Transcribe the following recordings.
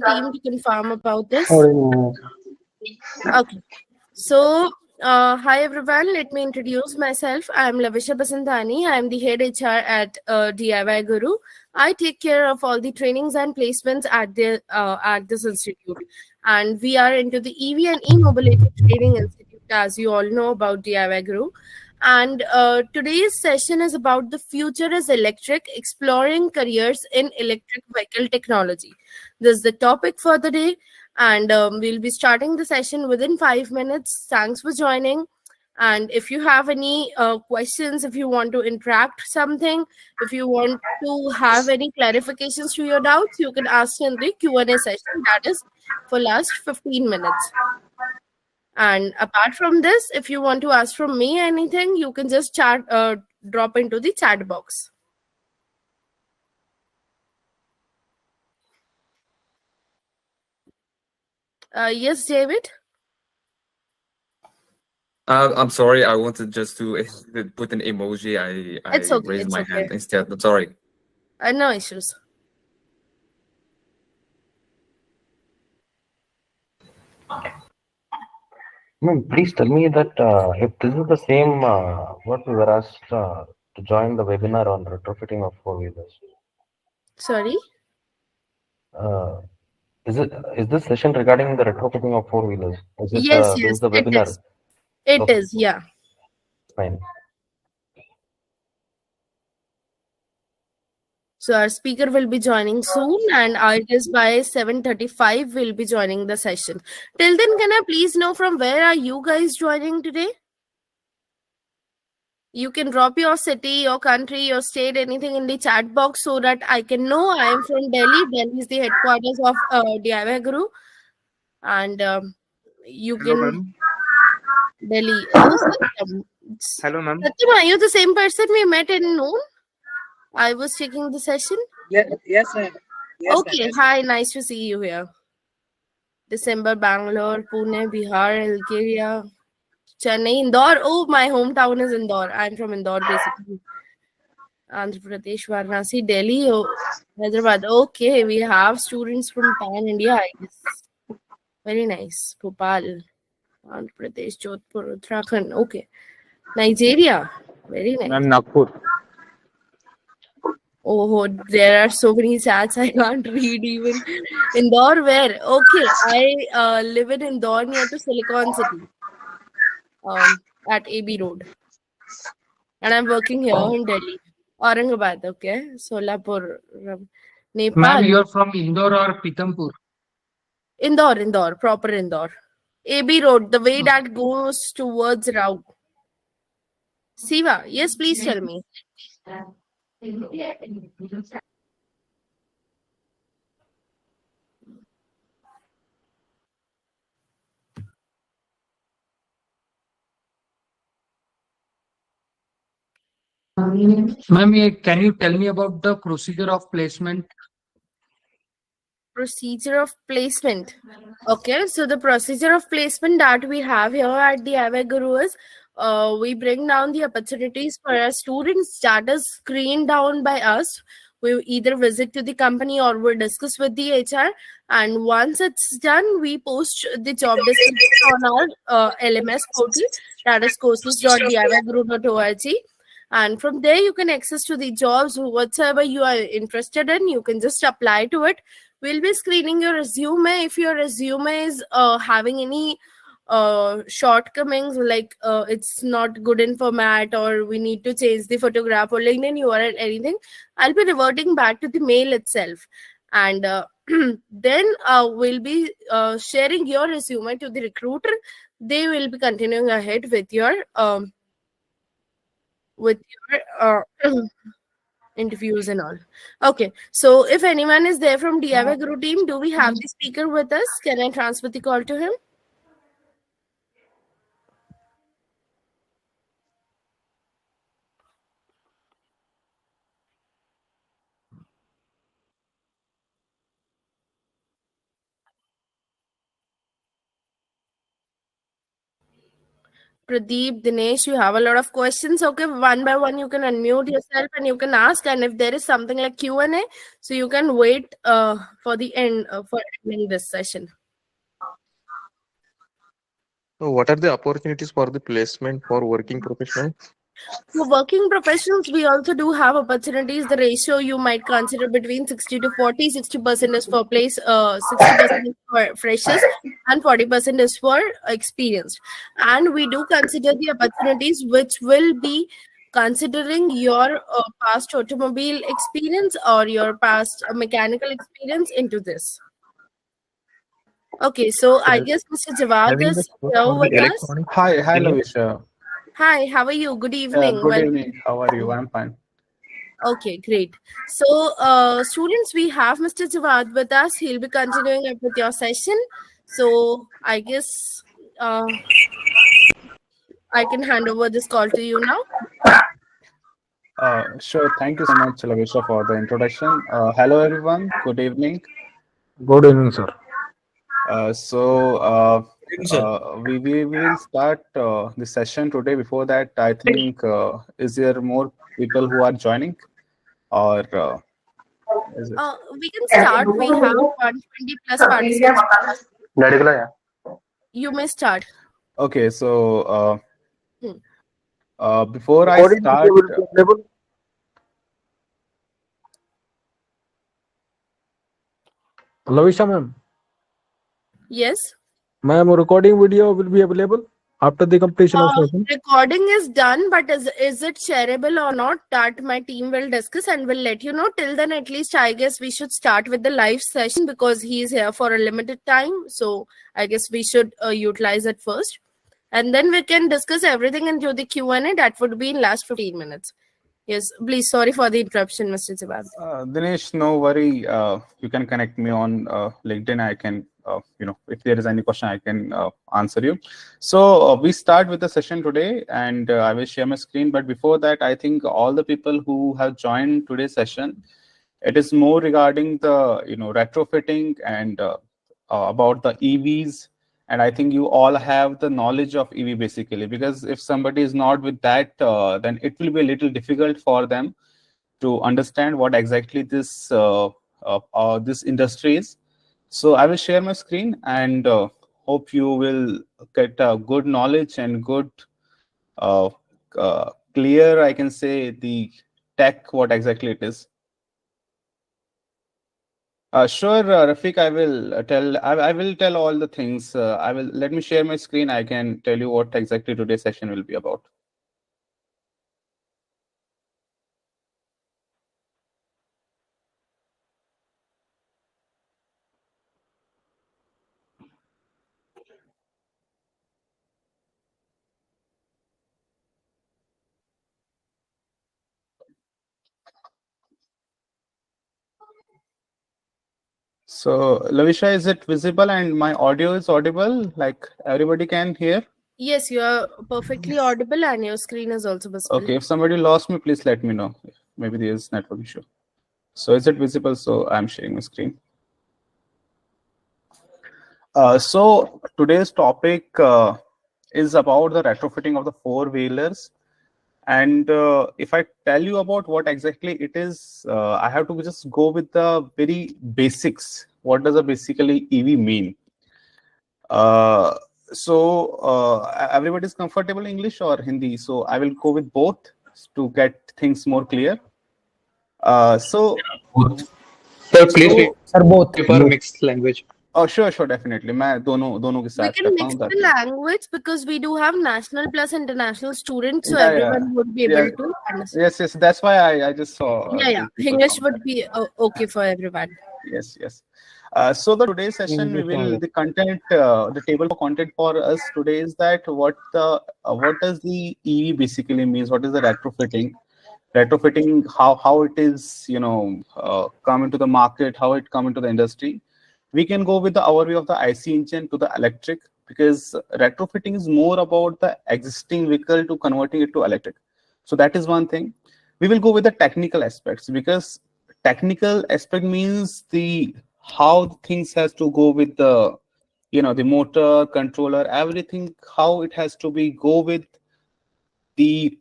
team to confirm about this. Oh, Okay. So, hi everyone. Let me introduce myself. I am Lavisha Basantani. I am the head HR at DIYguru. I take care of all the trainings and placements at this institute, and we are into the EV and e-mobility training institute, as you all know about DIYguru. And today's session is about the future is electric, exploring careers in electric vehicle technology. This is the topic for the day, and we'll be starting the session within 5 minutes. Thanks for joining. And if you have any questions, if you want to interact something, if you want to have any clarifications to your doubts, you can ask in the Q&A session, that is for last 15 minutes. And apart from this, if you want to ask from me anything, you can just drop into the chat box. Yes, David? I'm sorry. I wanted just to put an emoji. I It's okay. raised It's my okay. hand instead. I'm sorry. No issues. Please tell me that if this is the same what we were asked to join the webinar on retrofitting of four-wheelers. Sorry? Is this session regarding the retrofitting of four-wheelers? Is it Yes, this yes, is the it webinar? is. It Okay, is, yeah. fine. So our speaker will be joining soon, and I guess by 7:35 we'll be joining the session. Till then, can I please know from where are you guys joining today? You can drop your city, your country, your state, anything in the chat box so that I can know. I am from Delhi. Delhi is the headquarters of DIYguru, and you Hello, can ma'am. Delhi. Oh, Satyam. Hello, ma'am. Satyam, are you the same person we met in noon? I was taking the session. Yes, ma'am. Yes, ma'am. Okay, hi, nice to see you here. December, Bangalore, Pune, Bihar, Algeria, Chennai, Indore. Oh, my hometown is Indore. I'm from Indore, basically. Andhra Pradesh, Varanasi, Delhi, Hyderabad. Okay, we have students from Pan India, I guess. Very nice. Bhopal, Andhra Pradesh, Jodhpur, Uttarakhand. Okay. Nigeria. Very nice. Ma'am, Nagpur. Oh, there are so many chats I can't read even. Indore, where? Okay, I live in Indore near to Silicon City, at AB Road, and I'm working here in Delhi, Aurangabad. Okay, Solapur, Ma'am, Nepal, you're from Indore or Pithampur? Indore, proper Indore, AB Road, the way that goes towards Rao. Siva, yes, please tell me. Ma'am, can you tell me about the procedure of placement? Procedure of placement. Okay, so the procedure of placement that we have here at the DIYguru is we bring down the opportunities for our students that is screened down by us. We either visit to the company or we discuss with the HR, and once it's done, we post the job description on our LMS portal, that is courses.diyguru.org. And from there, you can access to the jobs, whatsoever you are interested in. You can just apply to it. We'll be screening your resume. If your resume is having any shortcomings, like it's not good in format, or we need to change the photograph or LinkedIn URL, anything, I'll be reverting back to the mail itself. And then we'll be sharing your resume to the recruiter. They will be continuing ahead with your interviews and all. Okay, so if anyone is there from DIYguru team, do we have the speaker with us? Can I transfer the call to him? Pradeep, Dinesh, you have a lot of questions. Okay, one by one, you can unmute yourself and you can ask. And if there is something like Q&A, so you can wait for the end for ending this session. So what are the opportunities for the placement for working professionals? For working professionals, we also do have opportunities. The ratio you might consider between 60 to 40. 60% is for place, 60% is for freshers, and 40% is for experienced. And we do consider the opportunities which will be considering your past automobile experience or your past mechanical experience into this. Okay, so I guess Mr. Jawad Having is the scope here for the with us. electronic Hi, engineer? Lavisha. Hi, how are you? Good evening. Good evening. How are you? I'm fine. Okay, great. So, students, we have Mr. Jawad with us. He'll be continuing up with your session. So, I guess I can hand over this call to you now. Sure. Thank you so much, Lavisha, for the introduction. Hello, everyone. Good evening. Good evening, sir. We will start the session today. Before that, I think, is there more people who are joining? Or is it? We can start. We have 120 plus participants. You may start. Okay, so before I start, Lavisha ma'am, Yes. ma'am, recording video will be available after the completion of session. Recording is done, but is it shareable or not? That my team will discuss and will let you know. Till then, at least I guess we should start with the live session because he is here for a limited time. So I guess we should utilize it first, and then we can discuss everything into the Q&A. That would be in last 15 minutes. Yes, please. Sorry for the interruption, Mr. Jawad. Dinesh, no worry. You can connect me on LinkedIn. I can, if there is any question, I can answer you. So we start with the session today, and I will share my screen. But before that, I think all the people who have joined today's session, it is more regarding the retrofitting and about the EVs. And I think you all have the knowledge of EV basically, because if somebody is not with that, then it will be a little difficult for them to understand what exactly this this industry is. So I will share my screen and hope you will get good knowledge and good clear, I can say, the tech, what exactly it is. Sure, Rafiq, I will tell. I will tell all the things. Let me share my screen. I can tell you what exactly today's session will be about. So, Lavisha, is it visible and my audio is audible? Like everybody can hear? Yes, you are perfectly audible and your screen is also visible. Okay, if somebody lost me, please let me know. Maybe there is network issue. So is it visible? So I'm sharing my screen. So today's topic is about the retrofitting of the four-wheelers. And if I tell you about what exactly it is, I have to just go with the very basics. What does a basically EV mean? Everybody is comfortable in English or Hindi? So I will go with both to get things more clear. Sir, please prefer mixed language. Oh, sure, definitely. मैं दोनों के We साथ can करता mix हूँ the ताकि- language because we do have national plus international students, so Yeah, everyone would be able to understand. Yes. That's why I just saw. Yeah. English would be okay for everyone. Yes. So the today's session the content, the table for content for us today is that what does the EV basically means? What is the retrofitting? Retrofitting, how it is come into the market, how it come into the industry. We can go with the overview of the IC engine to the electric, because retrofitting is more about the existing vehicle to converting it to electric. So that is one thing. We will go with the technical aspects, because technical aspect means how things has to go with the the motor, controller, everything, how it has to be go with the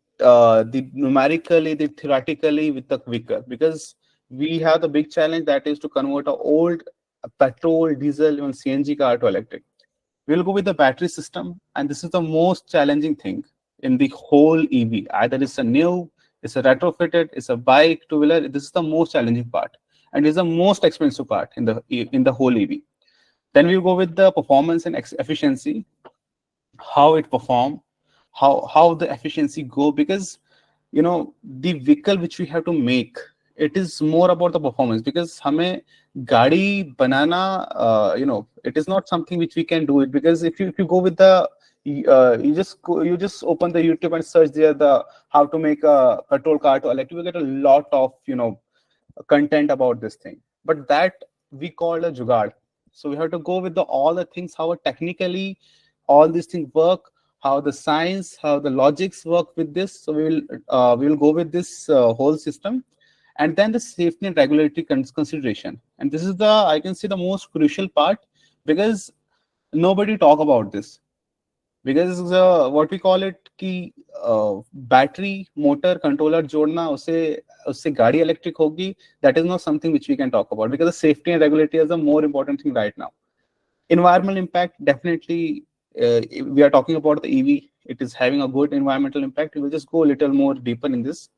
numerically, the theoretically with the vehicle, because we have the big challenge that is to convert an old petrol, diesel, even CNG car to electric. We'll go with the battery system, and this is the most challenging thing in the whole EV. Either it's a new, it's a retrofitted, it's a bike, two-wheeler. This is the most challenging part, and it's the most expensive part in the whole EV. Then we'll go with the performance and efficiency, how it perform, how the efficiency go, because the vehicle which we have to make, it is more about the performance, because hame gadi banana, it is not something which we can do it, because if you go with the you just open the YouTube and search there the how to make a petrol car to electric, you get a lot of content about this thing, but that we call a jugaad. So we have to go with all the things, how technically all these things work, how the science, how the logics work with this. So we will go with this whole system, and then the safety and regulatory consideration. And this is I can say the most crucial part, because nobody talk about this. Because what we call it कि battery, motor, controller जोड़ना उससे गाड़ी electric होगी, that is not something which we can talk about, because the safety and regulatory is the more important thing right now. Environmental impact, definitely we are talking about the EV, it is having a good environmental impact. We will just go a little more deeper in this.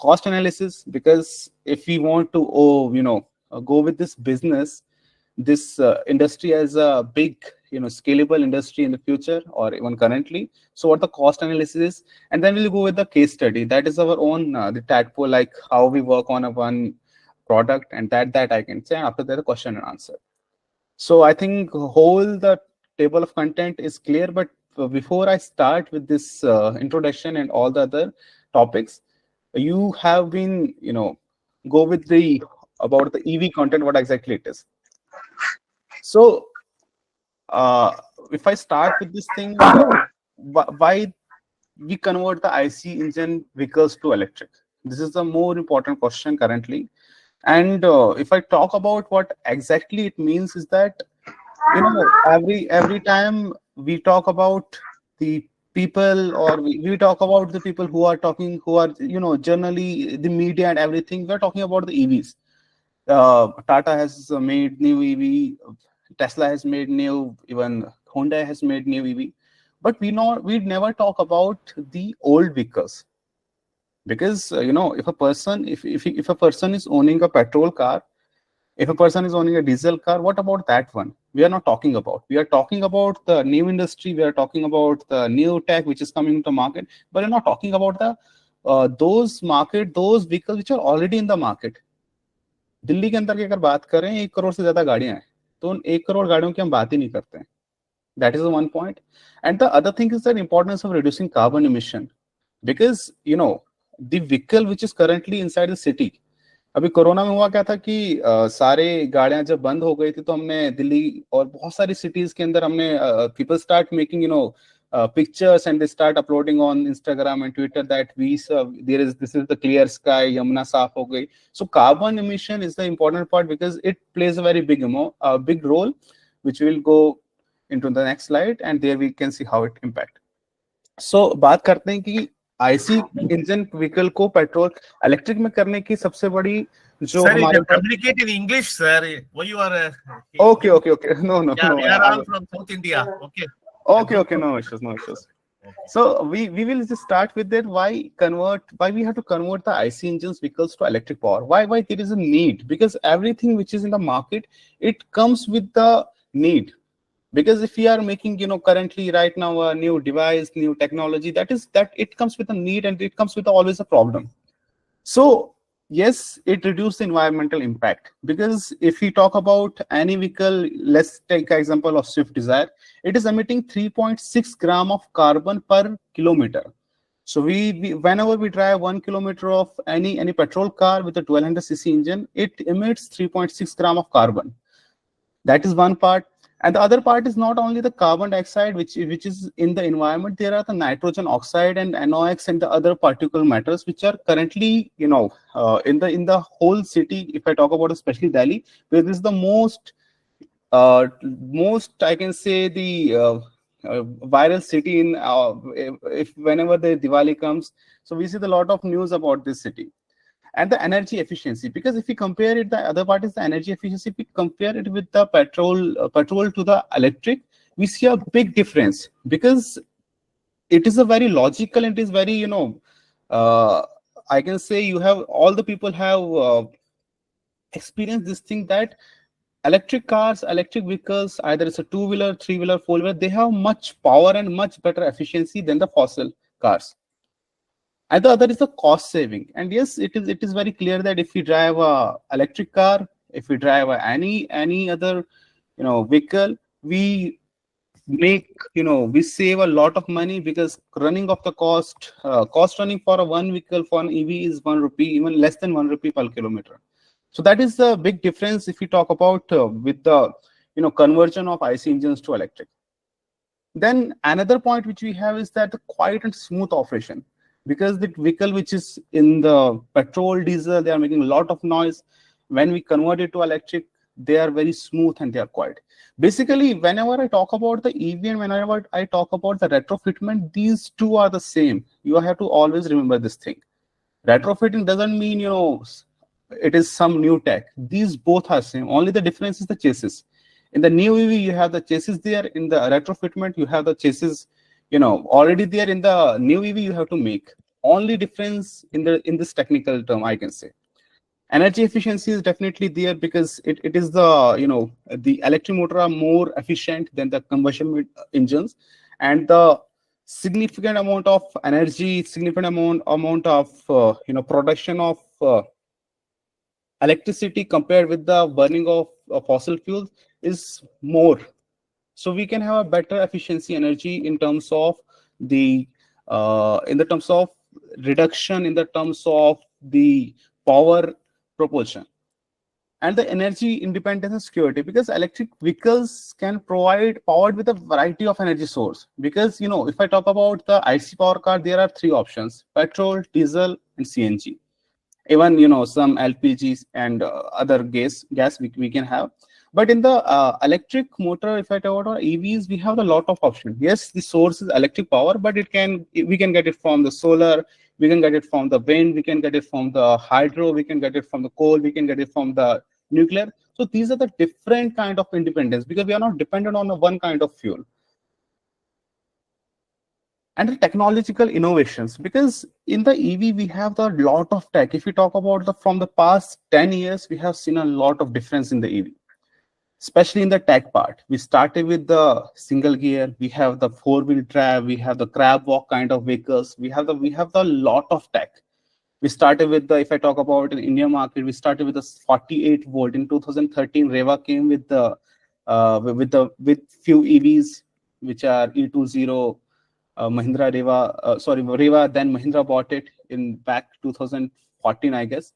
Cost analysis, because if we want to go with this business, this industry as a big scalable industry in the future or even currently, so what the cost analysis is, and then we'll go with the case study, that is our own the tadpole, like how we work on a one product, and that I can say, and after that the question and answer. So I think whole the table of content is clear, but before I start with this introduction and all the other topics, you have been go with about the EV content, what exactly it is. So if I start with this thing, why we convert the IC engine vehicles to electric? This is the more important question currently. And if I talk about what exactly it means, is that every time we talk about the people, or we talk about the people who are talking, who are generally the media and everything, we're talking about the EVs. Tata has made new EV, Tesla has made new, even Honda has made new EV, but we never talk about the old vehicles, because if a person is owning a petrol car, if a person is owning a diesel car, what about that one? We are not talking about. We are talking about the new industry. We are talking about the new tech which is coming to market, but we're not talking about the those vehicles which are already in the market. Delhi के अंदर की अगर बात करें 1 करोड़ से ज्यादा गाड़ियां हैं, तो उन 1 करोड़ गाड़ियों की हम बात ही नहीं करते हैं. That is the one point. And the other thing is the importance of reducing carbon emission, because the vehicle which is currently inside the city, अभी कोरोना में हुआ क्या था कि सारे गाड़ियां जब बंद हो गई थी, तो हमने दिल्ली और बहुत सारी सिटीज के अंदर हमने people start making pictures, and they start uploading on Instagram and Twitter that this is the clear sky, Yamuna saaf ho gayi. So carbon emission is the important part, because it plays a very big role, which will go into the next slide, and there we can see how it impact. So बात करते हैं कि IC engine vehicle को petrol electric में करने की सबसे बड़ी जो हमारे communicate in English, sir. Why you are okay no yeah, we are all from South India. Okay, no issues. So we will just start with that. Why we have to convert the IC engines vehicles to electric power? Why there is a need? Because everything which is in the market, it comes with the need. Because if we are making currently right now a new device, new technology, that it comes with a need, and it comes with always a problem. So yes, it reduces the environmental impact, because if we talk about any vehicle, let's take an example of Swift Desire, it is emitting 3.6 gram of carbon per kilometer. So whenever we drive 1 kilometer of any petrol car with a 1200cc engine, it emits 3.6 gram of carbon. That is one part. And the other part is not only the carbon dioxide which is in the environment. There are the nitrogen oxide and NOx and the other particulate matters which are currently in the whole city. If I talk about especially Delhi, where this is the most most, I can say, the viral city in if whenever the Diwali comes, so we see a lot of news about this city. And the energy efficiency, because if we compare it, the other part is the energy efficiency. If we compare it with the petrol to the electric, we see a big difference, because it is a very logical, it is very, you know, I can say you have all the people have experienced this thing, that electric cars, electric vehicles, either it's a two-wheeler, three-wheeler, four-wheeler, they have much power and much better efficiency than the fossil cars. And the other is the cost saving. And yes, it is very clear that if we drive a electric car, if we drive any other, you know, vehicle, we make, you know, we save a lot of money, because running of the cost running for a one vehicle for an EV is 1 rupee, even less than 1 rupee per kilometer. So that is the big difference if we talk about with the, you know, conversion of IC engines to electric. Then another point which we have is that the quiet and smooth operation, because the vehicle which is in the petrol, diesel, they are making a lot of noise. When we convert it to electric, they are very smooth and they are quiet. Basically, whenever I talk about the EV and whenever I talk about the retrofitment, these two are the same. You have to always remember this thing. Retrofitting doesn't mean, you know, it is some new tech. These both are same. Only the difference is the chassis. In the new EV, you have the chassis there. In the retrofitment, you have the chassis, you know, already there. In the new EV, you have to make. Only difference in this technical term, I can say. Energy efficiency is definitely there, because it is the, you know, the electric motor are more efficient than the combustion engines, and the significant amount of energy, significant amount of you know, production of electricity compared with the burning of fossil fuels is more. So we can have a better efficiency energy in terms of the in the terms of reduction, in the terms of the power propulsion, and the energy independence and security, because electric vehicles can provide powered with a variety of energy source. Because, you know, if I talk about the IC power car, there are three options: petrol, diesel, and CNG. Even, you know, some LPGs and other gas we can have. But in the electric motor, if I talk about EVs, we have a lot of options. Yes, the source is electric power, but we can get it from the solar, we can get it from the wind, we can get it from the hydro, we can get it from the coal, we can get it from the nuclear. So these are the different kind of independence, because we are not dependent on one kind of fuel. And the technological innovations, because in the EV we have a lot of tech. If we talk about from the past 10 years, we have seen a lot of difference in the EV, especially in the tech part. We started with the single gear, we have the four-wheel drive, we have the crab walk kind of vehicles, we have the lot of tech. We started with the, if I talk about in India market, we started with the 48 volt. In 2013, Reva came with the with few EVs which are E20. Mahindra Reva, then Mahindra bought it in back 2014, I guess.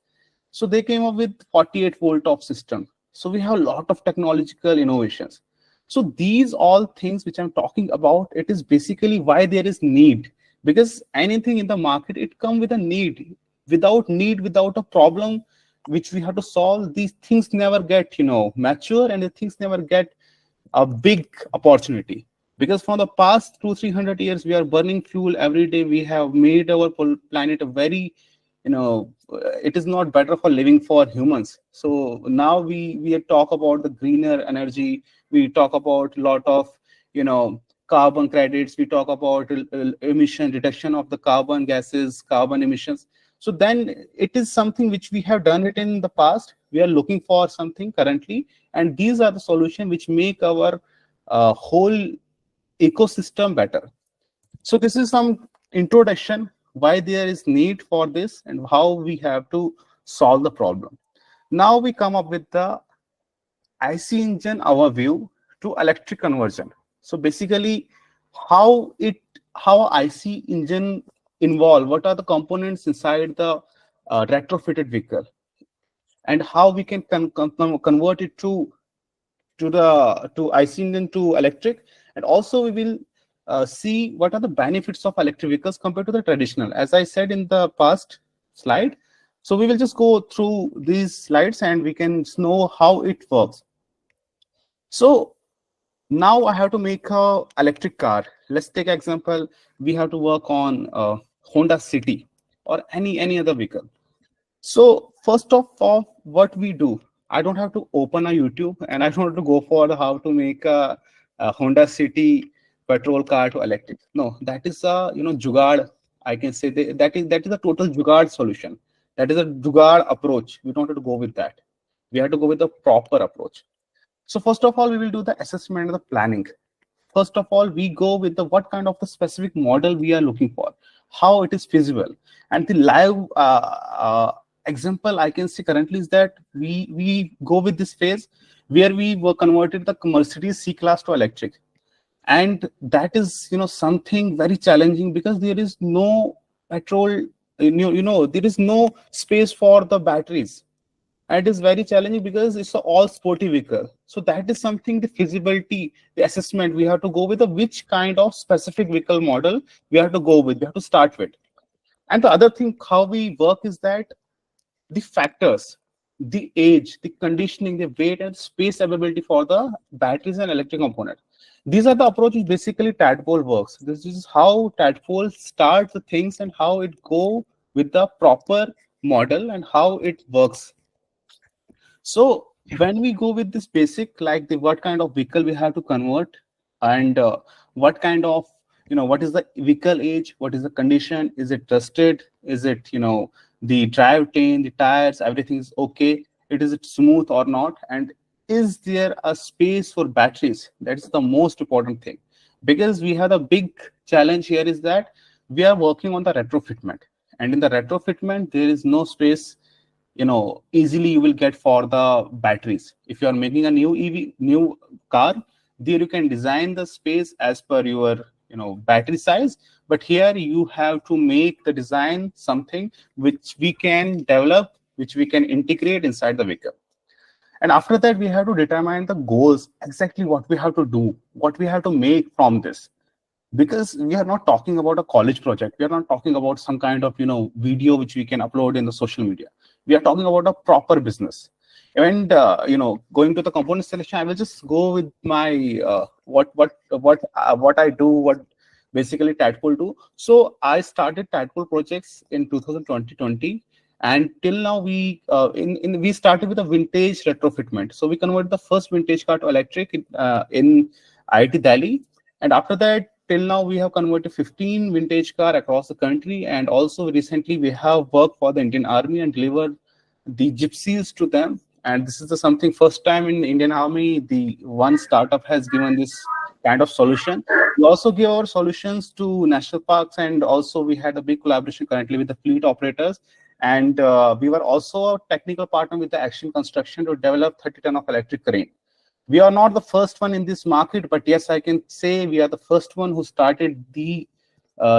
So they came up with 48 volt of system. So we have a lot of technological innovations. So these all things which I'm talking about, it is basically why there is need, because anything in the market, it comes with a need. Without need, without a problem which we have to solve, these things never get, you know, mature, and the things never get a big opportunity. Because from the past 200-300 years, we are burning fuel every day. We have made our planet a very, you know, it is not better for living for humans. So now we talk about the greener energy. We talk about a lot of, you know, carbon credits. We talk about emission reduction of the carbon gases, carbon emissions. So then it is something which we have done it in the past. We are looking for something currently, and these are the solutions which make our whole ecosystem better. So this is some introduction why there is need for this and how we have to solve the problem. Now we come up with the IC engine overview to electric conversion. So basically how IC engine involve, what are the components inside the retrofitted vehicle, and how we can convert it to IC engine to electric. And also we will see what are the benefits of electric vehicles compared to the traditional, as I said in the past slide. So we will just go through these slides and we can know how it works. So now I have to make a electric car. Let's take an example. We have to work on Honda City or any other vehicle. So first of all, what we do, I don't have to open a YouTube and I don't have to go for how to make a Honda City petrol car to electric. No, that is a jugaad. I can say that is a total jugaad solution. That is a jugaad approach. We don't have to go with that. We have to go with the proper approach. So first of all, we will do the assessment and the planning. First of all, we go with the what kind of the specific model we are looking for, how it is feasible. And the live example I can see currently is that we go with this phase where we were converted the Mercedes C-Class to electric. And that is something very challenging because there is no petrol, there is no space for the batteries. And it is very challenging because it's an all sporty vehicle. So that is something, the feasibility, the assessment, we have to go with which kind of specific vehicle model we have to go with, we have to start with. And the other thing, how we work is that the factors, the age, the conditioning, the weight and space availability for the batteries and electric component. These are the approaches basically Tadpole works. This is how Tadpole starts the things and how it go with the proper model and how it works. So when we go with this basic, like what kind of vehicle we have to convert and what kind of, what is the vehicle age, what is the condition, is it trusted, is it, the drivetrain, the tires, everything is okay, is it smooth or not, and is there a space for batteries? That's the most important thing, because we have a big challenge here is that we are working on the retrofitment, and in the retrofitment there is no space easily you will get for the batteries. If you are making a new car, there you can design the space as per your battery size, but here you have to make the design something which we can develop, which we can integrate inside the vehicle. And after that, we have to determine the goals, exactly what we have to do, what we have to make from this. Because we are not talking about a college project. We are not talking about some kind of video which we can upload in the social media. We are talking about a proper business. And going to the component selection, I will just go with my what I do, what basically Tadpole do. So I started Tadpole projects in 2020, and till now we started with a vintage retrofitment. So we converted the first vintage car to electric in IIT Delhi, and after that, till now we have converted 15 vintage car across the country, and also recently we have worked for the Indian Army and delivered the gypsies to them. And this is something first time in Indian Army, the one startup has given this kind of solution. We also give our solutions to national parks, and also we had a big collaboration currently with the fleet operators. And we were also a technical partner with the Action Construction to develop 30 ton of electric crane. We are not the first one in this market, but yes, I can say we are the first one who started the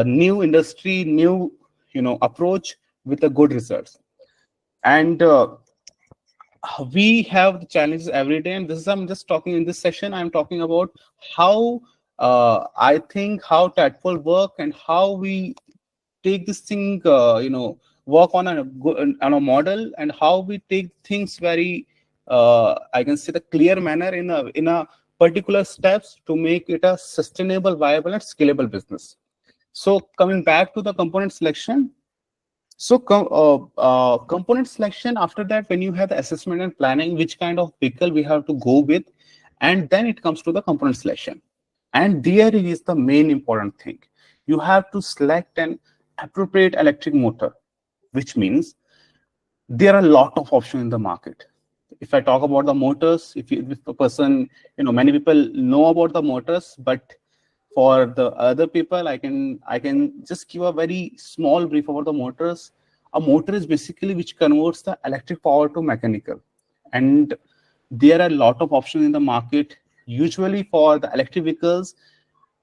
new industry, new approach with the good results. And we have the challenges every day, and this is I'm just talking in this session. I'm talking about how I think how Tadpole work and how we take this thing, work on a model, and how we take things very. I can say the clear manner in a particular steps to make it a sustainable, viable, and scalable business. So coming back to the component selection. So component selection, after that, when you have the assessment and planning, which kind of vehicle we have to go with, and then it comes to the component selection. And there is the main important thing. You have to select an appropriate electric motor, which means there are a lot of options in the market. If I talk about the motors, if a person, many people know about the motors, but for the other people, I can just give a very small brief about the motors. A motor is basically which converts the electric power to mechanical, and there are a lot of options in the market. Usually for the electric vehicles,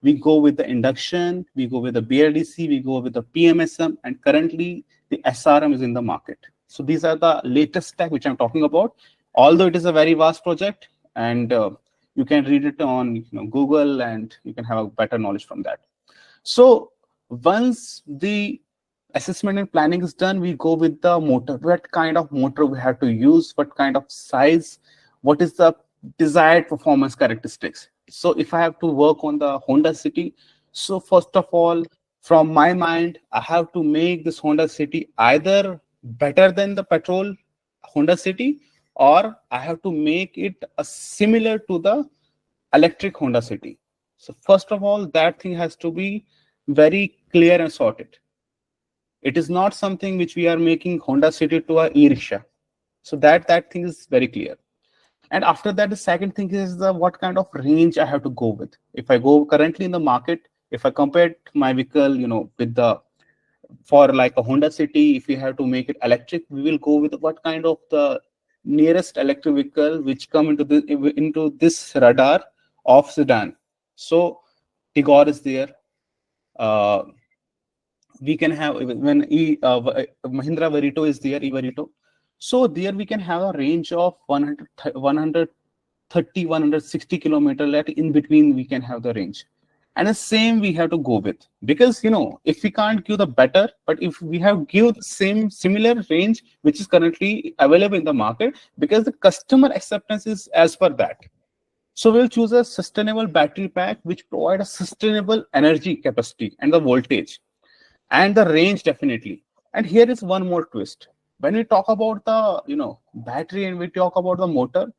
we go with the induction, we go with the BLDC, we go with the PMSM, and currently the SRM is in the market. So these are the latest tech which I'm talking about. Although it is a very vast project, and you can read it on Google, and you can have a better knowledge from that. So once the assessment and planning is done, we go with the motor. What kind of motor we have to use, what kind of size, what is the desired performance characteristics. So if I have to work on the Honda City, so first of all, from my mind, I have to make this Honda City either better than the petrol Honda City, or I have to make it similar to the electric Honda City. So first of all, that thing has to be very clear and sorted. It is not something which we are making Honda City to a e-rickshaw. So that thing is very clear. And after that, the second thing is what kind of range I have to go with. If I go currently in the market, if I compare my vehicle, with for like a Honda City, if we have to make it electric, we will go with what kind of the nearest electric vehicle which come into this radar of sedan. So Tigor is there. We can have when Mahindra Verito is there, e-Verito. So there we can have a range of 130, 160 kilometer. Like in between, we can have the range. And the same we have to go with, because if we can't give the better, but if we have give the similar range which is currently available in the market, because the customer acceptance is as per that. So we'll choose a sustainable battery pack which provide a sustainable energy capacity and the voltage and the range definitely. And here is one more twist. When we talk about the battery and we talk about the motor,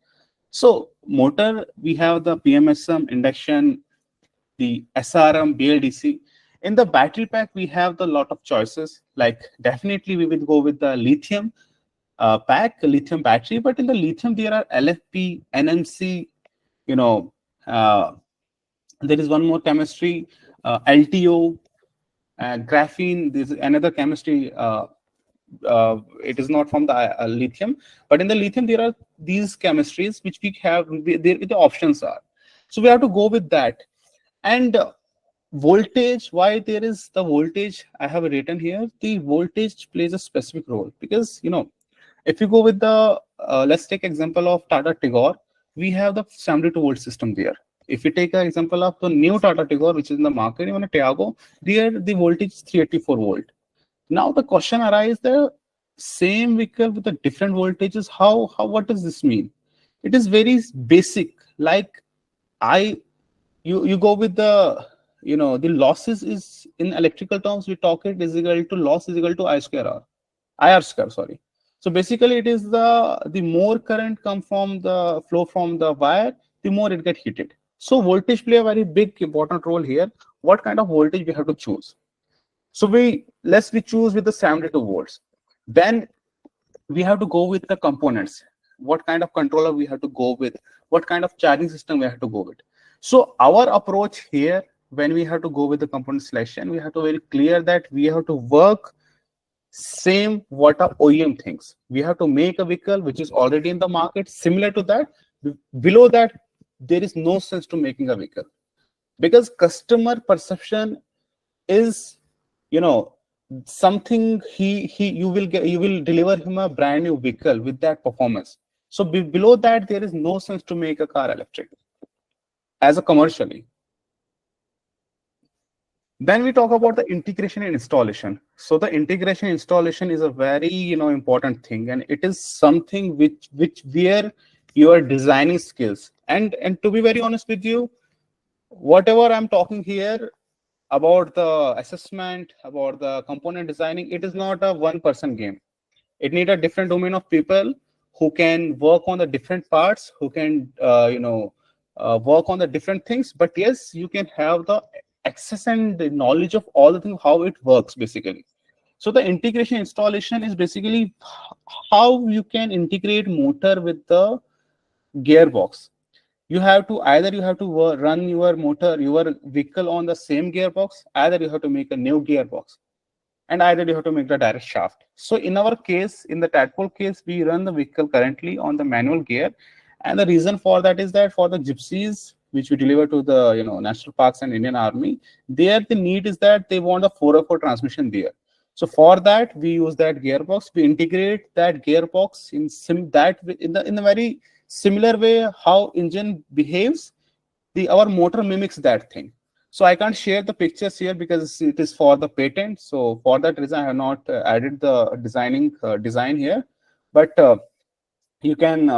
so motor we have the PMSM, induction, the SRM, BLDC. In the battery pack we have the lot of choices. Like definitely we will go with the lithium pack, lithium battery. But in the lithium there are LFP, NMC. There is one more chemistry, LTO, graphene. There's another chemistry. It is not from the lithium, but in the lithium there are these chemistries which we have. The options are, so we have to go with that. And voltage, why there is the voltage I have written here, the voltage plays a specific role, because if you go with the let's take example of Tata Tigor, we have the 72 volt system there. If you take an example of the new Tata Tigor which is in the market, even a Tiago, there the voltage is 384 volt. Now the question arises, the same vehicle with the different voltages, how what does this mean? It is very basic. Like you go with the the losses is in electrical terms, we talk it is equal to loss is equal to IR square, sorry. So basically it is the more current come from the flow from the wire, the more it get heated. So voltage play a very big important role here. What kind of voltage we have to choose? So we choose with the 72 volts. Then we have to go with the components. What kind of controller we have to go with? What kind of charging system we have to go with? So our approach here, when we have to go with the component selection, we have to very clear that we have to work same what a OEM thinks. We have to make a vehicle which is already in the market, similar to that. Below that, there is no sense to making a vehicle, because customer perception is something you will deliver him a brand new vehicle with that performance. So below that, there is no sense to make a car electric as a commercially. Then we talk about the integration and installation. So the integration installation is a very important thing, and it is something which where your designing skills and to be very honest with you, whatever I'm talking here about the assessment, about the component designing, it is not a one-person game. It needs a different domain of people who can work on the different parts, who can work on the different things. But yes, you can have the access and the knowledge of all the things, how it works basically. So the integration installation is basically how you can integrate motor with the gearbox. You have to run your motor, your vehicle on the same gearbox, either you have to make a new gearbox, and either you have to make the direct shaft. So in our case, in the Tadpole case, we run the vehicle currently on the manual gear, and the reason for that is that for the gypsies which we deliver to the national parks and Indian Army, there the need is that they want a 404 transmission there. So for that we use that gearbox. We integrate that gearbox in a very similar way how engine behaves. Our motor mimics that thing. So I can't share the pictures here because it is for the patent. So for that reason, I have not added the design here. But you can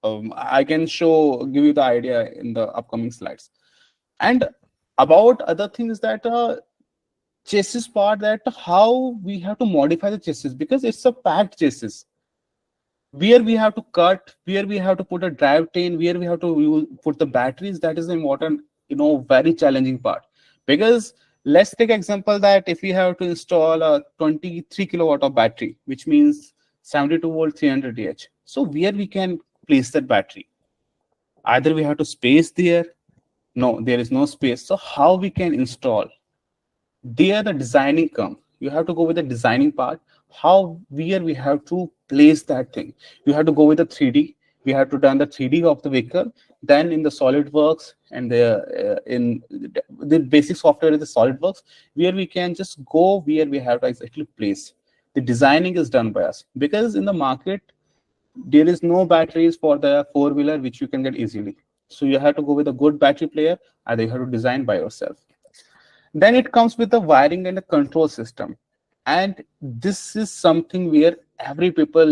I can give you the idea in the upcoming slides. And about other things that chassis part, that how we have to modify the chassis, because it's a packed chassis where we have to cut, where we have to put a drivetrain, where we have to put the batteries. That is the important, very challenging part. Because let's take example that if we have to install a 23 kilowatt of battery, which means 72 volt 300 Ah. So where we can place that battery? Either we have to space there. No, there is no space. So how we can install? There the designing come. You have to go with the designing part. Where we have to place that thing. You have to go with the 3D. We have to done the 3D of the vehicle. Then in the SolidWorks and in the basic software is the SolidWorks, where we can just go where we have to exactly place. The designing is done by us, because in the market there is no batteries for the four-wheeler which you can get easily. So you have to go with a good battery player, and you have to design by yourself. Then it comes with the wiring and the control system. And this is something where every people,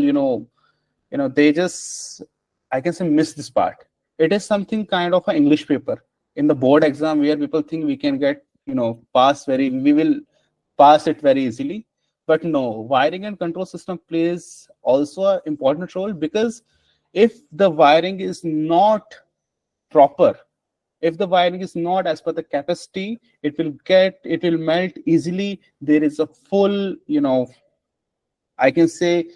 they just, I can say, miss this part. It is something kind of an English paper in the board exam where people think we can get, we will pass it very easily. But no, wiring and control system plays also an important role, because if the wiring is not proper, if the wiring is not as per the capacity, it will melt easily. There is a full, I can say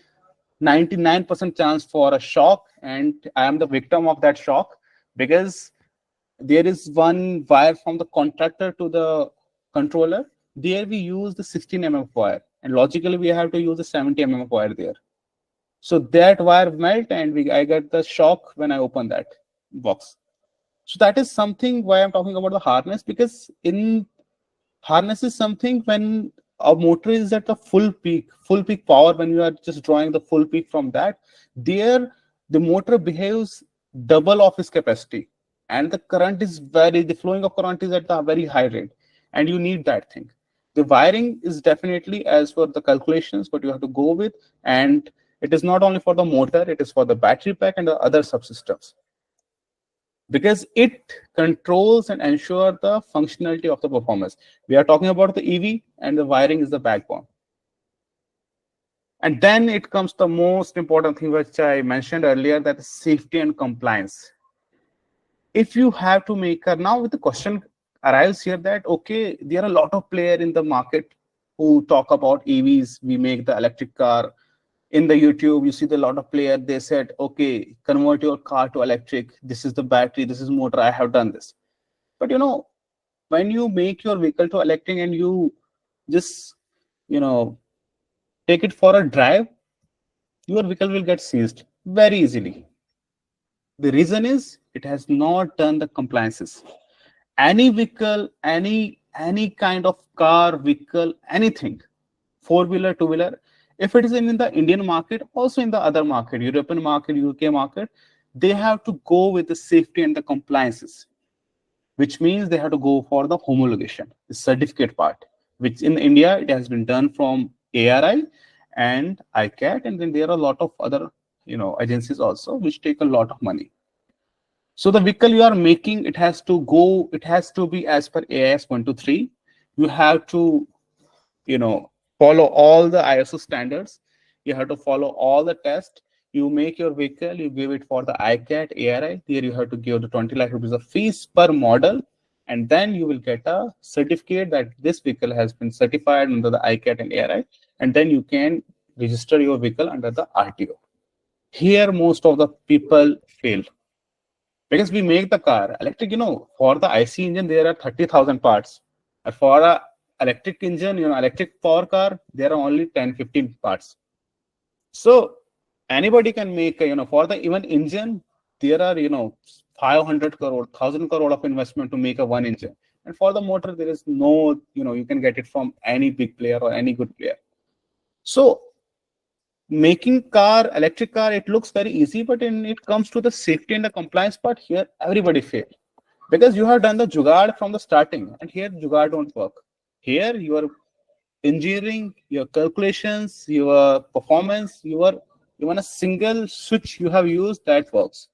99% chance for a shock, and I am the victim of that shock, because there is one wire from the contractor to the controller. There we use the 16 mm wire, and logically we have to use the 70 mm wire there. So that wire melt, and I get the shock when I open that box. So that is something why I'm talking about the harness, because in harness is something when a motor is at the full peak power, when you are just drawing the full peak from that, there the motor behaves double of its capacity, and the flowing of current is at the very high rate, and you need that thing. The wiring is definitely as per the calculations what you have to go with, and it is not only for the motor, it is for the battery pack and the other subsystems, because it controls and ensures the functionality of the performance. We are talking about the EV, and the wiring is the backbone. And then it comes the most important thing which I mentioned earlier, that is safety and compliance. If you have to make now the question arrives here that, okay, there are a lot of players in the market who talk about EVs. We make the electric car. In the YouTube, you see a lot of players, they said, okay, convert your car to electric. This is the battery, this is motor, I have done this. But when you make your vehicle to electric and you just, take it for a drive, your vehicle will get seized very easily. The reason is it has not done the compliances. Any vehicle, any kind of car, vehicle, anything, four-wheeler, two-wheeler, if it is in the Indian market, also in the other market, European market, UK market, they have to go with the safety and the compliances, which means they have to go for the homologation, the certificate part, which in India, it has been done from ARI and ICAT, and then there are a lot of other agencies also, which take a lot of money. So the vehicle you are making, it has to be as per AIS 123. You have to, follow all the ISO standards. You have to follow all the tests. You make your vehicle, you give it for the ICAT, ARI. There you have to give the 20 lakh rupees of fees per model. And then you will get a certificate that this vehicle has been certified under the ICAT and ARI. And then you can register your vehicle under the RTO. Here, most of the people fail. Because we make the car electric, for the IC engine, there are 30,000 parts. And for a electric engine, electric power car, there are only 10-15 parts. So anybody can make, for the even engine, there are, 500 crore, 1,000 crore of investment to make a one engine. And for the motor, there is no, you can get it from any big player or any good player. So making electric car, it looks very easy, but when it comes to the safety and the compliance part, here everybody fails. Because you have done the jugaad from the starting, and here jugaad don't work. Here, your engineering, your calculations, your performance, even a single switch you have used, that works.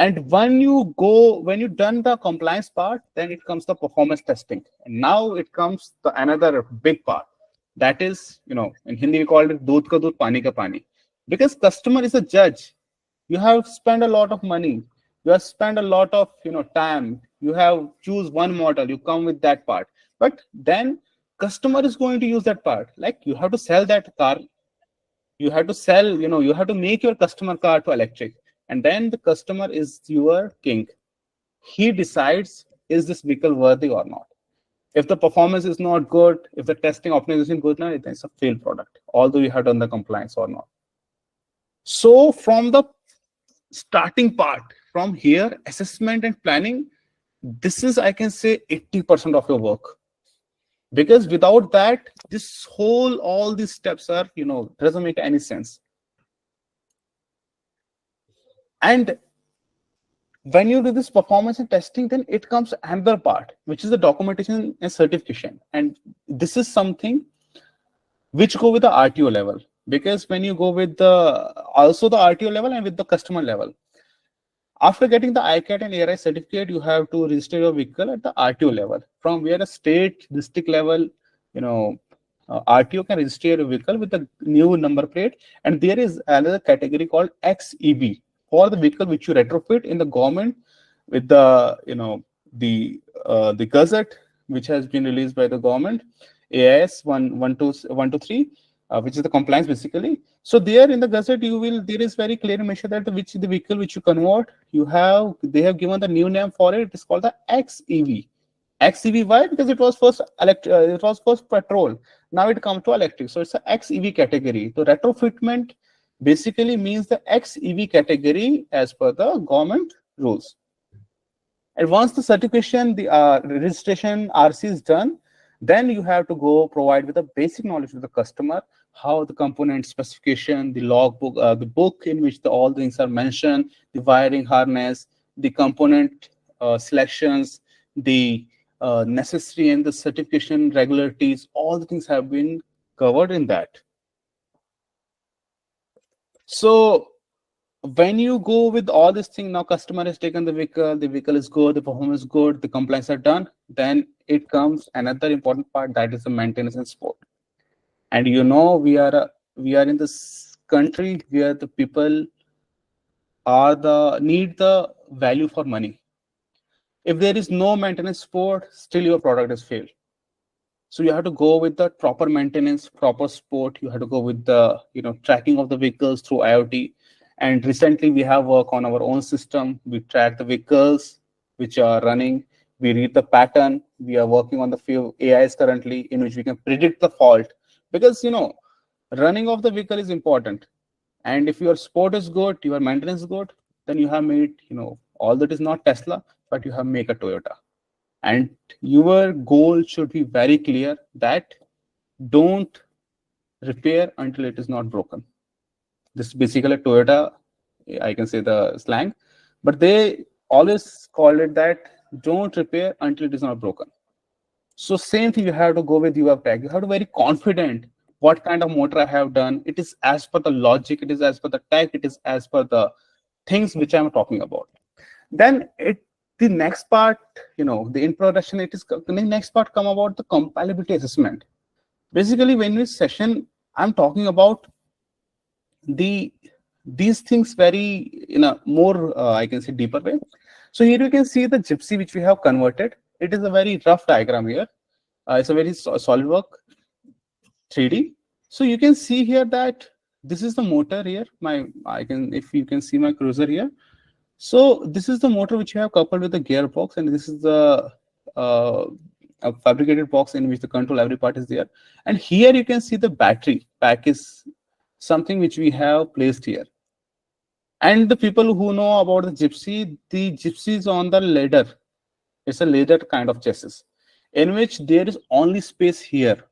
And when you've done the compliance part, then it comes the performance testing. And now it comes the another big part. That is, in Hindi we call it doodh ka doodh, pani ka pani. Because customer is a judge. You have spent a lot of money. You have spent a lot of time. You have choose one model. You come with that part. But then customer is going to use that part. Like you have to sell that car. You have to sell, you have to make your customer car to electric. And then the customer is your king. He decides, is this vehicle worthy or not? If the performance is not good, if the testing optimization is good, now it's a failed product, although you have done the compliance or not. So from the starting part, from here, assessment and planning, this is, I can say, 80% of your work. Because without that, all these steps are, doesn't make any sense. And when you do this performance and testing, then it comes another part, which is the documentation and certification. And this is something which go with the RTO level. Because when you go with also the RTO level and with the customer level, after getting the ICAT and ARI certificate, you have to register your vehicle at the RTO level. From where a state, district level, RTO can register your vehicle with a new number plate. And there is another category called XEV for the vehicle which you retrofit in the government with the the gazette which has been released by the government, AIS 123, which is the compliance basically. So there in the gazette there is very clearly mentioned that the vehicle which you convert, they have given the new name for it. It is called the XEV. XEV, why? Because it was first petrol. Now it comes to electric. So it's a XEV category. So retrofitment basically means the XEV category as per the government rules. And once the certification, the registration, RC is done, then you have to go provide with the basic knowledge to the customer, how the component specification, the logbook, the book in which all things are mentioned, the wiring harness, the component selections, the necessary and the certification regularities, all the things have been covered in that. So when you go with all this thing, now customer has taken the vehicle is good, the performance is good, the compliance are done, then it comes another important part, that is the maintenance and support. And we are in this country where the people need the value for money. If there is no maintenance support, still your product is failed. So you have to go with the proper maintenance, proper support. You have to go with the tracking of the vehicles through IoT. And recently we have worked on our own system. We track the vehicles which are running. We read the pattern. We are working on the few AIs currently in which we can predict the fault. Because running of the vehicle is important. And if your support is good, your maintenance is good, then you have made all that is not Tesla, but you have made a Toyota. And your goal should be very clear that don't repair until it is not broken. This is basically Toyota, I can say the slang, but they always call it that don't repair until it is not broken. So same thing, you have to go with your tech. You have to be very confident what kind of motor I have done. It is as per the logic, it is as per the tech, it is as per the things which I'm talking about. Then the next part, the introduction, the next part come about the compatibility assessment. Basically, when this session, I'm talking about these things very in a more, I can say, deeper way. So here you can see the Gypsy which we have converted. It is a very rough diagram here. It's a very SolidWorks 3D. So you can see here that this is the motor here. If you can see my cruiser here. So this is the motor which you have coupled with the gearbox, and this is the a fabricated box in which the control every part is there. And here you can see the battery pack is something which we have placed here. And the people who know about the Gypsy is on the ladder. It's a ladder kind of chassis in which there is only space here,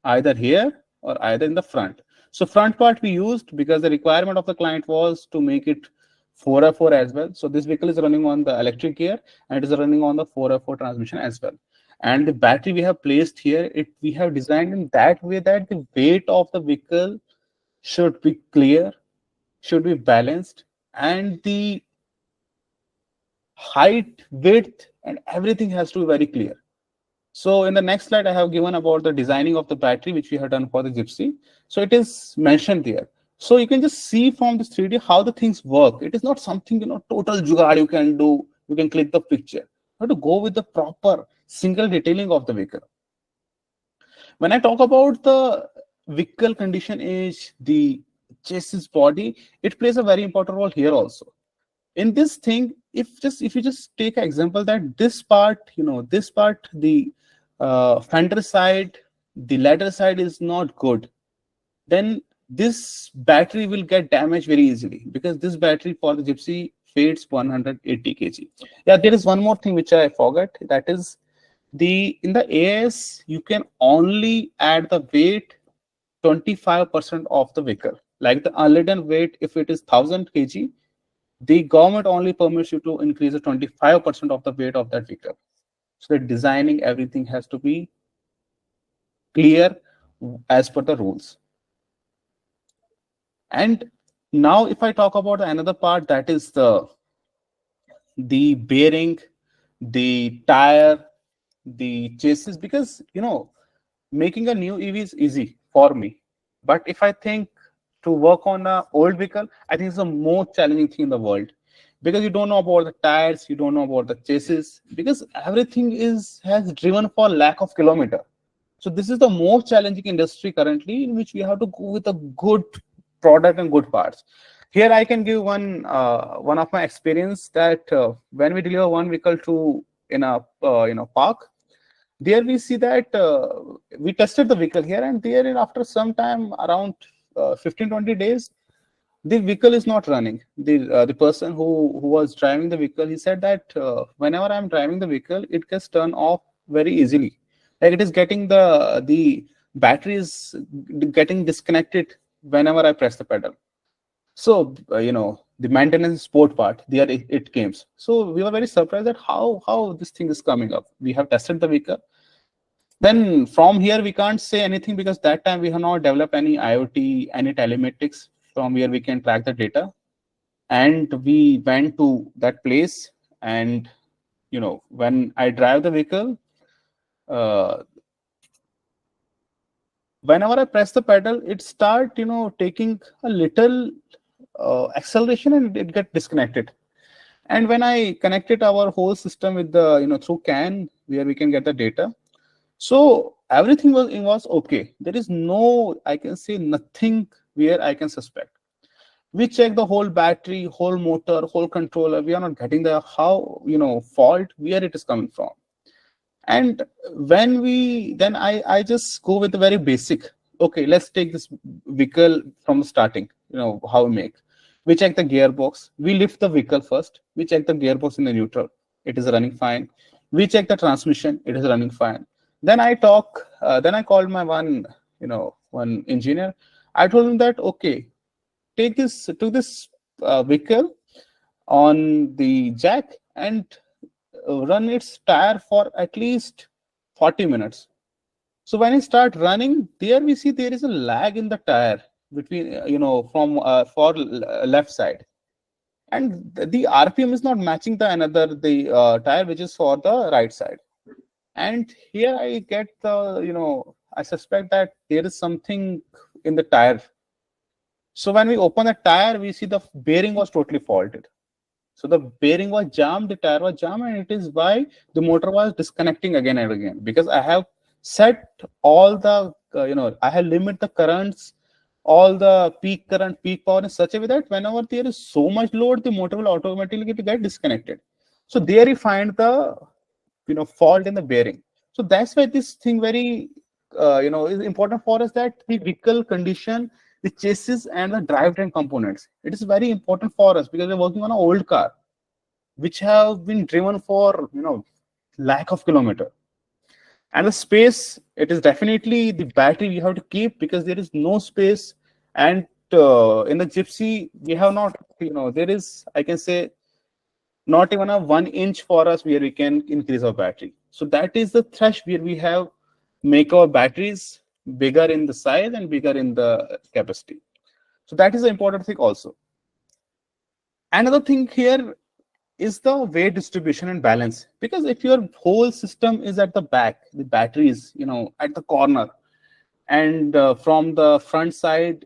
either here or either in the front. So front part we used because the requirement of the client was to make it 4x4 as well. So this vehicle is running on the electric gear and it is running on the 4x4 transmission as well. And the battery we have placed here, we have designed in that way that the weight of the vehicle should be clear, should be balanced, and the height, width, and everything has to be very clear. So in the next slide, I have given about the designing of the battery, which we have done for the Gypsy. So it is mentioned there. So you can just see from this 3D how the things work. It is not something, total jugaad you can do. You can click the picture. You have to go with the proper single detailing of the vehicle. When I talk about the vehicle condition age, the chassis body, it plays a very important role here also. In this thing, if you just take an example that this part, the fender side, the ladder side is not good, then this battery will get damaged very easily, because this battery for the Gypsy weighs 180 kg. Yeah, there is one more thing which I forgot. That is in the AS, you can only add the weight 25% of the vehicle. Like the unladen weight, if it is 1000 kg, the government only permits you to increase the 25% of the weight of that vehicle. So the designing, everything has to be clear as per the rules. And now if I talk about another part, that is the bearing, the tire, the chassis, because making a new EV is easy for me, but if I think to work on an old vehicle, I think it's the most challenging thing in the world, because you don't know about the tires, you don't know about the chassis, because everything has driven for lack of kilometer. So this is the most challenging industry currently, in which we have to go with a good product and good parts. Here I can give one of my experience, that when we deliver one vehicle to in a park, there we see that we tested the vehicle here, and there after some time, around 15-20 days, the vehicle is not running. The person who was driving the vehicle, he said that whenever I'm driving the vehicle, it gets turned off very easily. Like it is getting the battery is getting disconnected whenever I press the pedal. So the maintenance support part, there it came. So we were very surprised at how this thing is coming up. We have tested the vehicle. Then from here we can't say anything, because that time we have not developed any IoT, any telematics from where we can track the data. And we went to that place, and when I drive the vehicle, whenever I press the pedal, it start taking a little acceleration, and it get disconnected. And when I connected our whole system with the through CAN, where we can get the data, so everything was okay. There is no, I can say, nothing where I can suspect. We check the whole battery, whole motor, whole controller. We are not getting the fault where it is coming from. And when I just go with the very basic. Okay, let's take this vehicle from the starting. How we make. We check the gearbox. We lift the vehicle first. We check the gearbox in the neutral. It is running fine. We check the transmission. It is running fine. Then I called my one engineer. I told him that, okay, take this vehicle on the jack and run its tire for at least 40 minutes. So when it start running, there we see there is a lag in the tire between, from for left side. And the RPM is not matching the tire which is for the right side. And here I get I suspect that there is something in the tire. So when we open the tire, we see the bearing was totally faulted. So the bearing was jammed, the tire was jammed, and it is why the motor was disconnecting again and again. Because I have set all the, I have limit the currents, all the peak current, peak power in such a way that whenever there is so much load, the motor will automatically get disconnected. So there you find the fault in the bearing. So that's why this thing very is important for us, that the vehicle condition, the chassis and the drivetrain components, it is very important for us, because we're working on an old car which have been driven for lack of kilometer. And the space, it is definitely the battery we have to keep, because there is no space. And in the Gypsy we have not, there is, I can say, not even a 1 inch for us where we can increase our battery. So that is the thresh where we have make our batteries bigger in the size and bigger in the capacity. So that is the important thing also. Another thing here, is the weight distribution and balance. Because if your whole system is at the back, the battery is, at the corner, and from the front side,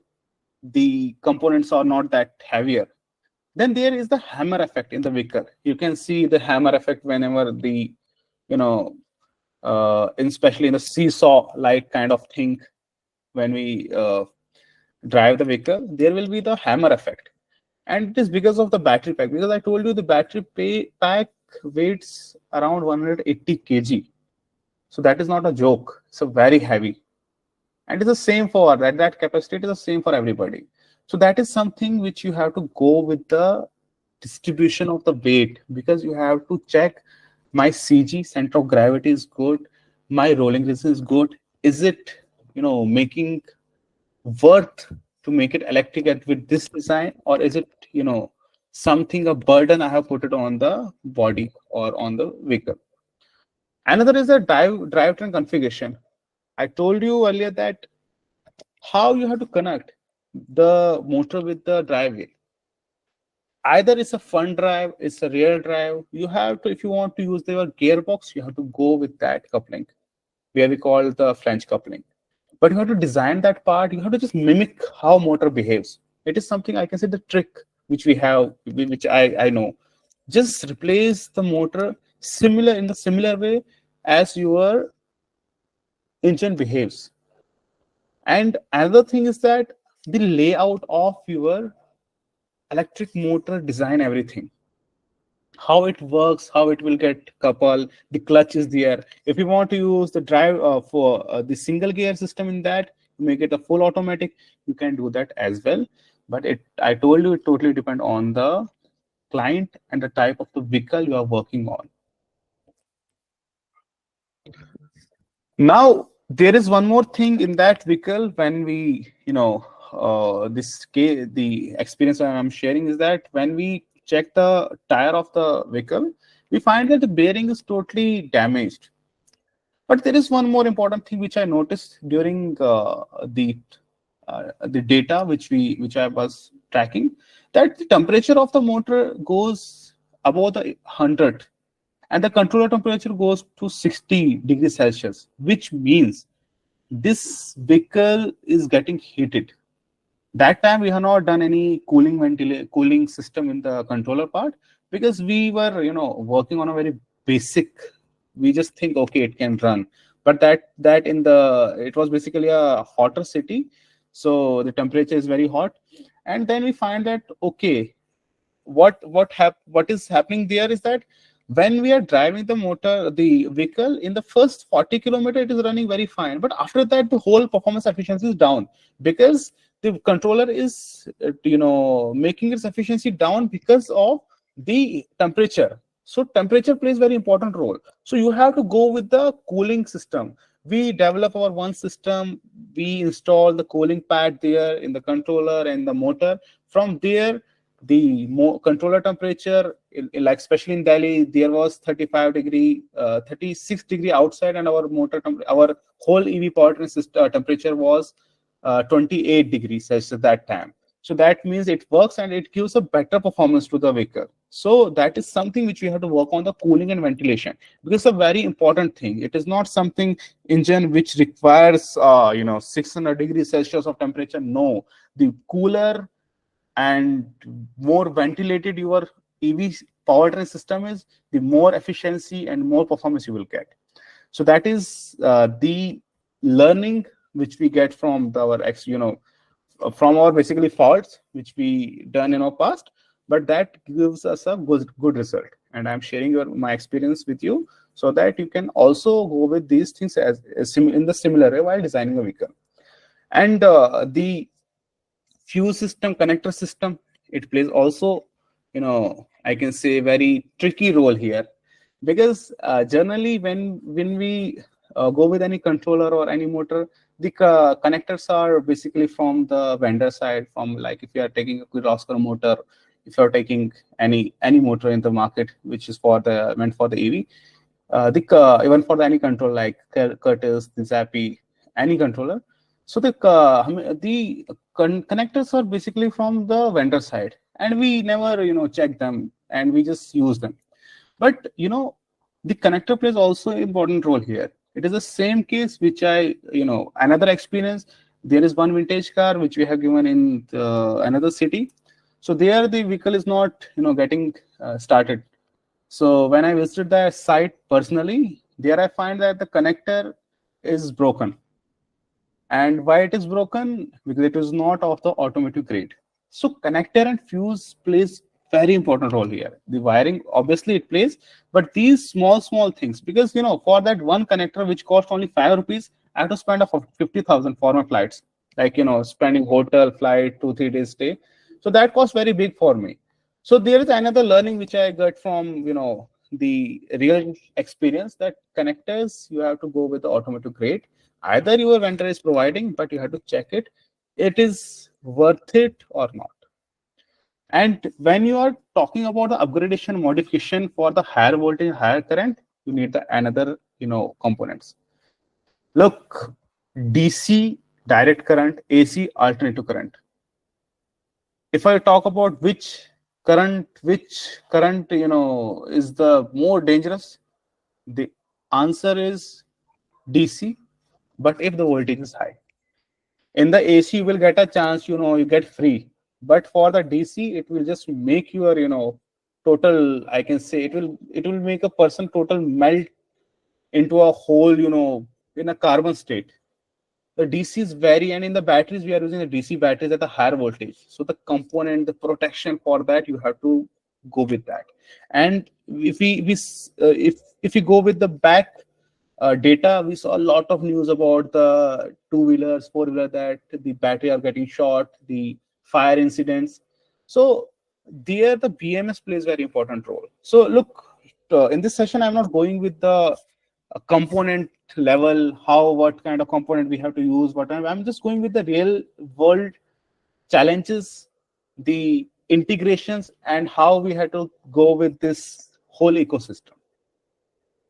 the components are not that heavier, then there is the hammer effect in the vehicle. You can see the hammer effect whenever the, especially in the seesaw-like kind of thing, when we drive the vehicle, there will be the hammer effect. And it is because of the battery pack. Because I told you the battery pack weighs around 180 kg. So that is not a joke. It's a very heavy. And it's the same for that capacity is the same for everybody. So that is something which you have to go with the distribution of the weight, because you have to check my CG, center of gravity, is good, my rolling resistance is good. Is it, making worth to make it electric with this design, or is it, something, a burden I have put it on the body or on the vehicle? Another is the drivetrain configuration. I told you earlier that how you have to connect the motor with the drive wheel. Either it's a front drive, it's a rear drive. You have to, if you want to use your gearbox, you have to go with that coupling, where we call the flange coupling. But you have to design that part. You have to just mimic how motor behaves. It is something, I can say, the trick which we have, which I know. Just replace the motor in the similar way as your engine behaves. And another thing is that the layout of your electric motor, design everything, how it works, how it will get coupled, the clutch is there. If you want to use the drive for the single gear system in that, make it a full automatic, you can do that as well. But I told you, it totally depends on the client and the type of the vehicle you are working on. Now, there is one more thing in that vehicle when we, the experience I'm sharing is that when we check the tire of the vehicle, we find that the bearing is totally damaged. But there is one more important thing which I noticed during the data which I was tracking, that the temperature of the motor goes above the 100, and the controller temperature goes to 60 degrees Celsius, which means this vehicle is getting heated. That time we have not done any cooling system in the controller part, because we were working on a very basic. We just think, okay, it can run, but that in it was basically a hotter city, so the temperature is very hot. And then we find that, okay, what is happening there is that when we are driving the vehicle in the first 40 kilometers, it is running very fine, but after that the whole performance efficiency is down, because the controller is making its efficiency down because of the temperature. So temperature plays very important role. So you have to go with the cooling system. We develop our one system, we install the cooling pad there in the controller and the motor. From there, the controller temperature, like especially in Delhi, there was 36 degree outside, and our our whole EV powertrain system temperature was 28 degrees Celsius at that time. So that means it works and it gives a better performance to the vehicle. So that is something which we have to work on, the cooling and ventilation, because it's a very important thing. It is not something engine which requires 600 degrees Celsius of temperature. No, the cooler and more ventilated your EV powertrain system is, the more efficiency and more performance you will get. So that is the learning which we get from from our basically faults which we done in our past, but that gives us a good result. And I'm sharing my experience with you so that you can also go with these things in the similar way while designing a vehicle. And the fuse system, connector system, it plays also, I can say, very tricky role here, because generally when we go with any controller or any motor, the connectors are basically from the vendor side, from like if you are taking a Kirloskar motor, if you are taking any motor in the market which is meant for the EV, even for any control like Curtis, the Zappi, any controller. So the connectors are basically from the vendor side, and we never check them and we just use them. But the connector plays also an important role here. It is the same case which I, another experience. There is one vintage car which we have given in another city. So there the vehicle is not, getting started. So when I visited the site personally, there I find that the connector is broken. And why it is broken? Because it is not of the automotive grade. So connector and fuse plays very important role here. The wiring, obviously it plays, but these small things, because for that one connector which cost only 5 rupees, I have to spend a 50,000 for my flights, like spending hotel, flight, 2-3 days stay. So that cost very big for me. So there is another learning which I got from the real experience, that connectors you have to go with the automotive grade. Either your vendor is providing, but you have to check it is worth it or not. And when you are talking about the upgradation modification for the higher voltage, higher current, you need the another components. Look, DC direct current, AC alternative current. If I talk about which current is the more dangerous, the answer is DC. But if the voltage is high, in the AC you will get a chance, you get free. But for the DC, it will just make your total, I can say, it will make a person total melt into a whole, in a carbon state. The DC is very, and in the batteries we are using the DC batteries at a higher voltage. So the component, the protection for that, you have to go with that. And if we go with the back data, we saw a lot of news about the 2-wheelers, 4-wheeler, that the battery are getting short, the fire incidents. So there the BMS plays very important role. So look, in this session I'm not going with the component level, what kind of component we have to use, I'm just going with the real world challenges, the integrations, and how we had to go with this whole ecosystem.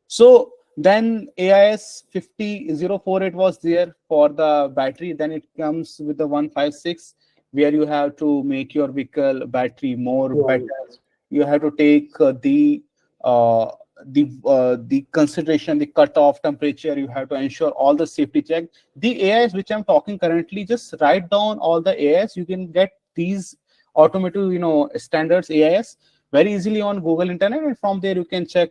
So then AIS 50048 was there for the battery. Then it comes with the 156, where you have to make your vehicle battery more better. You have to take the consideration, the cutoff temperature. You have to ensure all the safety check. The AIS which I'm talking currently, just write down all the AIS. You can get these automotive standards AIS very easily on Google Internet, and from there you can check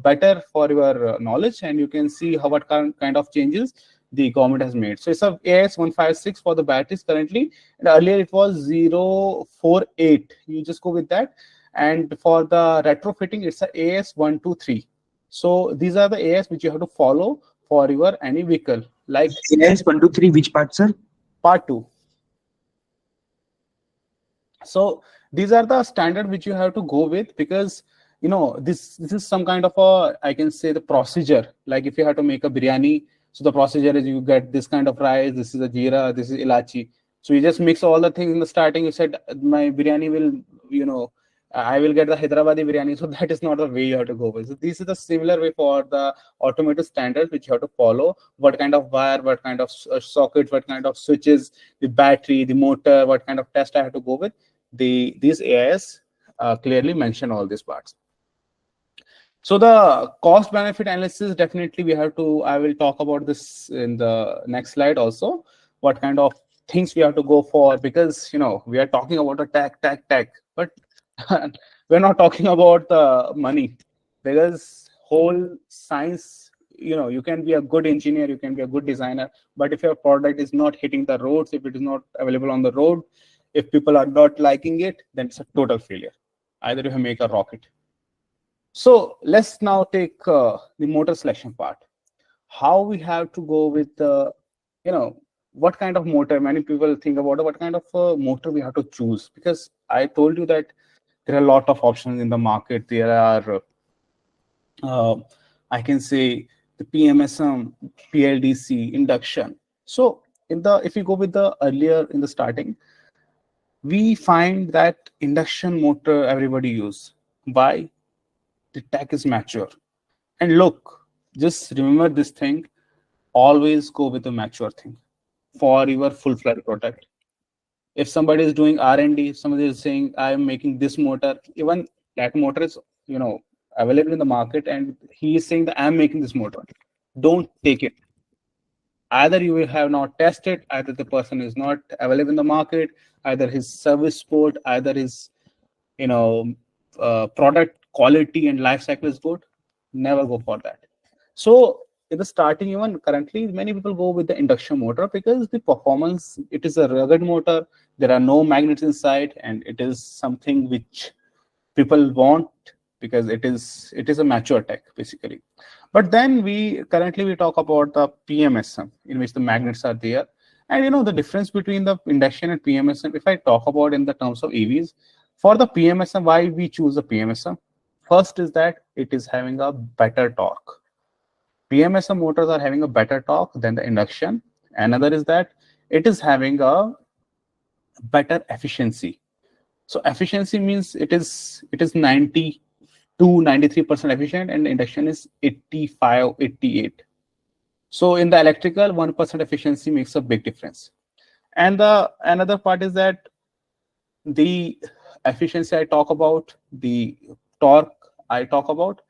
better for your knowledge, and you can see what kind of changes the government has made. So it's a AIS 156 for the batteries currently, and earlier it was 048. You just go with that. And for the retrofitting, it's a AIS 123. So these are the AIS which you have to follow for your any vehicle. Like AIS 123, which part, sir? Part 2. So these are the standard which you have to go with, because this is some kind of a, I can say, the procedure. Like if you have to make a biryani, so the procedure is you get this kind of rice, this is a jeera, this is ilachi. So you just mix all the things in the starting. You said my biryani will, I will get the Hyderabadi biryani. So that is not the way you have to go with. So this is the similar way for the automotive standards which you have to follow. What kind of wire, what kind of sockets, what kind of switches, the battery, the motor, what kind of test I have to go with. These AIS clearly mention all these parts. So the cost benefit analysis, definitely we have to, I will talk about this in the next slide also, what kind of things we have to go for, because we are talking about a tech, but we're not talking about the money, because whole science, you can be a good engineer, you can be a good designer, but if your product is not hitting the roads, if it is not available on the road, if people are not liking it, then it's a total failure. Either you make a rocket. So let's now take the motor selection part. How we have to go with the, what kind of motor. Many people think about what kind of motor we have to choose, because I told you that there are a lot of options in the market. There are, I can say, the PMSM, PLDC, induction. So if you go with the earlier in the starting, we find that induction motor everybody use. Why? The tech is mature. And look, just remember this thing, always go with the mature thing for your full-fledged product. If somebody is doing R&D, if somebody is saying, I'm making this motor, even That motor is, available in the market, and he is saying that I'm making this motor. Don't take it. Either you will have not tested, either the person is not available in the market, either his service support, either his, product quality and life cycle is good. Never go for that. So in the starting, even currently, many people go with the induction motor because the performance, it is a rugged motor. There are no magnets inside, and it is something which people want because it is a mature tech basically. But then we talk about the PMSM, in which the magnets are there. And the difference between the induction and PMSM, if I talk about in the terms of EVs, for the PMSM, why we choose the PMSM? First is that it is having a better torque. PMSM motors are having a better torque than the induction. Another is that it is having a better efficiency. So efficiency means it is 90 to 93% efficient, and induction is 85, 88. So in the electrical, 1% efficiency makes a big difference. And the another part is that the efficiency I talk about, the torque I talk about,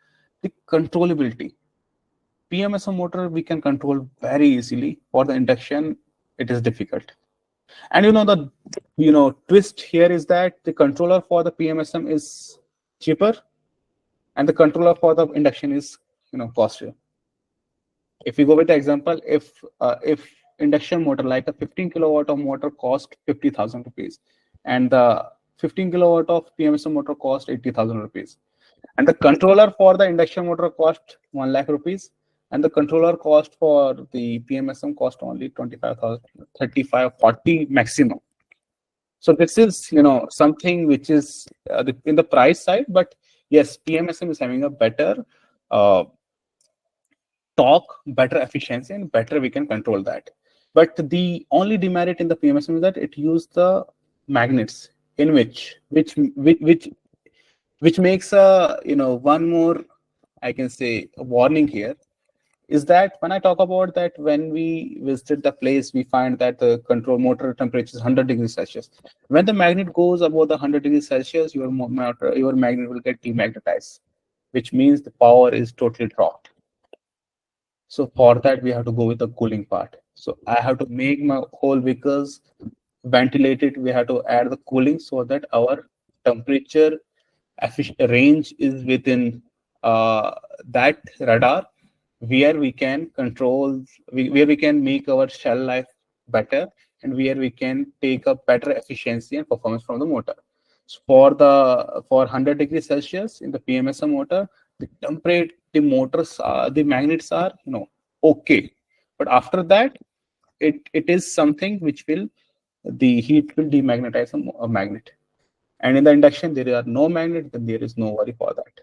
the controllability. PMSM motor we can control very easily. For the induction, it is difficult. And the twist here is that the controller for the PMSM is cheaper, and the controller for the induction is costlier. If we go with the example, if induction motor like a 15 kilowatt of motor cost 50,000 rupees, and the 15 kilowatt of PMSM motor cost 80,000 rupees, and the controller for the induction motor cost 1 lakh rupees, and the controller cost for the PMSM cost only 25,000, 35, 40 maximum. So this is something which is in the price side, but yes, PMSM is having a better torque, better efficiency, and better we can control that. But the only demerit in the PMSM is that it uses the magnets, in which makes a one more, I can say, a warning here, is that when I talk about that, when we visited the place, we find that the control motor temperature is 100 degrees Celsius. When the magnet goes above the 100 degrees Celsius, your magnet will get demagnetized, which means the power is totally dropped. So for that, we have to go with the cooling part. So I have to make my whole vehicles ventilated. We have to add the cooling so that our temperature range is within that radar, where we can control, where we can make our shell life better, and where we can take a better efficiency and performance from the motor. So for 100 degrees Celsius in the PMSM motor, the magnets are okay, but after that, it is something which the heat will demagnetize a magnet. And in the induction, there are no magnet, then there is no worry for that.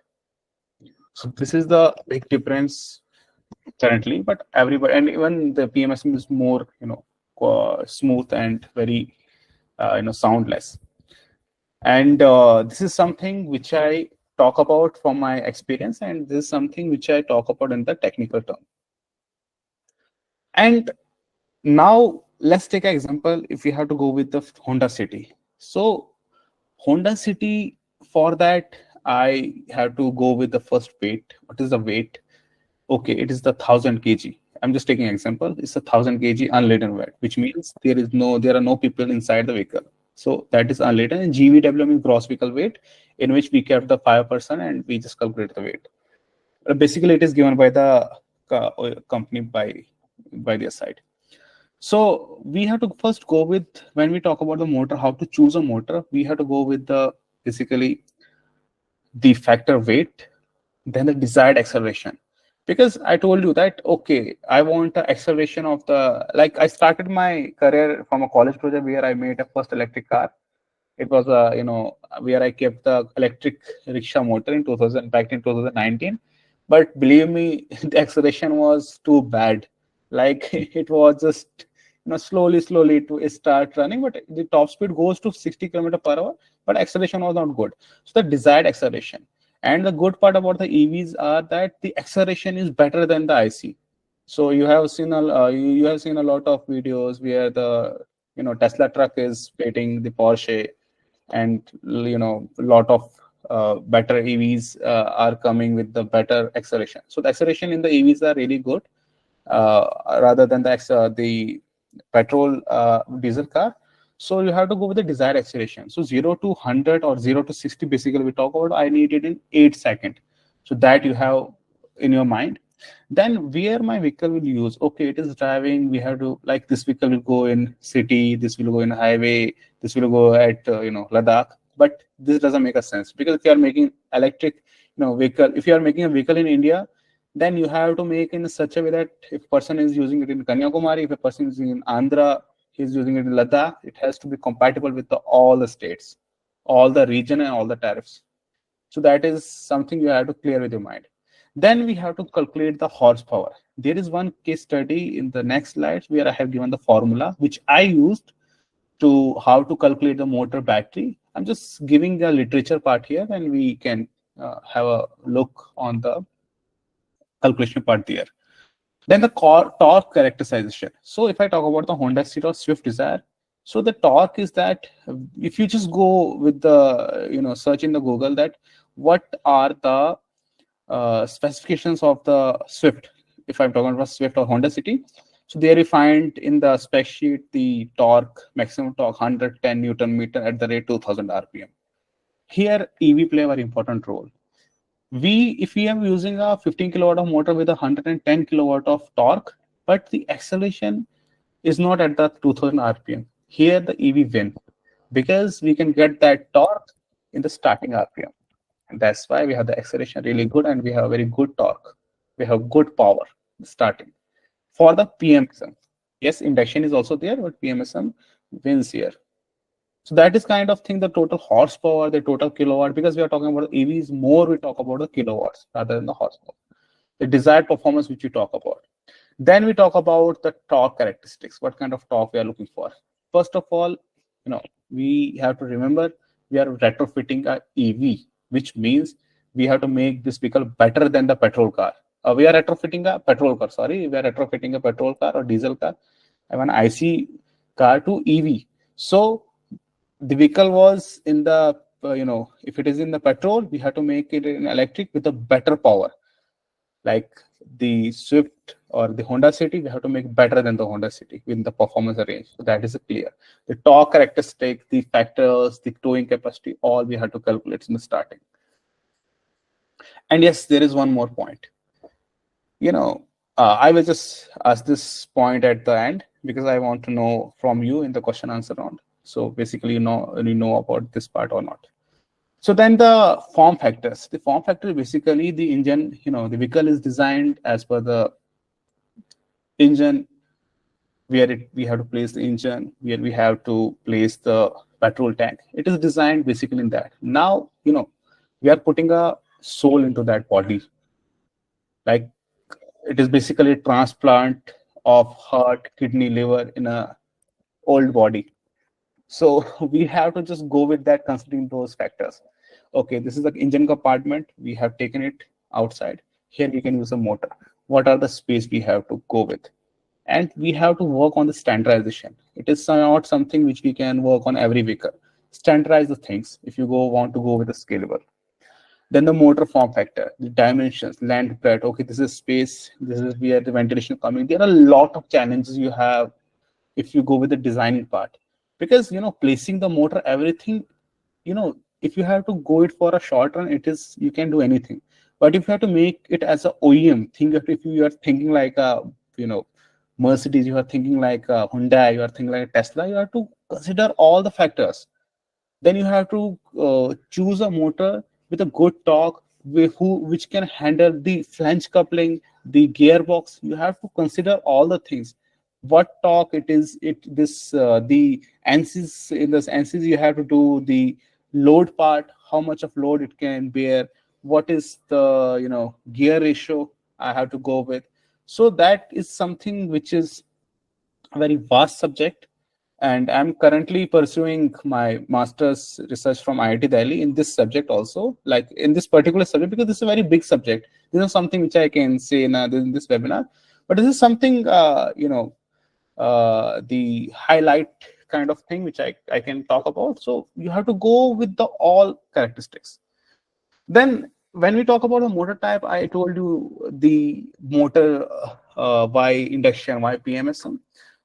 So this is the big difference currently, but everybody, and even the PMSM is more smooth and very soundless. And this is something which I talk about from my experience, and this is something which I talk about in the technical term. And now let's take an example. If we have to go with the Honda City, so Honda City, for that I have to go with the first weight. What is the weight? Okay, it is the 1000 kg. I'm just taking an example. It's a 1000 kg unladen weight, which means there are no people inside the vehicle. So that is unladen. And GVW means gross vehicle weight, in which we kept the 5% and we just calculate the weight. Basically, it is given by the company by their side. So we have to first go with, when we talk about the motor, how to choose a motor, we have to go with basically the factor weight, then the desired acceleration. Because I told you that, okay, I want the acceleration of I started my career from a college project where I made a first electric car. It was where I kept the electric rickshaw motor back in 2019. But believe me, the acceleration was too bad. Like it was just slowly to start running, but the top speed goes to 60 km/h, but acceleration was not good. So the desired acceleration. And the good part about the EVs are that the acceleration is better than the IC. So you have seen a lot of videos where the Tesla truck is beating the Porsche, and a lot of better EVs are coming with the better acceleration. So the acceleration in the EVs are really good rather than the petrol diesel car. So you have to go with the desired acceleration. So 0 to 100 or 0 to 60, basically we talk about, I need it in 8 seconds. So that you have in your mind. Then where my vehicle will use, okay, it is driving, we have to, like, this vehicle will go in city, this will go in highway, this will go at Ladakh. But this doesn't make a sense, because if you are making electric vehicle, if you are making a vehicle in India, then you have to make in such a way that if person is using it in Kanyakumari, if a person is in Andhra, he's using it in Ladakh, it has to be compatible with all the states, all the region and all the tariffs. So that is something you have to clear with your mind. Then we have to calculate the horsepower. There is one case study in the next slides where I have given the formula, which I used to how to calculate the motor battery. I'm just giving the literature part here, and we can have a look on the calculation part there. Then the torque characterization. So if I talk about the Honda City or Swift Desire, so the torque is that if you just go with the search in the Google that what are the specifications of the Swift, if I'm talking about Swift or Honda City, so there you find in the spec sheet the torque, maximum torque 110 Newton meter at the rate 2000 RPM. Here EV play a very important role. If we are using a 15 kilowatt of motor with 110 kilowatt of torque, but the acceleration is not at the 2000 RPM, here the EV win, because we can get that torque in the starting RPM. And that's why we have the acceleration really good, and we have very good torque. We have good power starting. For the PMSM, yes, induction is also there, but PMSM wins here. So that is kind of thing, the total horsepower, the total kilowatt, because we are talking about EVs more, we talk about the kilowatts rather than the horsepower. The desired performance which we talk about. Then we talk about the torque characteristics, what kind of torque we are looking for. First of all, we have to remember we are retrofitting a EV, which means we have to make this vehicle better than the petrol car. We are retrofitting a petrol car, we are retrofitting a petrol car or diesel car, an IC car to EV. So the vehicle was in the, if it is in the petrol, we have to make it in electric with a better power. Like the Swift or the Honda City, we have to make better than the Honda City with the performance range. So that is clear. The torque characteristic, the factors, the towing capacity, all we have to calculate in the starting. And yes, there is one more point. I will just ask this point at the end because I want to know from you in the question answer round. So basically, you know about this part or not. So then the form factors. The form factor, basically the engine, the vehicle is designed as per the engine, where we have to place the engine, where we have to place the petrol tank. It is designed basically in that. Now, we are putting a soul into that body. Like it is basically a transplant of heart, kidney, liver in a old body. So we have to just go with that, considering those factors. Okay, this is the engine compartment. We have taken it outside. Here we can use a motor. What are the space we have to go with? And we have to work on the standardization. It is not something which we can work on every vehicle. Standardize the things if you want to go with a scalable. Then the motor form factor, the dimensions, land breadth. Okay, this is space. This is where the ventilation coming. There are a lot of challenges you have if you go with the designing part. Because placing the motor, everything, if you have to go it for a short run, you can do anything. But if you have to make it as a OEM, if you are thinking like a Mercedes, you are thinking like a Hyundai, you are thinking like a Tesla, you have to consider all the factors. Then you have to choose a motor with a good torque, which can handle the flange coupling, the gearbox. You have to consider all the things. What torque it is, the ANSYS, in this ANSYS you have to do the load part, how much of load it can bear, what is the gear ratio I have to go with. So that is something which is a very vast subject, and I'm currently pursuing my master's research from IIT Delhi in this subject also, like in this particular subject, because this is a very big subject. This is something which I can say in this webinar, but this is something the highlight kind of thing which I can talk about. So you have to go with the all characteristics. Then when we talk about the motor type, I told you the motor by induction, by PMSM,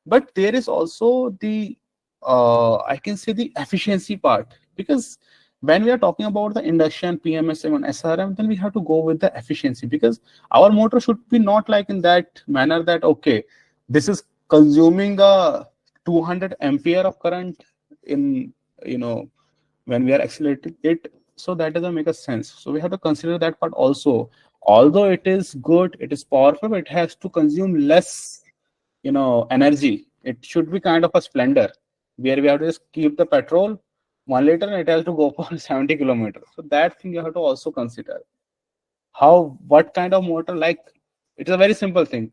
but there is also the I can say the efficiency part, because when we are talking about the induction, PMSM and SRM, then we have to go with the efficiency, because our motor should be not like in that manner that, okay, this is consuming a 200 ampere of current in, when we are accelerating it. So that doesn't make a sense. So we have to consider that part also. Although it is good, it is powerful, but it has to consume less, energy. It should be kind of a splendor where we have to just keep the petrol 1 liter and it has to go for 70 kilometers. So that thing you have to also consider. What kind of motor, like, it is a very simple thing.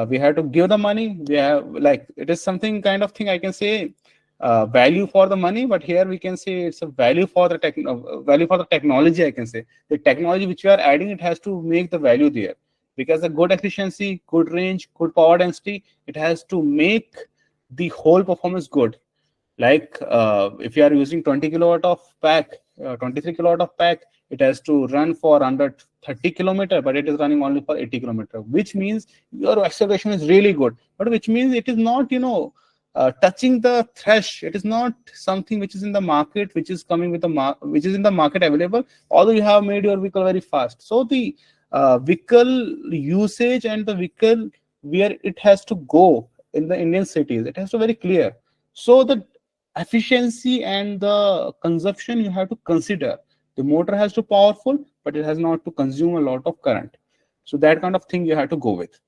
We have to give the money. We have, like, it is something kind of thing I can say, value for the money, but here we can say it's a value for the technology. I can say the technology which we are adding, it has to make the value there, because a good efficiency, good range, good power density, it has to make the whole performance good. Like if you are using 20 kilowatt of pack, 23 kilowatt of pack, it has to run for under 30 kilometer, but it is running only for 80 kilometer, which means your acceleration is really good, but which means it is not, touching the thresh. It is not something which is in the market, which is coming with which is in the market available, although you have made your vehicle very fast. So the vehicle usage and the vehicle where it has to go in the Indian cities, it has to very clear. So the efficiency and the consumption you have to consider. The motor has to powerful, but it has not to consume a lot of current. So that kind of thing you have to go with.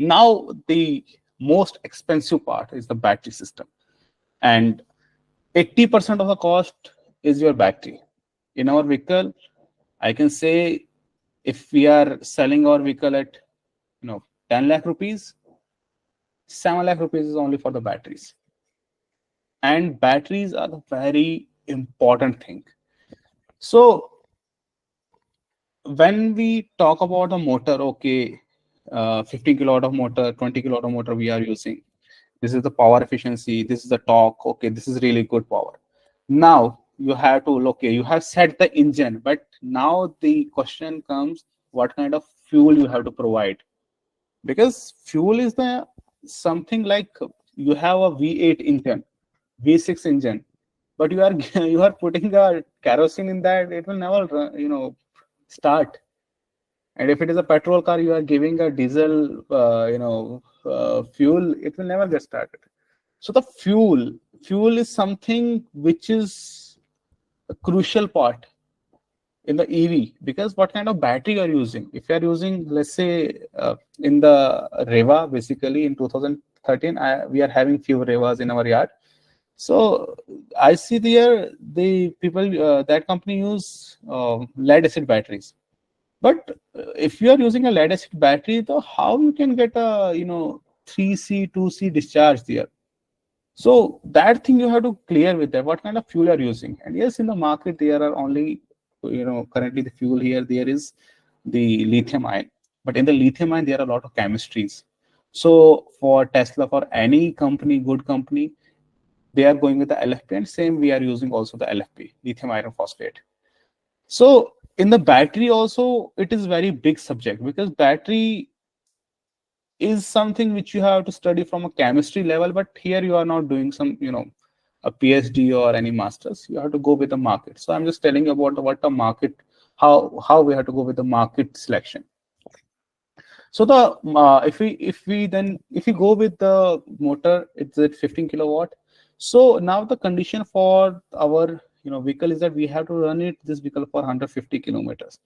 Now the most expensive part is the battery system, and 80% of the cost is your battery. In our vehicle, I can say if we are selling our vehicle at 10 lakh rupees, 7 lakh rupees is only for the batteries. And batteries are the very important thing. So when we talk about the motor, okay, 15 kilowatt of motor, 20 kilowatt of motor we are using. This is the power efficiency. This is the torque. Okay, this is really good power. Now you have to, okay, you have set the engine, but now the question comes, what kind of fuel you have to provide? Because fuel is the something like you have a V8 engine, V6 engine, but you are putting a kerosene in that, it will never run, start. And if it is a petrol car, you are giving a diesel, fuel, it will never get started. So the fuel is something which is a crucial part in the EV, because what kind of battery you are using. If you are using, let's say, in the Reva, basically in 2013, we are having few Revas in our yard. So I see there the people, that company use lead acid batteries. But if you are using a lead acid battery, though, how you can get a 3C, 2C discharge there? So that thing you have to clear with that. What kind of fuel you are using? And yes, in the market there are only, currently the fuel here there is the lithium ion. But in the lithium ion there are a lot of chemistries. So for Tesla, for any company, good company, they are going with the LFP, and same we are using also the LFP, lithium iron phosphate. So in the battery also, it is very big subject, because battery is something which you have to study from a chemistry level, but here you are not doing some, a PhD or any masters. You have to go with the market. So I'm just telling you about what the market, how we have to go with the market selection. So the if we go with the motor, it's at 15 kilowatt. So now the condition for our vehicle is that we have to run this vehicle for 150 kilometers.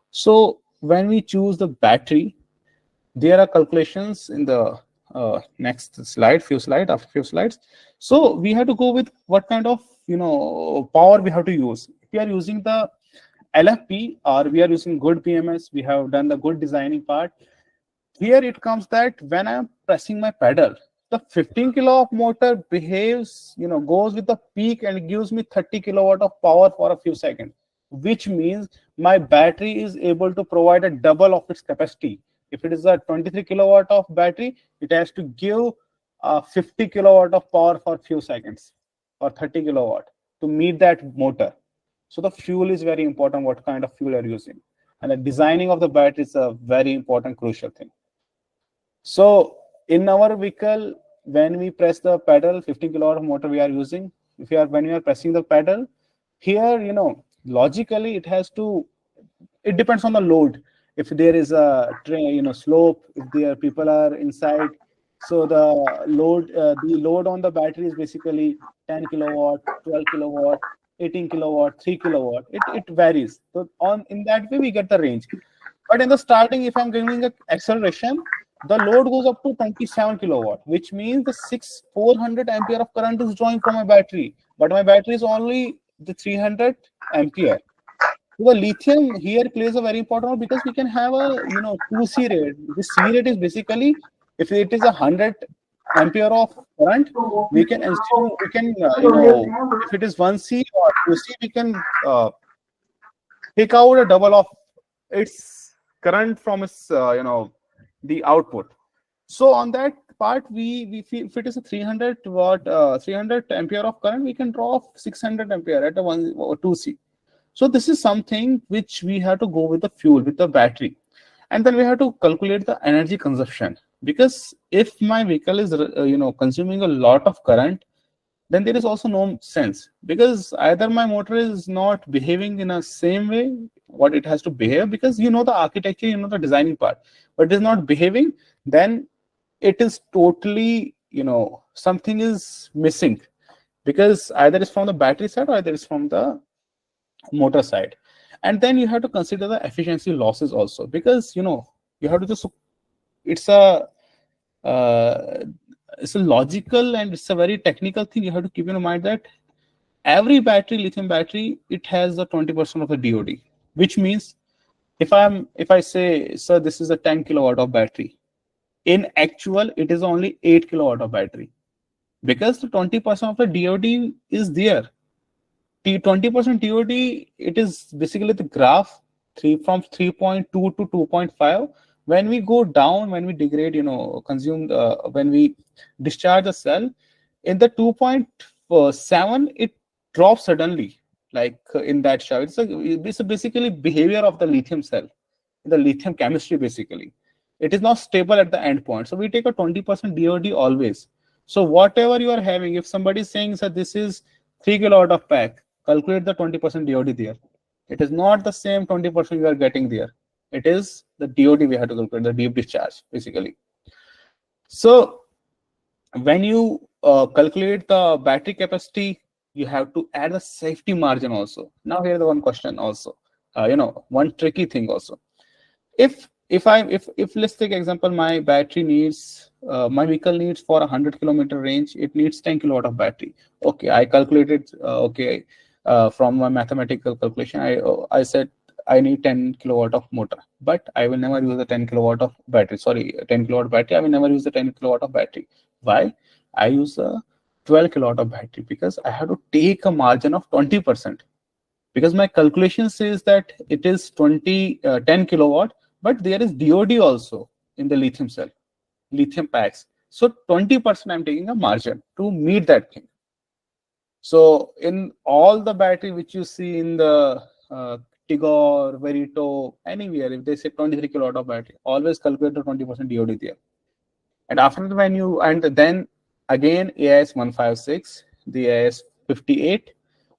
So when we choose the battery, there are calculations in the next slide, after few slides. So we have to go with what kind of power we have to use. If we are using the LFP or we are using good PMS, we have done the good designing part. Here it comes that when I am pressing my pedal, the 15 kilowatt motor behaves, goes with the peak and gives me 30 kilowatt of power for a few seconds, which means my battery is able to provide a double of its capacity. If it is a 23 kilowatt of battery, it has to give 50 kilowatt of power for a few seconds, or 30 kilowatt to meet that motor. So the fuel is very important, what kind of fuel you're using. And the designing of the battery is a very important, crucial thing. So in our vehicle, when we press the pedal, 15 kilowatt motor we are using, when we are pressing the pedal, here, logically it has to, it depends on the load. If there is a slope, if there people are inside, so the load on the battery is basically 10 kilowatt, 12 kilowatt, 18 kilowatt, 3 kilowatt. It varies. So in that way we get the range. But in the starting, if I'm giving an acceleration, the load goes up to 27 kilowatt, which means the 400 ampere of current is drawing from my battery, but my battery is only the 300 ampere. So the lithium here plays a very important role, because we can have a 2C rate. The C rate is basically, if it is 100 ampere of current, we can assume, if it is 1C or 2C, we can take out a double of its current from its the output. So on that part, we feel if it is a 300 ampere of current, we can draw 600 ampere at a 1 or 2C. So this is something which we have to go with the fuel, with the battery, and then we have to calculate the energy consumption. Because if my vehicle is consuming a lot of current, then there is also no sense, because either my motor is not behaving in a same way what it has to behave, because the architecture, the designing part, but it is not behaving, then it is totally, something is missing, because either it's from the battery side or either it's from the motor side. And then you have to consider the efficiency losses also, because you have to just, it's a logical and it's a very technical thing. You have to keep in mind that every battery, lithium battery, it has a 20% of the DOD, which means if I say, sir, this is a 10 kilowatt of battery, in actual it is only 8 kilowatt of battery, because the 20% of the DOD is there. The 20% DOD, it is basically the graph from 3.2 to 2.5. When we go down, when we degrade, when we discharge the cell, in the 2.7, it drops suddenly, like in that chart. It's basically behavior of the lithium cell, the lithium chemistry basically. It is not stable at the end point. So we take a 20% DOD always. So whatever you are having, if somebody is saying that this is 3 kilowatt of pack, calculate the 20% DOD there. It is not the same 20% you are getting there. It is the DOD we have to calculate, the deep discharge basically. So when you calculate the battery capacity, you have to add the safety margin also. Now here's the one question also, one tricky thing also. If let's take example, my battery needs, my vehicle needs for 100 kilometer range, it needs 10 kilowatt of battery. Okay, I calculated, from my mathematical calculation, I said I need 10 kilowatt of motor, but I will never use the 10 kilowatt of battery. Sorry, 10 kilowatt battery. I will never use the 10 kilowatt of battery. Why? I use a 12 kilowatt of battery, because I have to take a margin of 20%, because my calculation says that it is 10 kilowatt, but there is DOD also in the lithium cell, lithium packs. So 20% I'm taking a margin to meet that thing. So in all the battery which you see in the Tigor, Verito, anywhere, if they say 23 kilowatt of battery, always calculate the 20% DOD there. And after that, then again AIS 156, the AIS 58,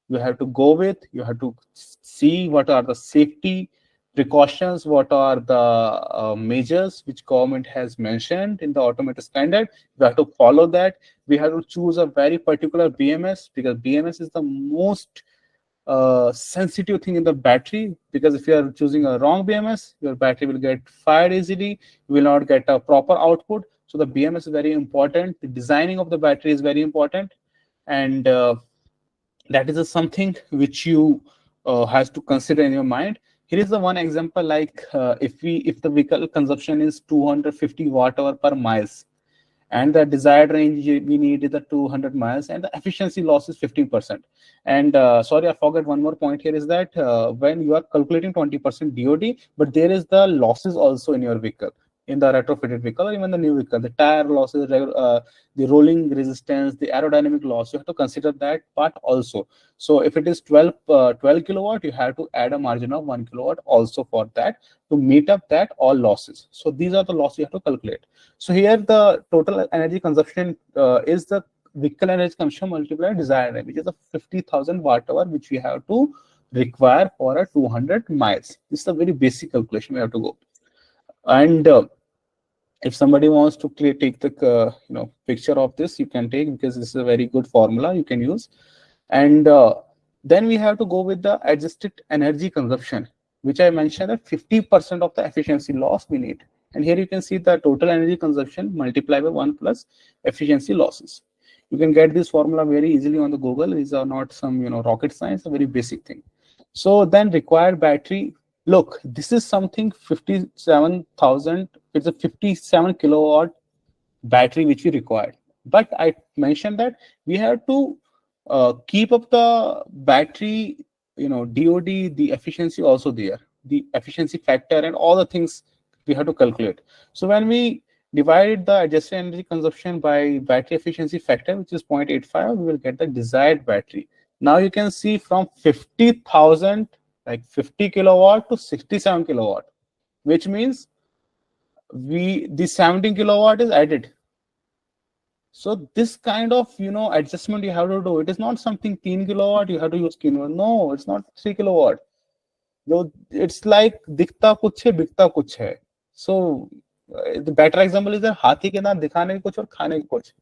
you have to go with, you have to see what are the safety precautions, what are the measures which government has mentioned in the automotive standard. We have to follow that. We have to choose a very particular BMS, because BMS is the most sensitive thing in the battery, because if you are choosing a wrong BMS, your battery will get fired easily, you will not get a proper output. So the BMS is very important. The designing of the battery is very important, and that is something which you has to consider in your mind. Here is the one example, like if the vehicle consumption is 250 watt-hour per miles, and the desired range we need is the 200 miles, and the efficiency loss is 15%. And sorry, I forgot one more point here, is that when you are calculating 20% DOD, but there is the losses also in your vehicle. in the retrofitted vehicle or even the new vehicle. The tire losses, the rolling resistance, the aerodynamic loss, you have to consider that part also. So if it is 12 kilowatt, you have to add a margin of 1 kilowatt also for that to meet up that all losses. So these are the losses you have to calculate. So here the total energy consumption is the vehicle energy consumption multiplied desired range, which is a 50,000 watt hour, which we have to require for a 200 miles. This is a very basic calculation we have to go. And if somebody wants to take the picture of this, you can take, because this is a very good formula you can use. And then we have to go with the adjusted energy consumption, which I mentioned that 50% of the efficiency loss we need. And here you can see the total energy consumption multiplied by 1 plus efficiency losses. You can get this formula very easily on the Google. These are not some rocket science, a very basic thing. So then required battery. Look, this is something 57,000. It's a 57 kilowatt battery which we required. But I mentioned that we have to keep up the battery, DOD, the efficiency also there, the efficiency factor and all the things we have to calculate. So when we divide the adjusted energy consumption by battery efficiency factor, which is 0.85, we will get the desired battery. Now you can see from 50,000, like 50 kilowatt to 67 kilowatt, which means the 17 kilowatt is added. So this kind of adjustment you have to do. It is not something 3 kilowatt you have to use kilowatt. No, it's not 3 kilowatt. It's like दिखता कुछ है बिकता कुछ है. So the better example is that हाथी के दांत दिखाने के कुछ और खाने के कुछ.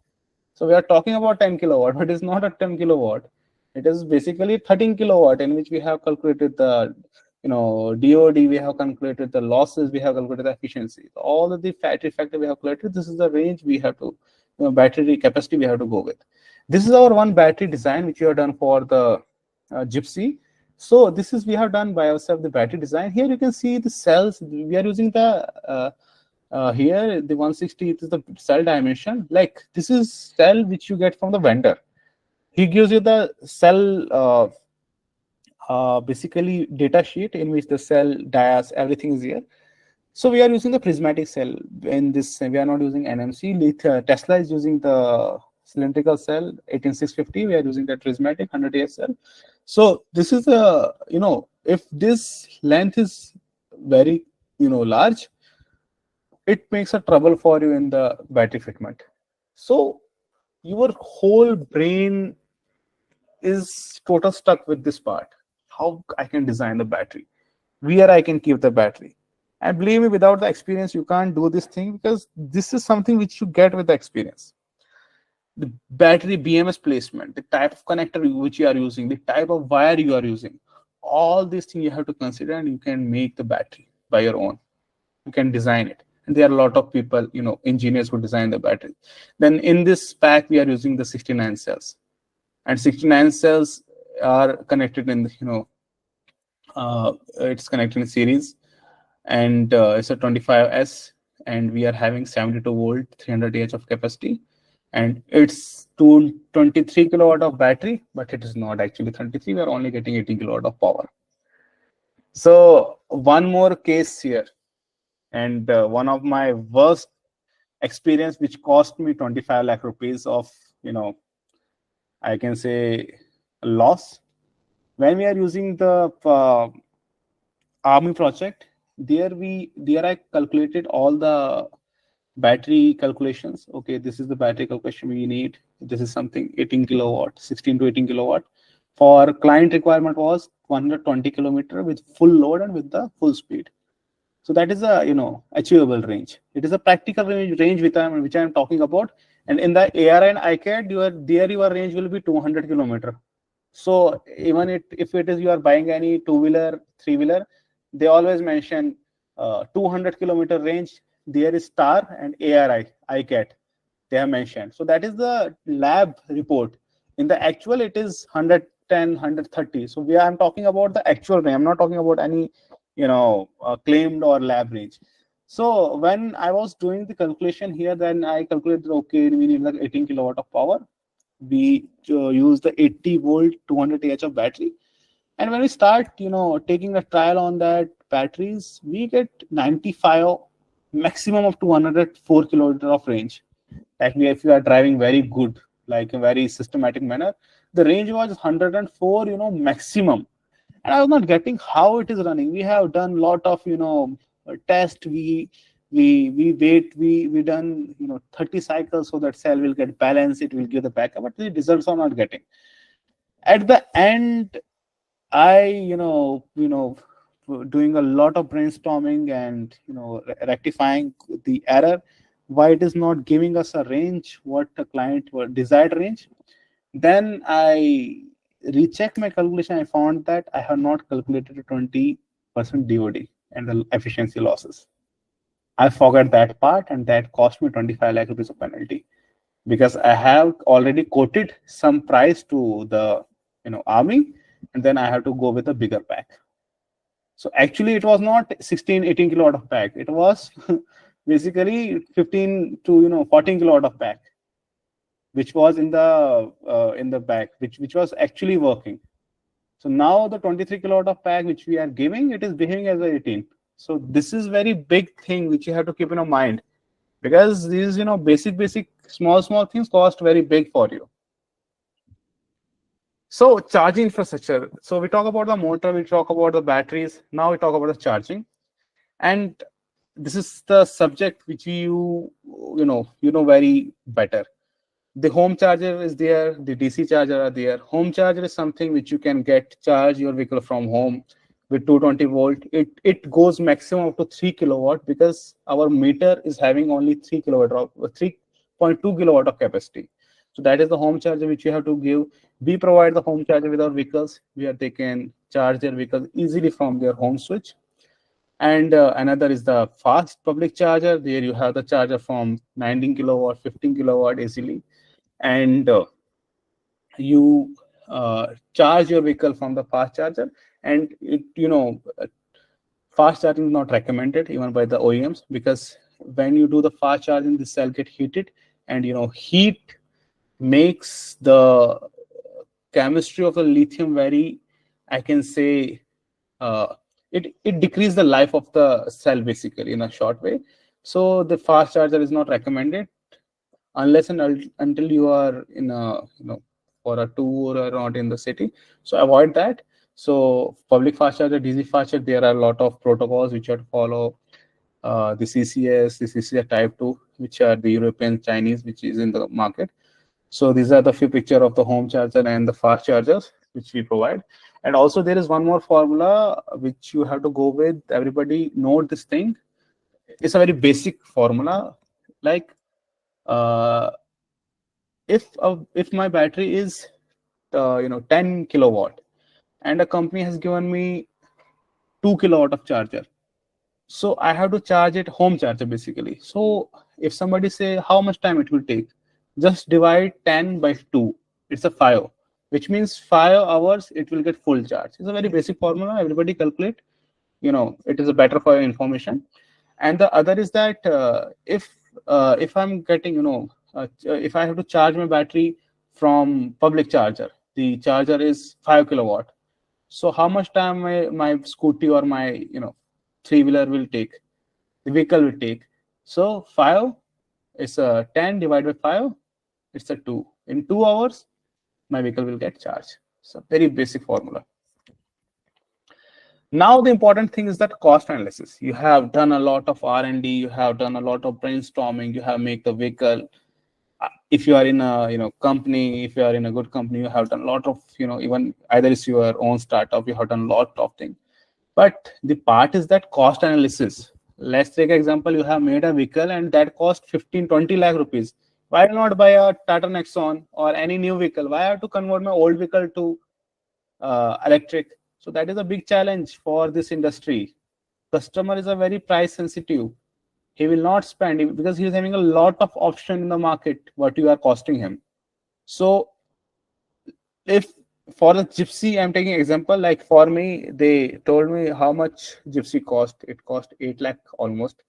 So we are talking about 10 kilowatt, but it is not a 10 kilowatt. It is basically 13 kilowatt, in which we have calculated the DOD, we have calculated the losses, we have calculated the efficiency. All of the battery factor we have calculated. This is the range we have to, battery capacity we have to go with. This is our one battery design which we have done for the Gypsy. So this is we have done by ourselves the battery design. Here you can see the cells. We are using the here the 160. It is the cell dimension. Like this is cell which you get from the vendor. He gives you the cell basically data sheet in which the cell dias, everything is here. So we are using the prismatic cell in this. We are not using NMC. Tesla is using the cylindrical cell 18650. We are using the prismatic 100 AS cell. So this is a if this length is very large, it makes a trouble for you in the battery fitment. So your whole brain is total stuck with this part. How I can design the battery, where I can keep the battery. And believe me, without the experience, you can't do this thing, because this is something which you get with the experience. The battery BMS placement, the type of connector which you are using, the type of wire you are using, all these things you have to consider, and you can make the battery by your own. You can design it. And there are a lot of people, engineers who design the battery. Then in this pack, we are using the 69 cells. And 69 cells are connected in, it's connected in series. And it's a 25S. And we are having 72 volt, 300 Ah of capacity. And it's 23 kilowatt of battery, but it is not actually 33. We are only getting 18 kilowatt of power. So one more case here. And one of my worst experience, which cost me 25 lakh rupees of, I can say loss. When we are using the army project, there I calculated all the battery calculations. Okay, this is the battery calculation we need. This is something 18 kilowatt, 16 to 18 kilowatt. For client requirement was 120 kilometer with full load and with the full speed. So that is a achievable range. It is a practical range which I am talking about. And in the AR and ICAD, your range will be 200 kilometer. So even if it is you are buying any two-wheeler, three-wheeler, they always mention 200 kilometer range. There is STAR and ARI, ICAT, they have mentioned. So that is the lab report. In the actual, it is 110, 130. So I'm talking about the actual range. I'm not talking about any, claimed or lab range. So when I was doing the calculation here, then I calculated, okay, we need like 18 kilowatt of power. We use the 80 volt, 200 Ah of battery. And when we start, taking a trial on that batteries, we get 95 maximum of 204 kilometers of range. Actually, if you are driving very good, like a very systematic manner, the range was 104, maximum. And I was not getting how it is running. We have done lot of, test. We done, 30 cycles so that cell will get balanced. It will give the backup, but the results are not getting. At the end, I, doing a lot of brainstorming and, rectifying the error, why it is not giving us a range, what the client desired range. Then I rechecked my calculation. I found that I have not calculated a 20% DOD and the efficiency losses. I forgot that part, and that cost me 25 lakh rupees of penalty, because I have already quoted some price to the army, and then I have to go with a bigger pack. So actually it was not 16-18 kilowatt of pack. It was basically 15 to 14 kilowatt of pack, which was in the back, which was actually working. So now the 23 kilowatt of pack which we are giving, it is behaving as a 18. So this is very big thing which you have to keep in mind, because these basic small things cost very big for you. So charging infrastructure. So we talk about the motor, we talk about the batteries. Now we talk about the charging, and this is the subject which you know very better. The home charger is there, the DC charger are there. Home charger is something which you can charge your vehicle from home with 220 volt. It goes maximum up to 3 kilowatt, because our meter is having only 3 kilowatt of 3.2 kilowatt of capacity. So that is the home charger which you have to give. We provide the home charger with our vehicles, where they can charge their vehicles easily from their home switch. And another is the fast public charger. There you have the charger from 19 kilowatt, 15 kilowatt easily. And you charge your vehicle from the fast charger. And fast charging is not recommended even by the OEMs, because when you do the fast charging, the cell get heated, and heat makes the chemistry of the lithium very, I can say, it decreases the life of the cell basically in a short way. So the fast charger is not recommended unless and until you are in a for a tour or not in the city. So avoid that. So public fast charger, DC fast charger, there are a lot of protocols which you have to follow. The CCS, the CCS type 2, which are the European, Chinese, which is in the market. So these are the few picture of the home charger and the fast chargers which we provide. And also there is one more formula which you have to go with. Everybody note this thing. It's a very basic formula. Like if my battery is 10 kilowatt, and a company has given me 2 kilowatt of charger, so I have to charge it home charger basically. So if somebody say how much time it will take, just divide 10 by 2. It's a 5, which means 5 hours it will get full charge. It's a very basic formula. Everybody calculate. It is a better for your information. And the other is that if I'm getting if I have to charge my battery from public charger, the charger is 5 kilowatt. So how much time my scooty or my three-wheeler will take, the vehicle will take? So 5 is 10 divided by 5. It's a 2. In 2 hours, my vehicle will get charged. It's a very basic formula. Now the important thing is that cost analysis. You have done a lot of R&D. You have done a lot of brainstorming. You have made the vehicle. If you are in a company, if you are in a good company, you have done a lot of even either it's your own startup, you have done a lot of things. But the part is that cost analysis. Let's take an example. You have made a vehicle and that cost 15-20 lakh rupees. Why not buy a Tata Nexon or any new vehicle? Why have to convert my old vehicle to electric? So that is a big challenge for this industry. Customer is a very price sensitive. He will not spend because he is having a lot of option in the market what you are costing him. So if for the Gypsy, I'm taking example, like for me, they told me how much Gypsy cost. It cost 8 lakh almost.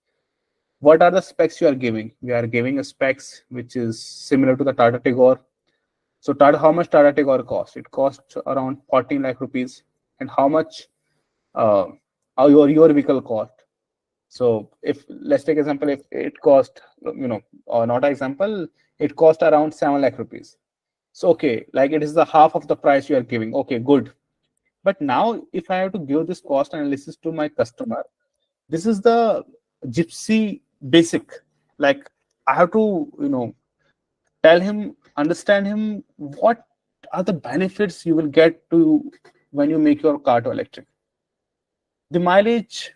What are the specs you are giving? We are giving a specs which is similar to the Tata Tigor. So how much Tata Tigor cost? It costs around 14 lakh rupees. And how much your vehicle cost? So if let's take example, if it cost, or not example, it cost around 7 lakh rupees. So okay, like it is the half of the price you are giving. Okay, good. But now if I have to give this cost analysis to my customer, this is the gypsy basic. Like I have to, tell him, understand him, what are the benefits you will get to when you make your car to electric. The mileage,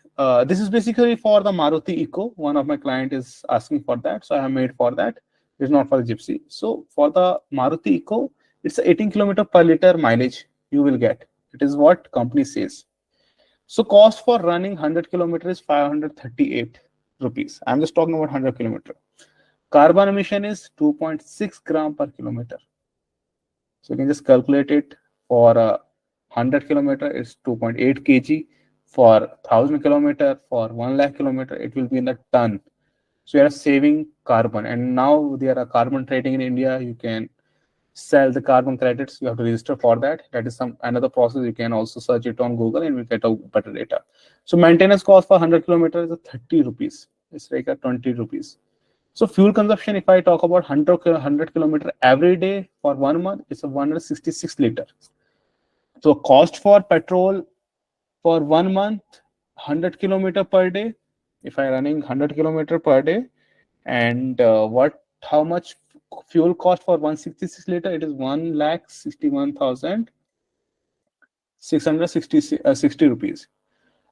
this is basically for the Maruti Eco. One of my client is asking for that, so I have made for that. It's not for the Gypsy. So for the Maruti Eco, it's 18 kilometer per liter mileage you will get. It is what company says. So cost for running 100 kilometers is 538 rupees. I'm just talking about 100 kilometer. Carbon emission is 2.6 gram per kilometer. So you can just calculate it. For 100 kilometer, it's 2.8 kg. For 1,000 kilometer, for 1 lakh kilometer, it will be in the ton. So you are saving carbon. And now there are carbon trading in India. You can sell the carbon credits. You have to register for that. That is another process. You can also search it on Google and we get a better data. So maintenance cost for 100 kilometers is 30 rupees. It's like a 20 rupees. So fuel consumption, if I talk about 100 kilometer every day for 1 month, it's a 166 liter. So cost for petrol for 1 month, 100 kilometer per day. If I running 100 kilometer per day, and how much fuel cost for 166 liter? It is 1,61,660 rupees.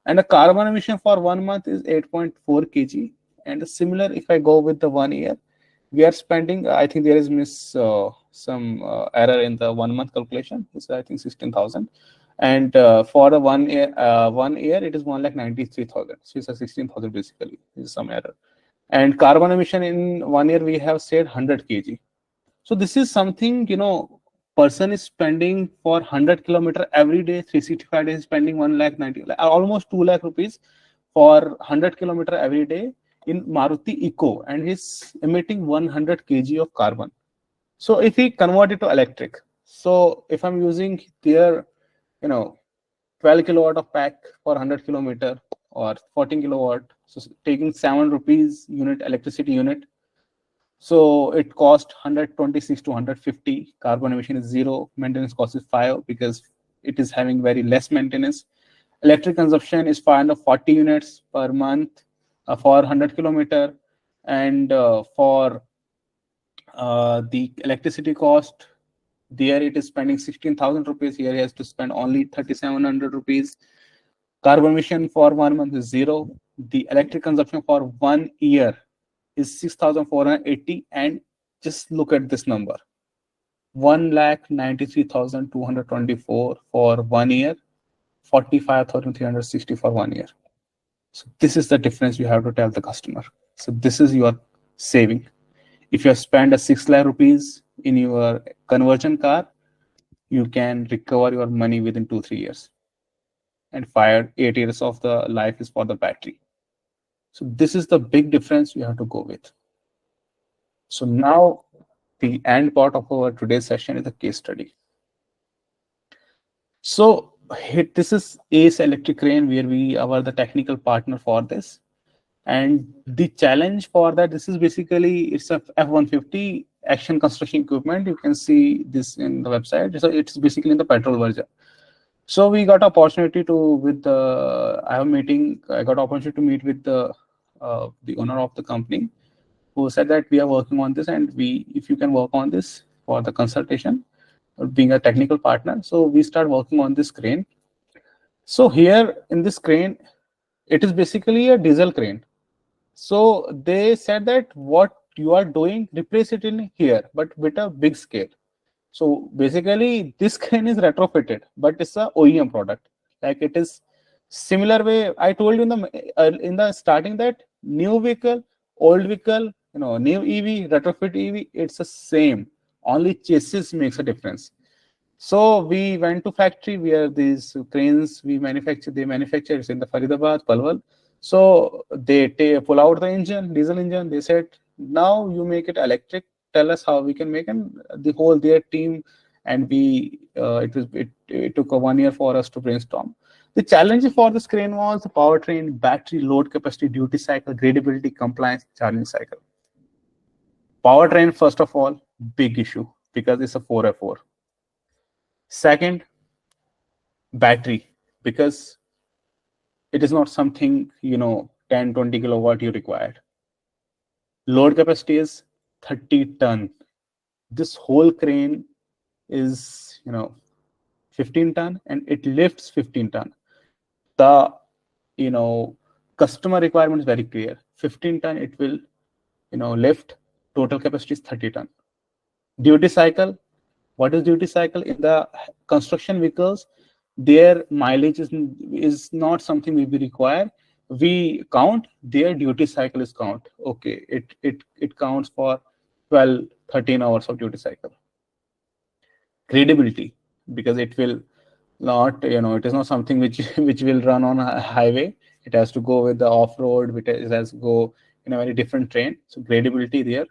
And the carbon emission for 1 month is 8.4 kg. And similar, if I go with the 1 year, we are spending, I think there is some error in the 1 month calculation. It's I think 16,000. And for the 1 year, it is 1,93,000. So it's a 16,000 basically. Is some error. And carbon emission in 1 year we have said 100 kg. So this is something person is spending for 100 kilometer every day, 365 days, spending 1,90,000, almost 2 lakh rupees for 100 kilometer every day in Maruti Eco, and he's emitting 100 kg of carbon. So if we convert it to electric, so if I'm using their 12 kilowatt of pack for 100 kilometer or 14 kilowatt, so taking 7 rupees unit electricity unit, so it cost 126 to 150. Carbon emission is 0. Maintenance cost is 5 because it is having very less maintenance. Electric consumption is 540 units per month for 100 kilometer, and for the electricity cost, there it is spending 16,000 rupees. Here he has to spend only 3,700 rupees. Carbon emission for 1 month is 0. The electric consumption for 1 year is 6,480, and just look at this number, 1,93,224 for 1 year, 45,360 for 1 year. So this is the difference you have to tell the customer. So this is your saving. If you spend a 6 lakh rupees in your conversion car, you can recover your money within 2-3 years. And 8 years of the life is for the battery. So this is the big difference you have to go with. So now the end part of our today's session is a case study. So this is Ace Electric Crane, where we are the technical partner for this. And the challenge for that, this is basically, it's a F-150 action construction equipment. You can see this in the website. So it's basically in the petrol version. So we got opportunity to, I got opportunity to meet with the owner of the company, who said that we are working on this, and if you can work on this for the consultation, being a technical partner. So we start working on this crane. So here in this crane, it is basically a diesel crane. So they said that what you are doing, replace it in here, but with a big scale. So basically this crane is retrofitted, but it's a OEM product. Like it is similar way. I told you in the starting that new vehicle, old vehicle, new EV, retrofit EV, it's the same. Only chassis makes a difference. So we went to factory where these cranes they manufacture it's in the Faridabad, Palwal. So they pull out the engine, diesel engine. They said, now you make it electric. Tell us how we can make, and their team, and it took 1 year for us to brainstorm. The challenge for this crane was the powertrain, battery, load capacity, duty cycle, gradability, compliance, charging cycle. Powertrain, first of all, big issue because it's a 4x4. Second, battery, because it is not something, 10, 20 kilowatt you required. Load capacity is 30 ton. This whole crane is, 15 ton and it lifts 15 ton. The, customer requirement is very clear. 15 ton, it will, lift. Total capacity is 30 ton. Duty cycle. What is duty cycle? In the construction vehicles, their mileage is not something we require. We count, their duty cycle is count. Okay, it counts for 12, 13 hours of duty cycle. Gradability, because it will not, it is not something which will run on a highway. It has to go with the off-road, it has to go in a very different terrain. So gradability there.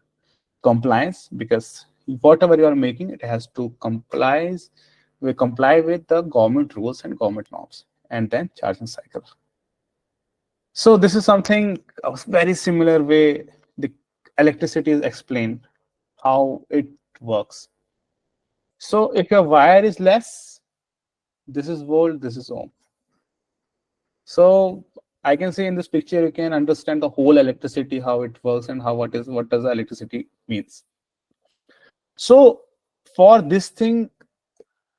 Compliance, because whatever you are making, it has to comply with the government rules and government norms. And then charging cycle. So this is something a very similar way the electricity is explained, how it works. So if your wire is less, this is volt, this is ohm. So I can say in this picture, you can understand the whole electricity, how it works and what does the electricity means. So for this thing,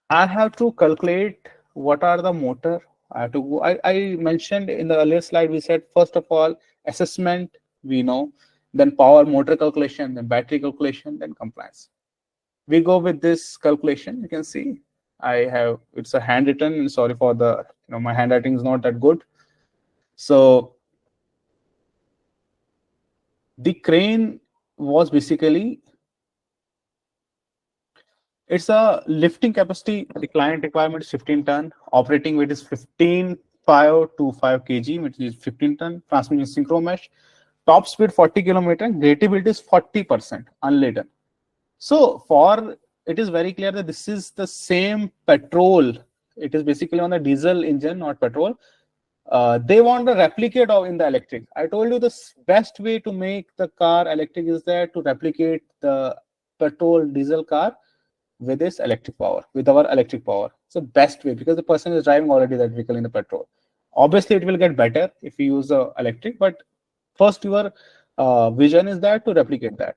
I have to calculate what are the motor. I mentioned in the earlier slide, we said, first of all, assessment, we know, then power motor calculation, then battery calculation, then compliance. We go with this calculation. You can see it's a handwritten. Sorry for the, my handwriting is not that good. So the crane was basically, it's a lifting capacity. The client requirement is 15 ton. Operating weight is 15,525 kg, which is 15 ton. Transmission synchro mesh. Top speed 40 kilometer. Gradability is 40% unladen. So it is very clear that this is the same petrol. It is basically on the diesel engine, not petrol. They want to replicate in the electric. I told you the best way to make the car electric is that to replicate the petrol diesel car with this electric power, with our electric power. It's the best way because the person is driving already that vehicle in the petrol. Obviously, it will get better if you use the electric, but first your vision is that to replicate that.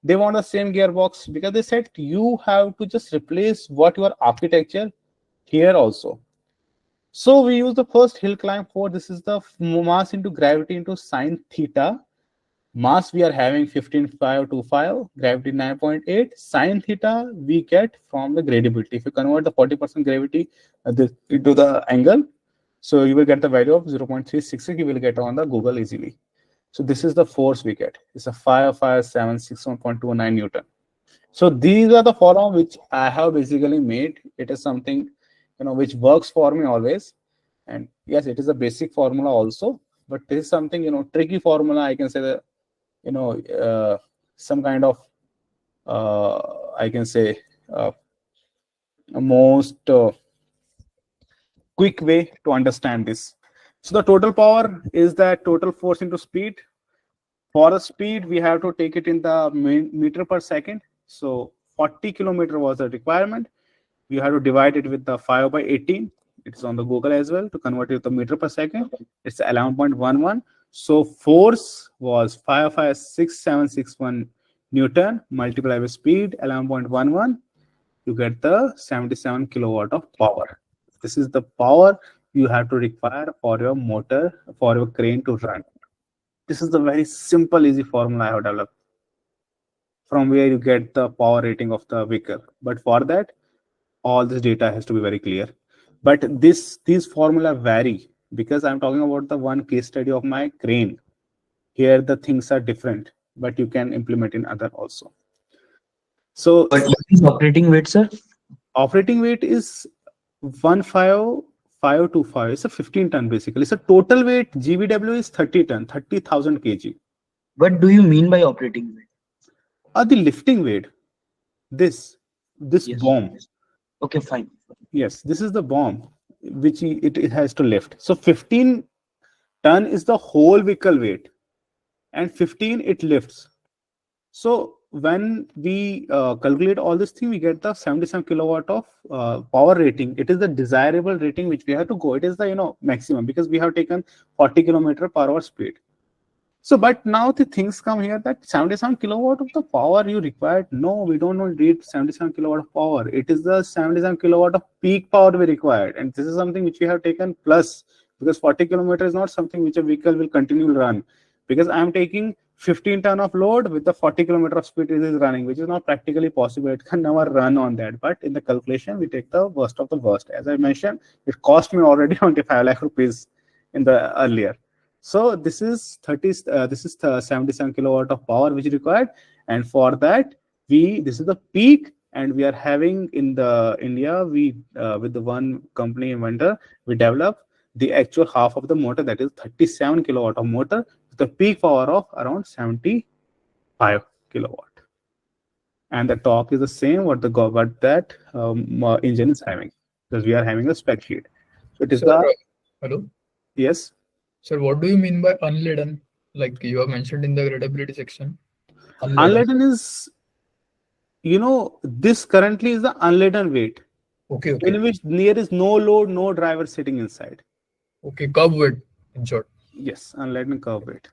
They want the same gearbox because they said you have to just replace what your architecture here also. So we use the first hill climb for this is the mass into gravity into sine theta. Mass we are having 15,525, gravity 9.8. Sine theta we get from the gradability. If you convert the 40% gravity into the angle, so you will get the value of 0.366. You will get on the Google easily. So this is the force we get. It's a 55761.29 Newton. So these are the formula which I have basically made. It is something which works for me always. And yes, it is a basic formula also, but this is something tricky formula. I can say that some kind of I can say most quick way to understand this. So the total power is that total force into speed. For the speed, we have to take it in the meter per second. So 40 kilometer was the requirement. We have to divide it with the 5 by 18. It's on the Google as well to convert it to meter per second. It's 11.11. So force was 556,761 Newton multiplied by speed 11.11. You get the 77 kilowatt of power. This is the power you have to require for your motor, for your crane to run. This is the very simple, easy formula I have developed from where you get the power rating of the vehicle. But for that, all this data has to be very clear. But these formula vary because I'm talking about the one case study of my crane. Here the things are different, but you can implement in other also. So But what is operating weight, sir? Operating weight is 15,525. It's a 15 ton basically. So total weight GVW is 30 ton, 30,000 kg. What do you mean by operating weight? The lifting weight. This Yes. bomb. Okay, fine. Yes, this is the bomb. which it has to lift. So 15 ton is the whole vehicle weight, and 15 it lifts. So when we calculate all this thing, we get the 77 kilowatt of power rating. It is the desirable rating which we have to go. It is the maximum, because we have taken 40 kilometer per hour speed. So, but now the things come here that 77 kilowatt of the power you required. No, we don't need 77 kilowatt of power. It is the 77 kilowatt of peak power we required. And this is something which we have taken plus, because 40 kilometers is not something which a vehicle will continue to run. Because I am taking 15 ton of load with the 40 kilometer of speed it is running, which is not practically possible. It can never run on that. But in the calculation, we take the worst of the worst. As I mentioned, it cost me already 25 lakh rupees in the earlier. So this is 77 kilowatt of power which is required, and for that this is the peak, and we are having in the India with the one company vendor we develop the actual half of the motor, that is 37 kilowatt of motor with the peak power of around 75 kilowatt, and the torque is the same what that engine is having, because we are having a spec sheet. So it is hello. Yes. Sir, what do you mean by unladen? Like you have mentioned in the readability section. Unladen is, this currently is the unladen weight. Okay. In which there is no load, no driver sitting inside. Okay, curb weight in short. Yes, unladen curb weight.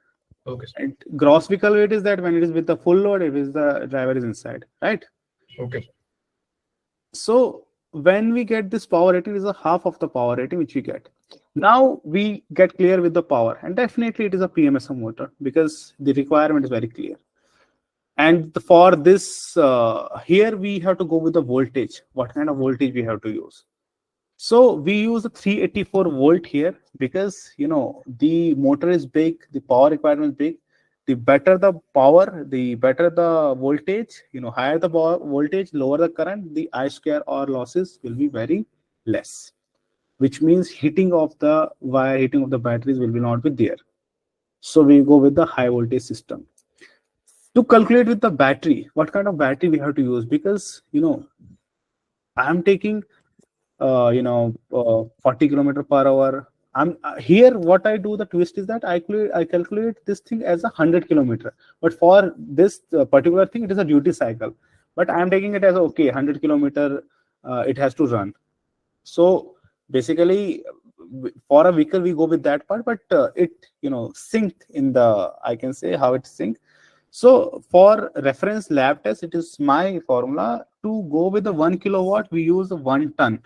Okay. And gross vehicle weight is that when it is with the full load, it is the driver is inside, right? Okay. So when we get this power rating, is a half of the power rating which we get. Now we get clear with the power, and definitely it is a PMSM motor because the requirement is very clear. And for this, here we have to go with the voltage. What kind of voltage we have to use? So we use a 384 volt here because the motor is big, the power requirement is big. The better the power, the better the voltage. Higher the power voltage, lower the current, the I square or losses will be very less, which means heating of the wire, heating of the batteries will not be there. So we go with the high voltage system. To calculate with the battery, what kind of battery we have to use? Because I am taking 40 kilometer per hour. Here what I do, the twist is that I calculate this thing as 100 kilometer, but for this particular thing it is a duty cycle, but I am taking it as 100 kilometer it has to run. So basically for a vehicle we go with that part, but it synced in the, I can say how it synced. So for reference lab test, it is my formula to go with the 1 kilowatt, we use 1 ton.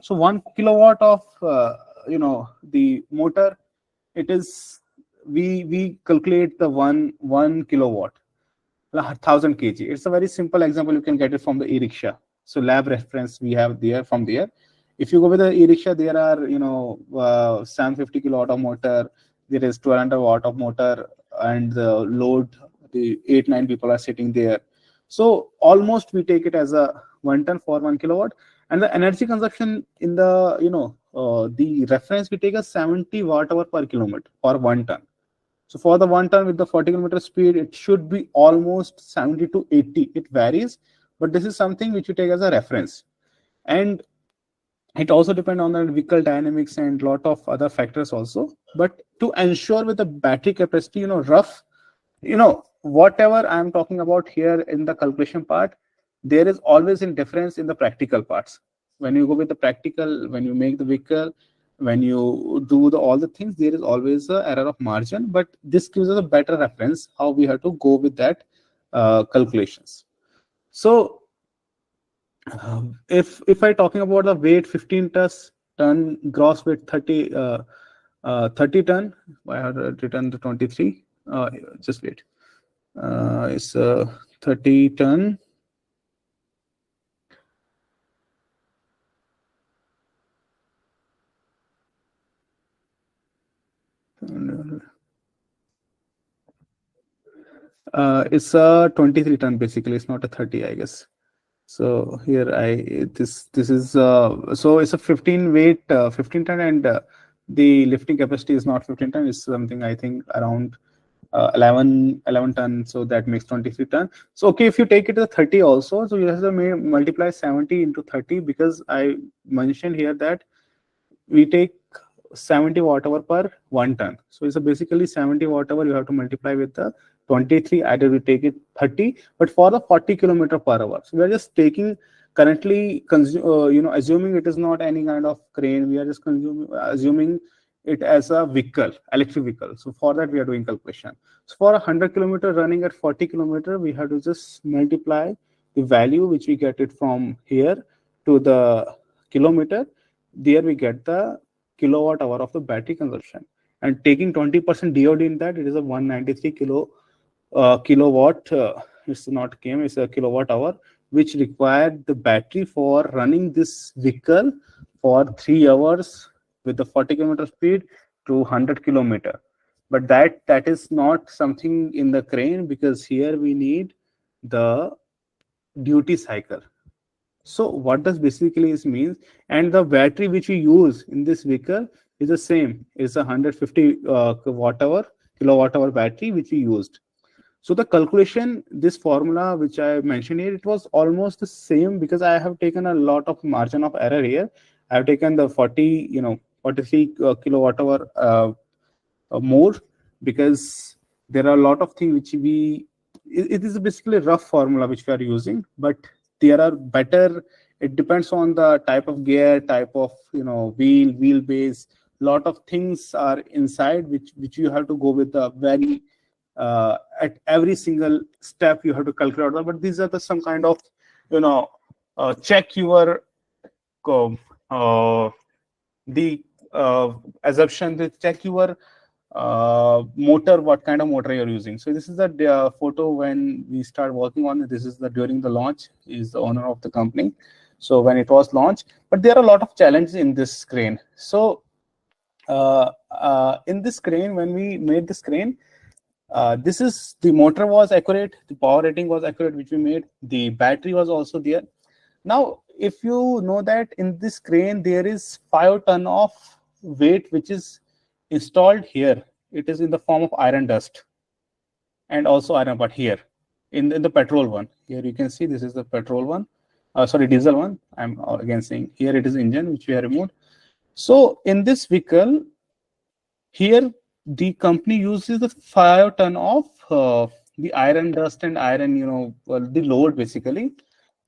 So 1 kilowatt of the motor, it is we calculate the one kilowatt, 1000 kg. It's a very simple example. You can get it from the e-rickshaw. So lab reference we have there from there. If you go with the e-rickshaw, there are 750 kilowatt of motor. There is 1200 watt of motor, and the load, the 8-9 people are sitting there. So almost we take it as a 1 ton for 1 kilowatt, and the energy consumption in the the reference we take a 70 watt hour per kilometer for 1 ton. So for the 1 ton with the 40 kilometer speed, it should be almost 70 to 80. It varies, but this is something which you take as a reference. And it also depends on the vehicle dynamics and lot of other factors also. But to ensure with the battery capacity, whatever I'm talking about here in the calculation part, there is always a difference in the practical parts. When you go with the practical, when you make the vehicle, when you do all the things, there is always an error of margin, but this gives us a better reference how we have to go with that calculations. So if I talking about the weight 15 ton, gross weight 30 ton, I have written the 23. Just wait. It's 30 ton. It's a 23 ton basically. It's not a 30, I guess. So here this is so it's a 15 ton, and the lifting capacity is not 15 ton. It's something I think around 11 ton. So that makes 23 ton. So okay, if you take it to 30 also, so you have to multiply 70 into 30, because I mentioned here that we take 70 watt hour per 1 ton. So it's basically 70 watt hour. You have to multiply with the 23. Either we take it 30, but for the 40 kilometer per hour. So we are just taking currently, assuming it is not any kind of crane. We are just assuming it as a vehicle, electric vehicle. So for that we are doing calculation. So for 100 kilometer running at 40 kilometer, we have to just multiply the value which we get it from here to the kilometer. There we get the kilowatt hour of the battery consumption, and taking 20% DOD in that, it is a 193 kilowatt. It's not km, it's a kilowatt hour, which required the battery for running this vehicle for 3 hours with the 40 kilometer speed to 100 kilometer. But that is not something in the crane, because here we need the duty cycle. So what does basically this means? And the battery which we use in this vehicle is the same. It's a 150 kilowatt hour battery which we used. So the calculation, this formula which I mentioned here, it was almost the same, because I have taken a lot of margin of error here. I have taken the 43 kilowatt hour more, because there are a lot of things which it is basically a rough formula which we are using, but there are better. It depends on the type of gear, type of wheelbase. Lot of things are inside which you have to go with the very at every single step you have to calculate. But these are some kind of check your the assumption, to check your motor, what kind of motor you're using. So this is the photo when we start working on it. This is during the launch. Is the owner of the company. So when it was launched, but there are a lot of challenges in this crane. So in this crane, when we made this crane, this is the motor was accurate, the power rating was accurate, which we made. The battery was also there. Now, if you know that in this crane there is 5 ton of weight which is installed here. It is in the form of iron dust and also iron, but here in the petrol one, here you can see this is the petrol one, diesel one. I'm again saying here it is engine which we have removed. So in this vehicle here, the company uses the 5 ton of the iron dust and iron, the load basically,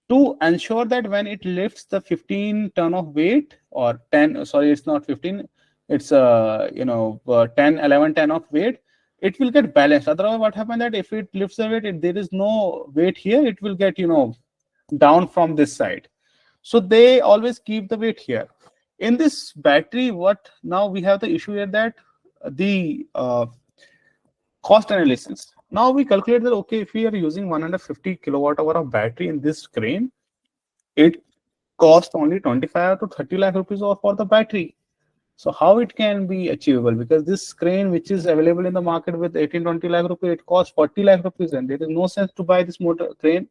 to ensure that when it lifts the 15 ton of weight, or 10, sorry, it's not 15, it's 10, 11 ton of weight, it will get balanced. Otherwise, what happens that if it lifts the weight, there is no weight here, it will get down from this side. So they always keep the weight here. In this battery, what now we have the issue here, that the cost analysis. Now we calculate that, okay, if we are using 150 kilowatt hour of battery in this crane, it costs only 25 to 30 lakh rupees for the battery. So how it can be achievable? Because this crane which is available in the market with 18-20 lakh rupees, it costs 40 lakh rupees, and there is no sense to buy this motor crane.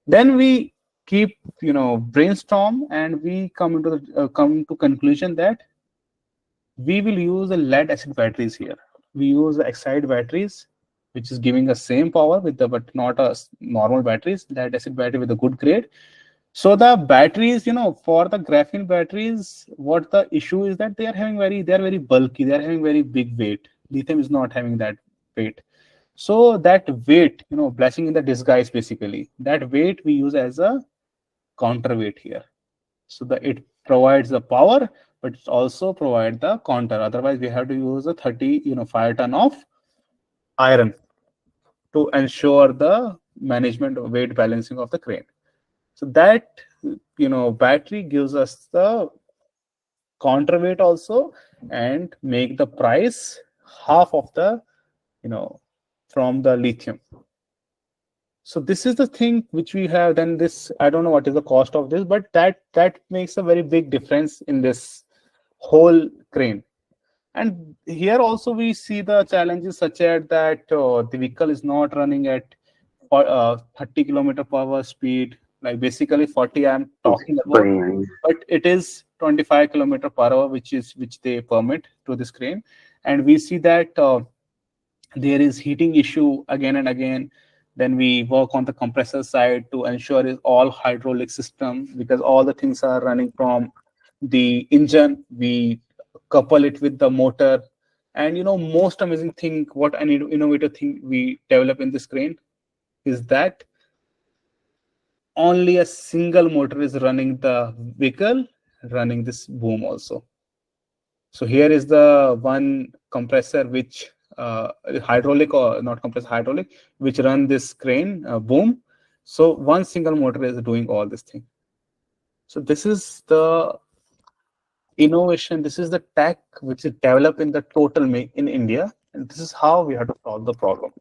Then we keep brainstorm, and we come to conclusion that we will use the lead acid batteries here. We use the Excite batteries, which is giving us same power but not a normal batteries, lead acid battery with a good grade. So the batteries, for the graphene batteries, what the issue is that they are very bulky, they are having very big weight. Lithium is not having that weight. So that weight, blessing in the disguise basically, that weight we use as a counterweight here. So it provides the power, but it also provides the counter. Otherwise, we have to use a 5 ton of iron to ensure the management of weight balancing of the crane. So that battery gives us the counterweight also, and make the price half of the from the lithium. So this is the thing which we have. Then this, I don't know what is the cost of this, but that makes a very big difference in this whole crane. And here also we see the challenges such as that the vehicle is not running at 30 kilometer per hour speed. Like basically 40 I'm talking about, but it is 25 kilometer per hour, which they permit to this crane. And we see that there is heating issue again and again. Then we work on the compressor side to ensure it's all hydraulic system, because all the things are running from the engine, we couple it with the motor, and most amazing thing, what an innovative thing we develop in this crane is that only a single motor is running the vehicle, running this boom also. So here is the one compressor which hydraulic, or not compressor, hydraulic, which run this crane boom. So one single motor is doing all this thing. So this is the innovation, this is the tech which is developed in the total in India, and this is how we have to solve the problem.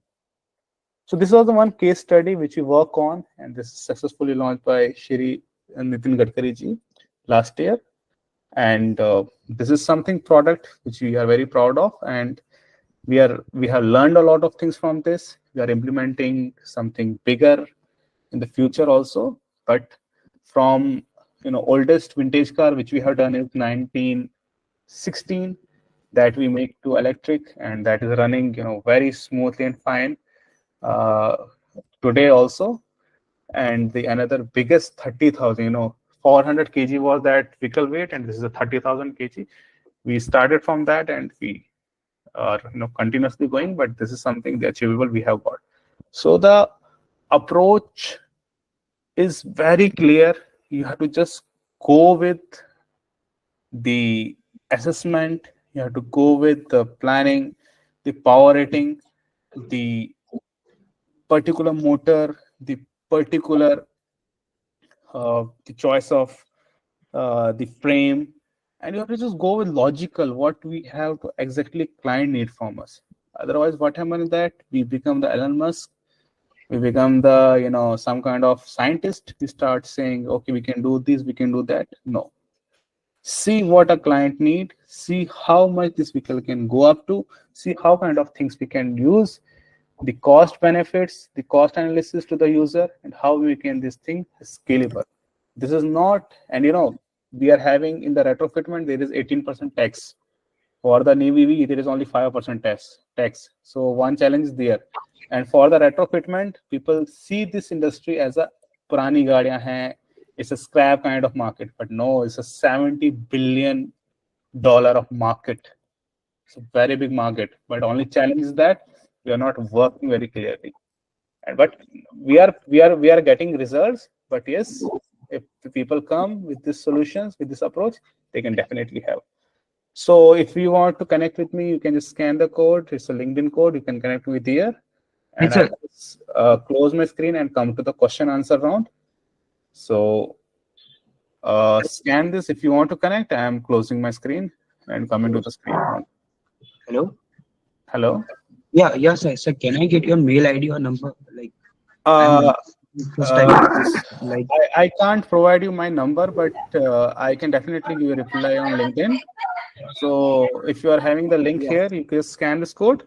So this was the one case study which we work on, and this is successfully launched by Shri Nitin Gadkari ji last year. And this is something product which we are very proud of, and we have learned a lot of things from this. We are implementing something bigger in the future also, but from oldest vintage car which we have done is 1916, that we make to electric, and that is running very smoothly and fine today also. And the another biggest 30,000, 400 kg was that vehicle weight, and this is a 30,000 kg. We started from that, and we are continuously going, but this is something the achievable we have got. So the approach is very clear. You have to just go with the assessment, you have to go with the planning, the power rating, the particular motor, the particular the choice of the frame, and you have to just go with logical what we have to exactly client need from us. Otherwise, what happens is that we become the Elon Musk, we become the some kind of scientist. We start saying, okay, we can do this, we can do that. No, see what a client need, see how much this vehicle can go up to, see how kind of things we can use, the cost benefits, the cost analysis to the user, and how we can this thing scalable. This is not, and we are having in the retrofitment, there is 18% tax. For the new EV, there is only 5% tax. So one challenge is there. And for the retrofitment, people see this industry as a purani gaadiyan hai, it's a scrap kind of market, but no, it's a $70 billion of market. It's a very big market, but only challenge is that we are not working very clearly. But we are getting results. But yes, if the people come with these solutions, with this approach, they can definitely have. So if you want to connect with me, you can just scan the code. It's a LinkedIn code. You can connect with here. And I'll close my screen and come to the question answer round. So scan this. If you want to connect, I am closing my screen and coming to the screen. Hello? Hello? Yeah, sir. Sir, can I get your mail ID or number? Like, I can't provide you my number, but I can definitely give you a reply on LinkedIn. So if you are having the link here, you can scan this code.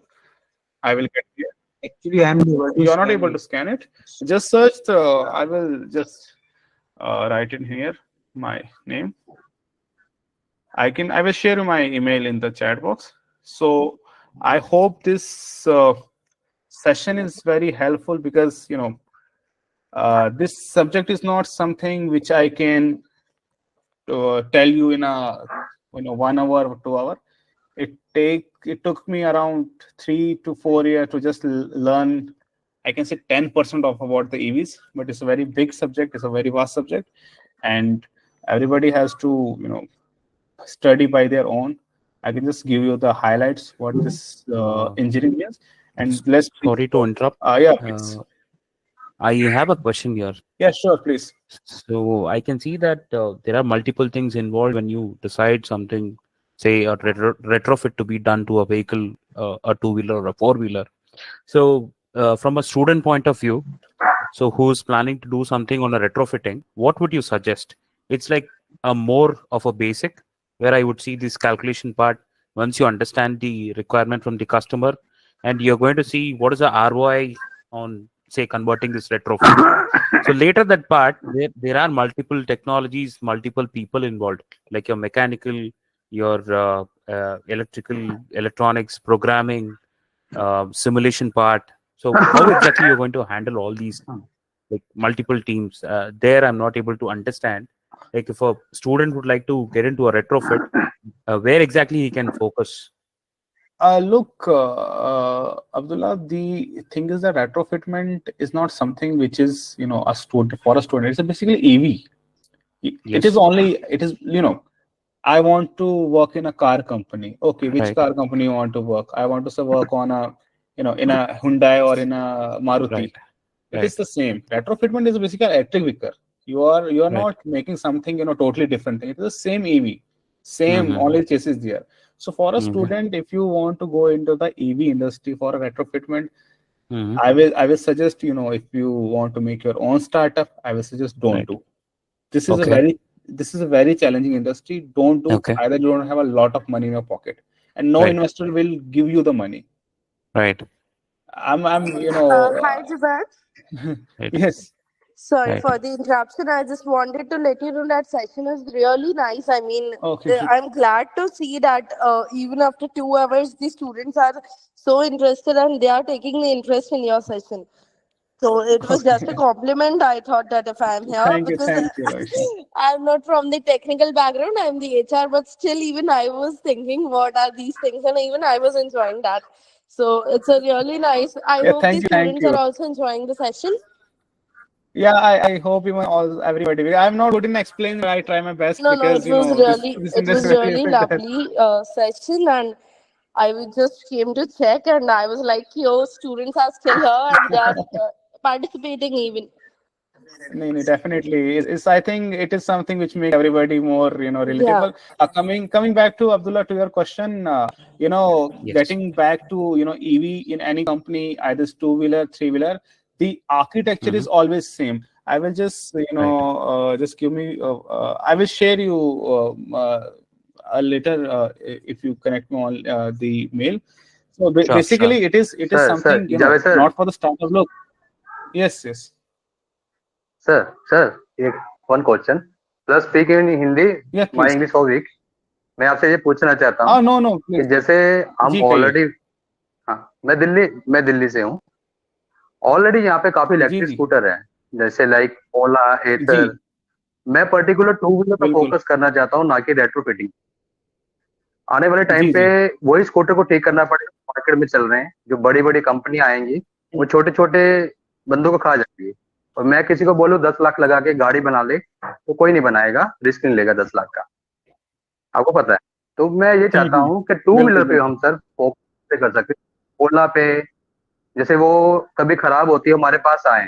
I will get here. Actually, I'm you are not able to scan it. Just search the. I will just write in here my name. I will share my email in the chat box. So I hope this session is very helpful, because this subject is not something which I can tell you in a 1 hour or 2 hour. It took me around 3 to 4 years to just learn, I can say 10% of about the EVs, but it's a very big subject, it's a very vast subject, and everybody has to study by their own. I can just give you the highlights what this engineering is, and let's sorry to interrupt. Yeah, please. I have a question here. Yeah, sure, please. So I can see that there are multiple things involved when you decide something, say a retrofit to be done to a vehicle, a two-wheeler or a four-wheeler. So from a student point of view, so who's planning to do something on a retrofitting, what would you suggest? It's like a more of a basic, where I would see this calculation part. Once you understand the requirement from the customer, and you're going to see what is the ROI on, say, converting this retrofit. So later that part, there are multiple technologies, multiple people involved, like your mechanical, your electrical, electronics, programming, simulation part. So how exactly you're going to handle all these, like multiple teams? There I'm not able to understand. Like if a student would like to get into a retrofit, where exactly he can focus? Look, Abdullah, the thing is that retrofitment is not something which is, a student for a student. It's basically EV. It is only, I want to work in a car company. Okay, which car company you want to work? I want to work on a, in a Hyundai or in a Maruti. It is the same. Retrofitment is basically an electric vehicle. You are not making something, totally different thing. It is the same EV, same only chassis there. So for a student, if you want to go into the EV industry for a retrofitment, I will suggest, if you want to make your own startup, I will suggest don't do. This is a very challenging industry. Don't do. Either you don't have a lot of money in your pocket, and no investor will give you the money. Right. I'm Hi, Jubair. Yes. Sorry for the interruption. I just wanted to let you know that session is really nice. I mean, I'm glad to see that even after 2 hours, the students are so interested and they are taking the interest in your session. So it was just a compliment. I thought that if I'm here, because I'm not from the technical background, I'm the HR, but still even I was thinking, what are these things? And even I was enjoying that. So it's a really nice, I hope the students are also enjoying the session. Yeah, I hope everybody. I'm not good in explaining, but I try my best because it was really lovely session, and I just came to check, and I was like, "Yo, students are still here and they are participating even." No, definitely. I think it is something which makes everybody more, relatable. Coming back to Abdullah, to your question, getting back to EV in any company, either 2-wheeler, 3-wheeler, the architecture is always same. I will just just give me. I will share you a letter if you connect me on the mail. So basically, it is something not for the startup. Look, yes. Sir, one question. Plus speak in Hindi. My English so weak. मैं आपसे ये पूछना चाहता हूँ कि जैसे हम already, मैं दिल्ली से हूँ. ऑलरेडी यहाँ पे काफी इलेक्ट्रिक स्कूटर है, जैसे लाइक ओला, एथर. मैं पर्टिकुलर 2-व्हीलर पे फोकस करना चाहता हूँ, ना कि रेट्रोफिटिंग. आने वाले टाइम पे वही स्कूटर को ठीक करना पड़ेगा. मार्केट में चल रहे हैं जो बड़ी बड़ी कंपनी आएंगी, वो छोटे छोटे बंदों को खा जाएंगी. और मैं किसी को बोलूं 10 लाख लगा के गाड़ी बना ले, तो कोई नहीं बनाएगा, रिस्क नहीं लेगा 10 लाख का, आपको पता है. तो मैं ये चाहता हूँ कि 2-व्हीलर पे हम सर फोकस कर सकते. ओला पे जैसे वो कभी खराब होती है, हमारे पास आए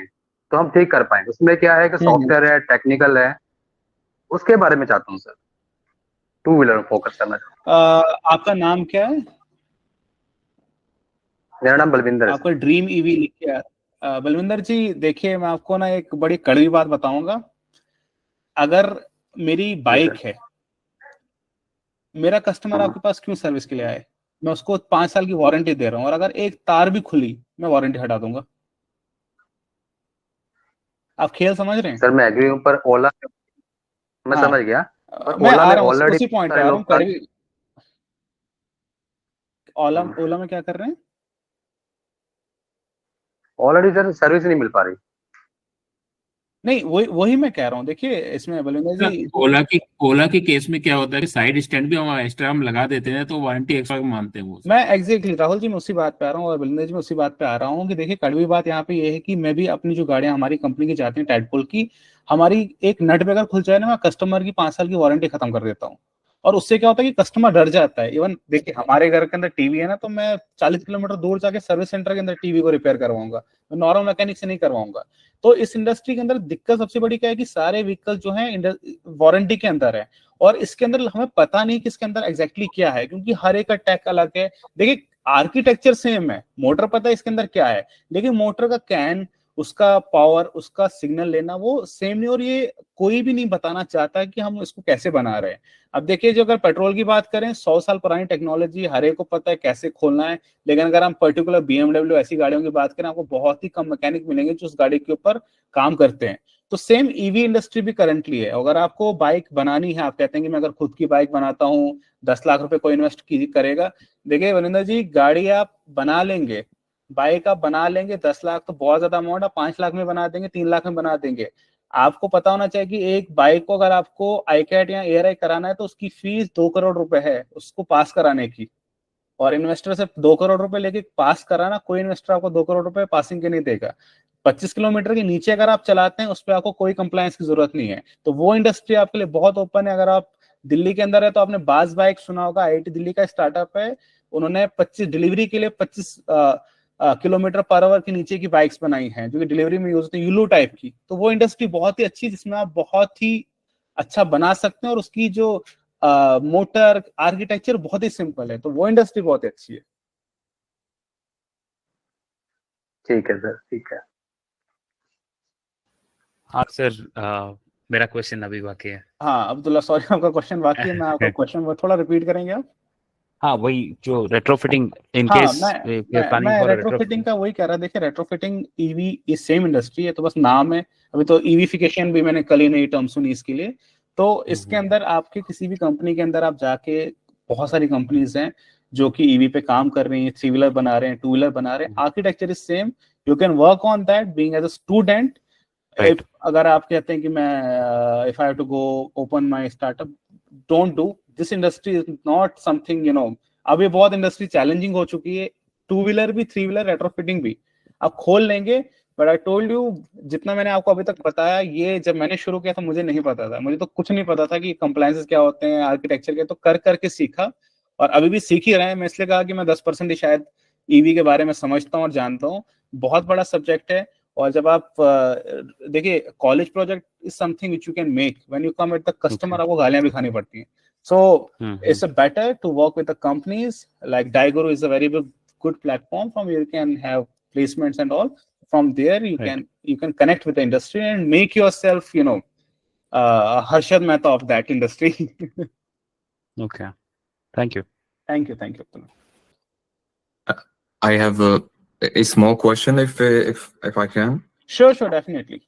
तो हम ठीक कर पाए. उसमें क्या है कि सॉफ्टवेयर है, टेक्निकल है, उसके बारे में चाहता हूँ सर. 2-व्हीलर में फोकस करना चाहता हूँ. आपका नाम क्या है? मेरा नाम बलविंदर है. आपका ड्रीम ईवी लिख के. बलविंदर जी, देखिए मैं आपको ना एक बड़ी कड़वी बात बताऊंगा. अगर मेरी बाइक है, मेरा कस्टमर आपके पास क्यों सर्विस के लिए आए? मैं उसको 5 साल की वारंटी दे रहा हूँ, और अगर एक तार भी खुली, मैं वारंटी हटा दूंगा. आप खेल समझ रहे हैं? सर मैं एग्री हूँ, पर ओला मैं समझ गया. मैं आ रहा हूँ, उसी पॉइंट पे आ रहा हूँ. ओला में क्या कर रहे हैं? ऑलरेडी सर सर्विस नहीं मिल पा रही. नहीं, वही मैं कह रहा हूँ. देखिए इसमें बलविंदर जी, ओला के केस में क्या होता है कि साइड स्टैंड भी हम एक्स्ट्रा लगा देते हैं, तो वारंटी एक्स्ट्रा मानते हैं वो. मैं एग्जैक्टली राहुल जी, मैं उसी बात पे आ रहा हूँ, और बलविंदर जी मैं उसी बात पे आ रहा हूँ कि देखिए कड़वी बात यहाँ पे ये है कि मैं भी अपनी जो गाड़ियां हमारी कंपनी की जाती हैं टैडपोल की, हमारी एक नट पे अगर खुल जाए ना, मैं कस्टमर की 5 साल की वारंटी खत्म कर देता हूँ. और उससे क्या होता है कि कस्टमर डर जाता है. इवन देखिए हमारे घर के अंदर टीवी है ना, तो मैं 40 किलोमीटर दूर जाके सर्विस सेंटर के अंदर टीवी को रिपेयर करवाऊंगा, मैं नॉर्मल मैकेनिक से नहीं करवाऊंगा. तो इस इंडस्ट्री के अंदर दिक्कत सबसे बड़ी क्या है कि सारे व्हीकल जो हैं वारंटी के अंदर है, और इसके अंदर हमें पता नहीं कि इसके अंदर एग्जैक्टली क्या है, क्योंकि हर एक का टैग अलग है. देखिए आर्किटेक्चर सेम है, मोटर पता है इसके अंदर क्या है, लेकिन मोटर का कैन, उसका पावर, उसका सिग्नल लेना वो सेम नहीं, और ये कोई भी नहीं बताना चाहता कि हम इसको कैसे बना रहे हैं. अब देखिए जो अगर पेट्रोल की बात करें, 100 साल पुरानी टेक्नोलॉजी, हर एक को पता है कैसे खोलना है. लेकिन अगर हम पर्टिकुलर BMW ऐसी गाड़ियों की बात करें, आपको बहुत ही कम मैकेनिक मिलेंगे जो उस गाड़ी के ऊपर काम करते हैं. तो सेम ईवी इंडस्ट्री भी करंटली है. अगर आपको बाइक बनानी है, आप कहते हैं कि मैं अगर खुद की बाइक बनाता हूँ, 10 लाख रुपए कोई इन्वेस्ट करेगा. देखिए वरिंदर जी, गाड़ी आप बना लेंगे, बाइक आप बना लेंगे, 10 लाख तो बहुत ज्यादा अमाउंट है. 5 लाख में बना देंगे, 3 लाख में बना देंगे. आपको पता होना चाहिए कि एक बाइक को अगर आपको आईकैट या एआरआई कराना है तो उसकी फीस 2 करोड़ रुपए है उसको पास कराने की, और इन्वेस्टर से 2 करोड़ रुपए लेके पास कराना, कोई इन्वेस्टर आपको 2 करोड़ रुपए पासिंग के नहीं देगा। 25 किलोमीटर के नीचे अगर आप चलाते हैं उस पर आपको कोई कंप्लायंस की जरूरत नहीं है। तो वो इंडस्ट्री आपके लिए बहुत ओपन है। अगर आप दिल्ली के अंदर है तो आपने बाज बाइक सुना होगा, आईआईटी दिल्ली का स्टार्टअप है, उन्होंने 25 डिलीवरी के लिए 25 किलोमीटर पर आवर के नीचे की बाइक्स बनाई हैं जो कि डिलीवरी में यूज होती है, यूलू टाइप की। तो वो इंडस्ट्री बहुत ही अच्छी है जिसमें आप बहुत ही अच्छा बना सकते हैं और उसकी जो मोटर आर्किटेक्चर बहुत ही सिंपल है। तो वो इंडस्ट्री बहुत ही अच्छी है। ठीक है सर, ठीक है। हाँ सर, मेरा क्वेश्चन अभी बाकी है। हाँ अब्दुल्ला, सॉरी आपका क्वेश्चन बाकी है, मैं आपका क्वेश्चन वो थोड़ा रिपीट करेंगे आप? हाँ वही जो रेट्रोफिटिंग इन हाँ, केस मैं रेट्रोफिटिंग का वही कह रहा। देखिए retrofitting EV is same industry है, तो बस नाम है। अभी तो ईवीफिकेशन भी मैंने कल ही नई टर्म सुनी इसके लिए। तो इसके अंदर आपके किसी भी कंपनी के अंदर आप जाके, बहुत सारी कंपनीज हैं जो कि ईवी पे काम कर रही हैं, 3 व्हीलर बना रहे हैं, 2 व्हीलर बना रहे हैं, architecture is same, you can work on that being as a student. If अगर आप कहते हैं कि मैं if I have to go open my startup, don't do. This industry is not something, you know, अभी बहुत इंडस्ट्री चैलेंजिंग हो चुकी है, 2 व्हीलर भी, 3 व्हीलर, रेट्रोफिटिंग भी आप खोल लेंगे। बट आई टोल्ड यू, जितना मैंने आपको अभी तक बताया, ये जब मैंने शुरू किया था मुझे नहीं पता था, मुझे तो कुछ नहीं पता था कि कंप्लायंसेस क्या होते हैं, आर्किटेक्चर के, तो कर करके सीखा और अभी भी सीख ही रहे हैं। मैं इसलिए कहा कि मैं 10% ही शायद ईवी के बारे में समझता हूँ और जानता हूँ। बहुत बड़ा सब्जेक्ट है। और जब आप देखिए, college project is something which you can make when you come at the customer, आपको गालियां भी खानी पड़ती हैं। So it's better to work with the companies like DIYguru is a very good platform from where you can have placements and all. From there you can connect with the industry and make yourself, you know, Harshad Mehta of that industry. Okay, thank you. Thank you. I have a small question if I can. Sure, definitely.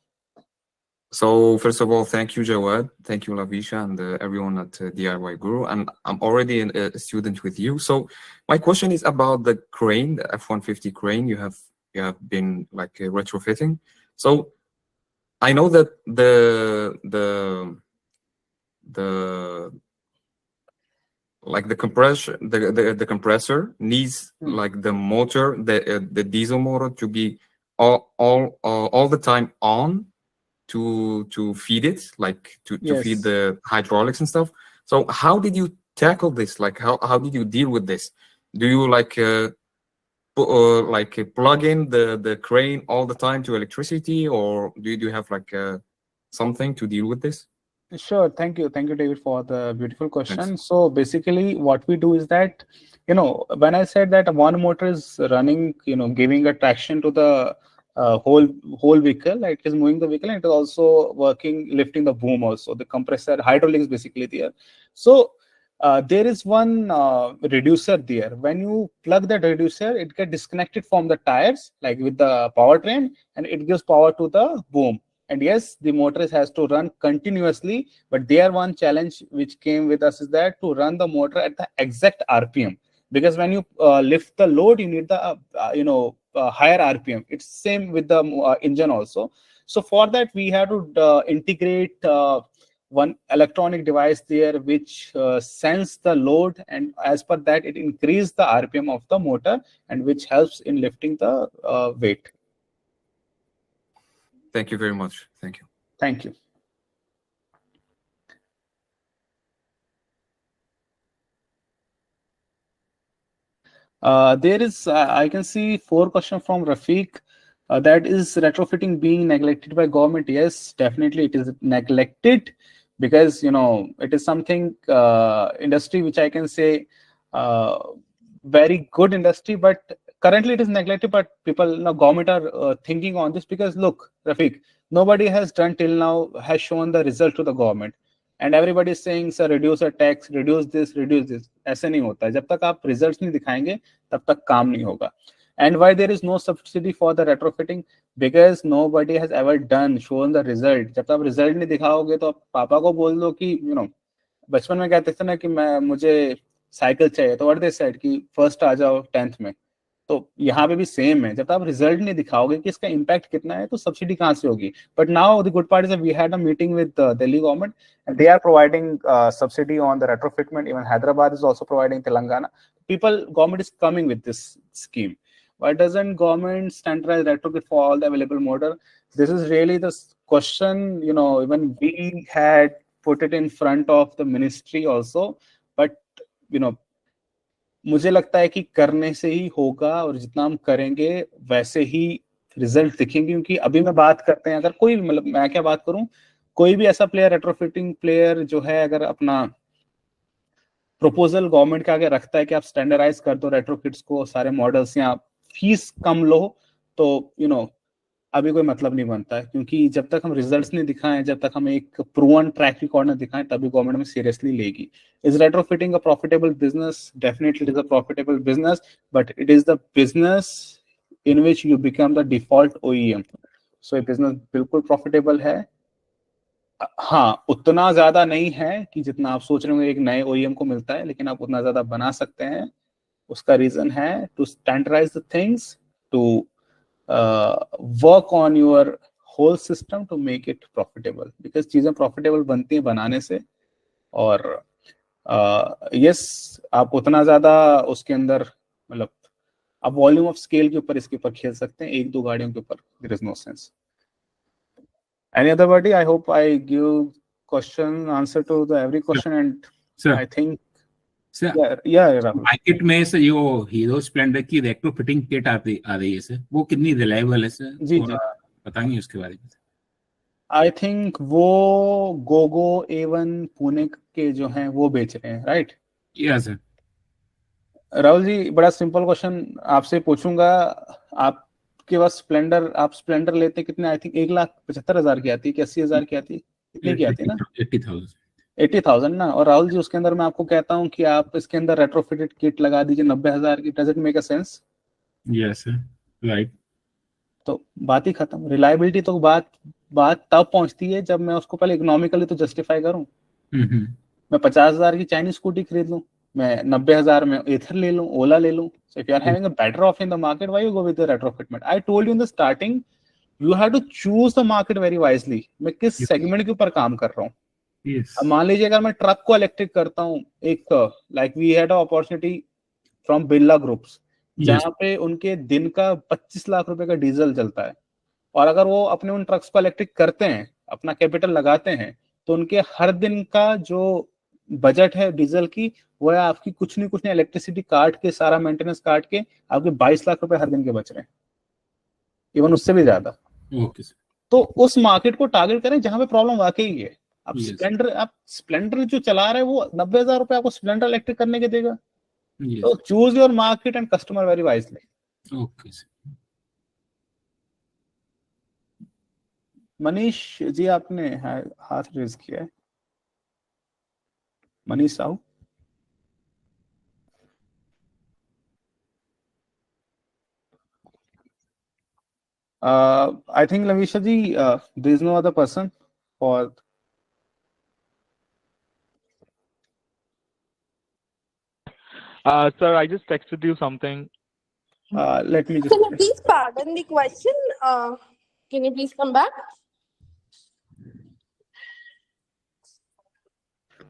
So first of all, thank you, Jawad. Thank you, Lavisha, and everyone at DIYguru. And I'm already a student with you. So my question is about the crane, the F-150 crane. You have been like retrofitting. So I know that the like the compressor needs like the motor, the diesel motor to be all the time on. To feed it, like to feed the hydraulics and stuff. So how did you tackle this? Like how did you deal with this? Do you like plug in the crane all the time to electricity, or do you have like something to deal with this? Sure, thank you, David, for the beautiful question. Thanks. So basically what we do is that, you know, when I said that one motor is running, you know, giving a traction to the whole vehicle, like it is moving the vehicle, and it is also working, lifting the boom also, the compressor hydraulics basically there. So there is one reducer there. When you plug that reducer, it gets disconnected from the tires, like with the powertrain, and it gives power to the boom. And yes, the motor has to run continuously, but there one challenge which came with us is that to run the motor at the exact RPM, because when you lift the load, you need the higher RPM. It's same with the engine also. So for that we have to integrate one electronic device there which sense the load, and as per that it increases the RPM of the motor, and which helps in lifting the weight. Thank you very much. Thank you. Thank you. There is, I can see 4 questions from Rafiq. That is retrofitting being neglected by government. Yes, definitely it is neglected, because, you know, it is something industry which I can say very good industry, but currently it is neglected. But people, you know, government are thinking on this, because look, Rafiq, nobody has done till now has shown the result to the government. And everybody is saying, sir, reduce the tax, reduce this. ऐसे नहीं होता है। जब तक आप results नहीं दिखाएंगे तब तक काम नहीं होगा। And why there is no subsidy for the retrofitting? Because nobody has ever shown the result. जब तक आप रिजल्ट नहीं दिखाओगे तो आप पापा को बोल दो कि, you know, बचपन में कहते थे ना कि मुझे साइकिल चाहिए, तो व्हाट दे सेड कि फर्स्ट आ जाओ 10th में। तो यहाँ पे भी सेम है, जब तक आप रिजल्ट नहीं दिखाओगे कि इसका इम्पैक्ट कितना है तो सब्सिडी कहाँ से होगी. But now the good part is we had a meeting with Delhi government and they are providing subsidy on the retrofitment. Even Hyderabad is also providing, Telangana. Government is coming with this scheme. Why doesn't government standardize retrofit for all the available model? This is really the question, even we had put it in front of the ministry also, but मुझे लगता है कि करने से ही होगा, और जितना हम करेंगे वैसे ही रिजल्ट दिखेंगे. क्योंकि अभी मैं बात करते हैं, अगर कोई भी, मतलब मैं क्या बात करूं, कोई भी ऐसा प्लेयर, रेट्रोफिटिंग प्लेयर जो है, अगर अपना प्रपोजल गवर्नमेंट के आगे रखता है कि आप स्टैंडर्डाइज कर दो रेट्रोफिट्स को, सारे मॉडल्स, या फीस कम लो, तो अभी कोई मतलब नहीं बनता है. क्योंकि जब तक हम रिजल्ट्स नहीं दिखाएं, जब तक हम एक प्रूवन ट्रैक रिकॉर्ड नहीं दिखाएं, तभी गवर्नमेंट में सीरियसली लेगी. Is retrofitting a profitable business? Definitely it is a profitable business, but it is the business in which you become the default OEM. सो ये बिजनेस बिल्कुल प्रॉफिटेबल है. हाँ, उतना ज्यादा नहीं है कि जितना आप सोच रहे होंगे एक नए OEM को मिलता है, लेकिन आप उतना ज्यादा बना सकते हैं. उसका रीजन है to standardize the things, to work on your whole system to make it profitable, because चीजें profitable बनती हैं बनाने से. और yes, आप उतना ज्यादा उसके अंदर, मतलब आप वॉल्यूम ऑफ स्केल के ऊपर इसके ऊपर खेल सकते हैं, एक दो गाड़ियों के ऊपर. there is no sense. Any other buddy? I hope I give answer to the every question. And sir, I think sir market में से जो हीरो स्प्लेंडर की रेट्रोफिटिंग किट आ रही है सर, वो कितनी रिलायबल है सर? जी बताएंगे उसके बारे में. आई थिंक वो गोगो A1 पुणे के जो हैं वो बेच रहे हैं, right? Yes sir. Rahul ji, बड़ा सिंपल क्वेश्चन आपसे पूछूंगा. आपके पास स्प्लेंडर, आप स्प्लेंडर लेते कितने? आई थिंक 1,75,000 की आती है कि 80,000 की आती है? कितने की आती है ना? 80,000 ना. और राहुल जी, उसके अंदर मैं आपको कहता हूं कि आप इसके अंदर रेट्रोफिटेड किट लगा दीजिए 90,000 की. Does it make a sense? Yes sir, right. तो बात ही खत्म. रिलायबिलिटी तो बात तब पहुंचती है जब मैं उसको पहले इकोनॉमिकली तो जस्टिफाई करूं. मैं 50,000 की चाइनीज स्कूटी खरीद लूं, मैं 90,000 में एथर ले लूं, ओला ले लूं. So if you are having a better off in the market, why you go with the retrofitment? I told you in the starting, you have to choose the market very wisely. मैं किस segment के ऊपर काम कर रहा हूँ. अब मान लीजिए अगर मैं ट्रक को इलेक्ट्रिक करता हूँ, एक like we had opportunity from Birla groups, जहाँ पे उनके दिन का 25 लाख रुपए का डीजल चलता है, और अगर वो अपने उन ट्रक्स को इलेक्ट्रिक करते हैं, अपना कैपिटल लगाते हैं, तो उनके हर दिन का जो बजट है डीजल की, वो है आपकी कुछ नहीं इलेक्ट्रिसिटी काट के, सारा मेंटेनेंस काट के आपके 22 लाख रुपए हर दिन के बच रहे हैं, इवन उससे भी ज्यादा. तो उस मार्केट को टारगेट करें जहां पे प्रॉब्लम वाकई है. अब स्प्लेंडर जो चला रहे हैं वो 90,000 रुपए आपको स्प्लेंडर इलेक्ट्रिक करने के देगा. तो choose your market and customer very wisely. Okay sir. Manish ji, आपने हाथ रेज किया है. Manish Sahu. I think Lavisha ji, there is no other person for. Sir, I just texted you something. Let me just. Can you please pardon the question? Can you please come back?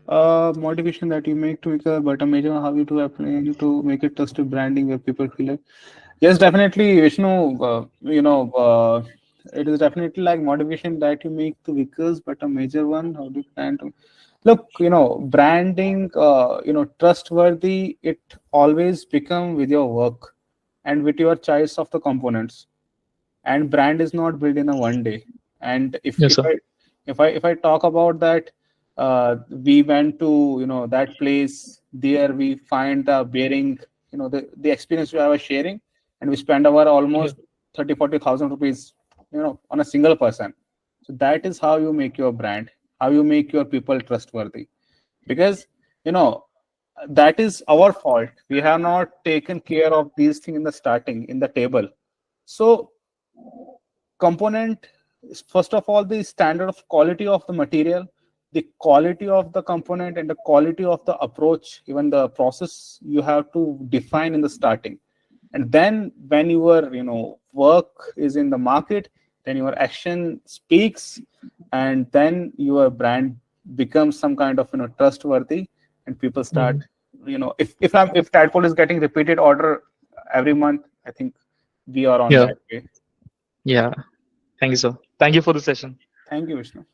Modification that you make to make a better major, how you to apply to make it trusted branding where people feel it. Yes, definitely, Vishnu. It is definitely like modification that you make to vehicles, but a major one. How do you plan to look? Branding. Trustworthy. It always become with your work and with your choice of the components. And brand is not built in a one day. And if I talk about that. We went to that place. There we find the bearing, the experience we are sharing, and we spend our almost 30,000-40,000 rupees, on a single person. So that is how you make your brand, how you make your people trustworthy, because that is our fault. We have not taken care of these things in the starting, in the table. So component, first of all, the standard of quality of the material, the quality of the component, and the quality of the approach, even the process you have to define in the starting. And then when your work is in the market, then your action speaks, and then your brand becomes some kind of trustworthy, and people start if Tadpole is getting repeated order every month, I think we are on Yeah. that way. Yeah. Thank you, sir. Thank you for the session. Thank you, Vishnu.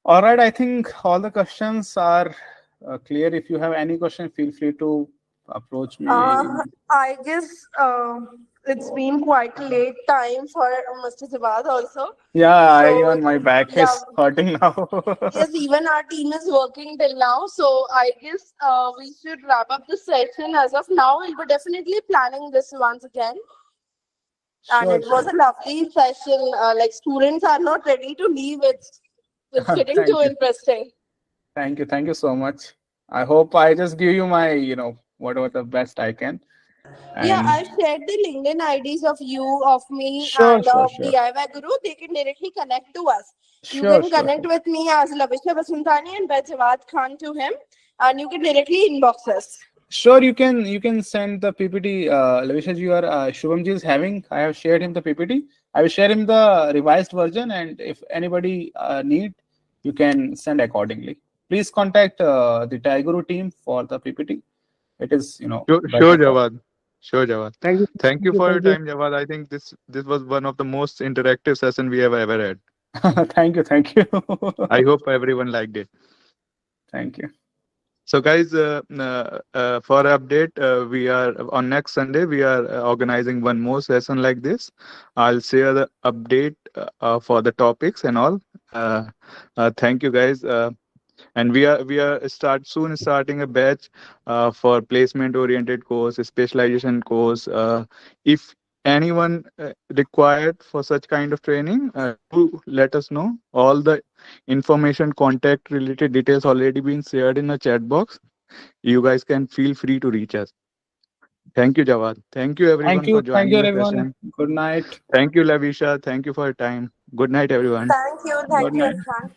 All right, I think all the questions are clear. If you have any question, feel free to approach me. I guess it's been quite a late time for Mr. Jawad also. Yeah, So, even my back is hurting now. Yes, even our team is working till now. So I guess we should wrap up the session as of now. We'll be definitely planning this once again. And it was a lovely session. Like students are not ready to leave. It's getting Thank too you. interesting. Thank you so much. I hope I just give you my whatever the best I can. Yeah, And I've shared the LinkedIn IDs of you, of me, Sure, and sure, of sure. DIYguru. They can directly connect to us. You Sure, can sure, connect with me as Lavisha Basantani and by Jawad Khan to him, and you can directly inbox us. Sure, you can send the PPT. Lavisha ji or Shubham ji is having. I have shared him the PPT. I will share him the revised version, and if anybody need, you can send accordingly. Please contact the DIYguru team for the PPT. It is Sure, better for. Jawad. Sure, Jawad. Thank you. Thank you for your Thank you. time, Jawad. I think this was one of the most interactive session we have ever had. Thank you. I hope everyone liked it. Thank you. So, guys, for update, we are on next Sunday. We are organizing one more session like this. I'll share the update for the topics and all. Thank you, guys. And we are starting a batch for placement oriented course, specialization course. If anyone required for such kind of training, do let us know. All the information, contact related details already been shared in the chat box. You guys can feel free to reach us. Thank you, Jawad. Thank you everyone for Thank you, joining the everyone. session. Good night. Thank you, Lavisha. Thank you for your time. Good night, everyone. Thank you. Thank Good you, night. Irfan.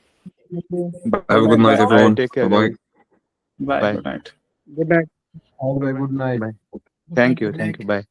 Have a good night, Bye. everyone. Take care, Bye-bye. guys. Bye. Bye. Good night. Good night. Good night. Bye. Thank you. Thank you. Bye.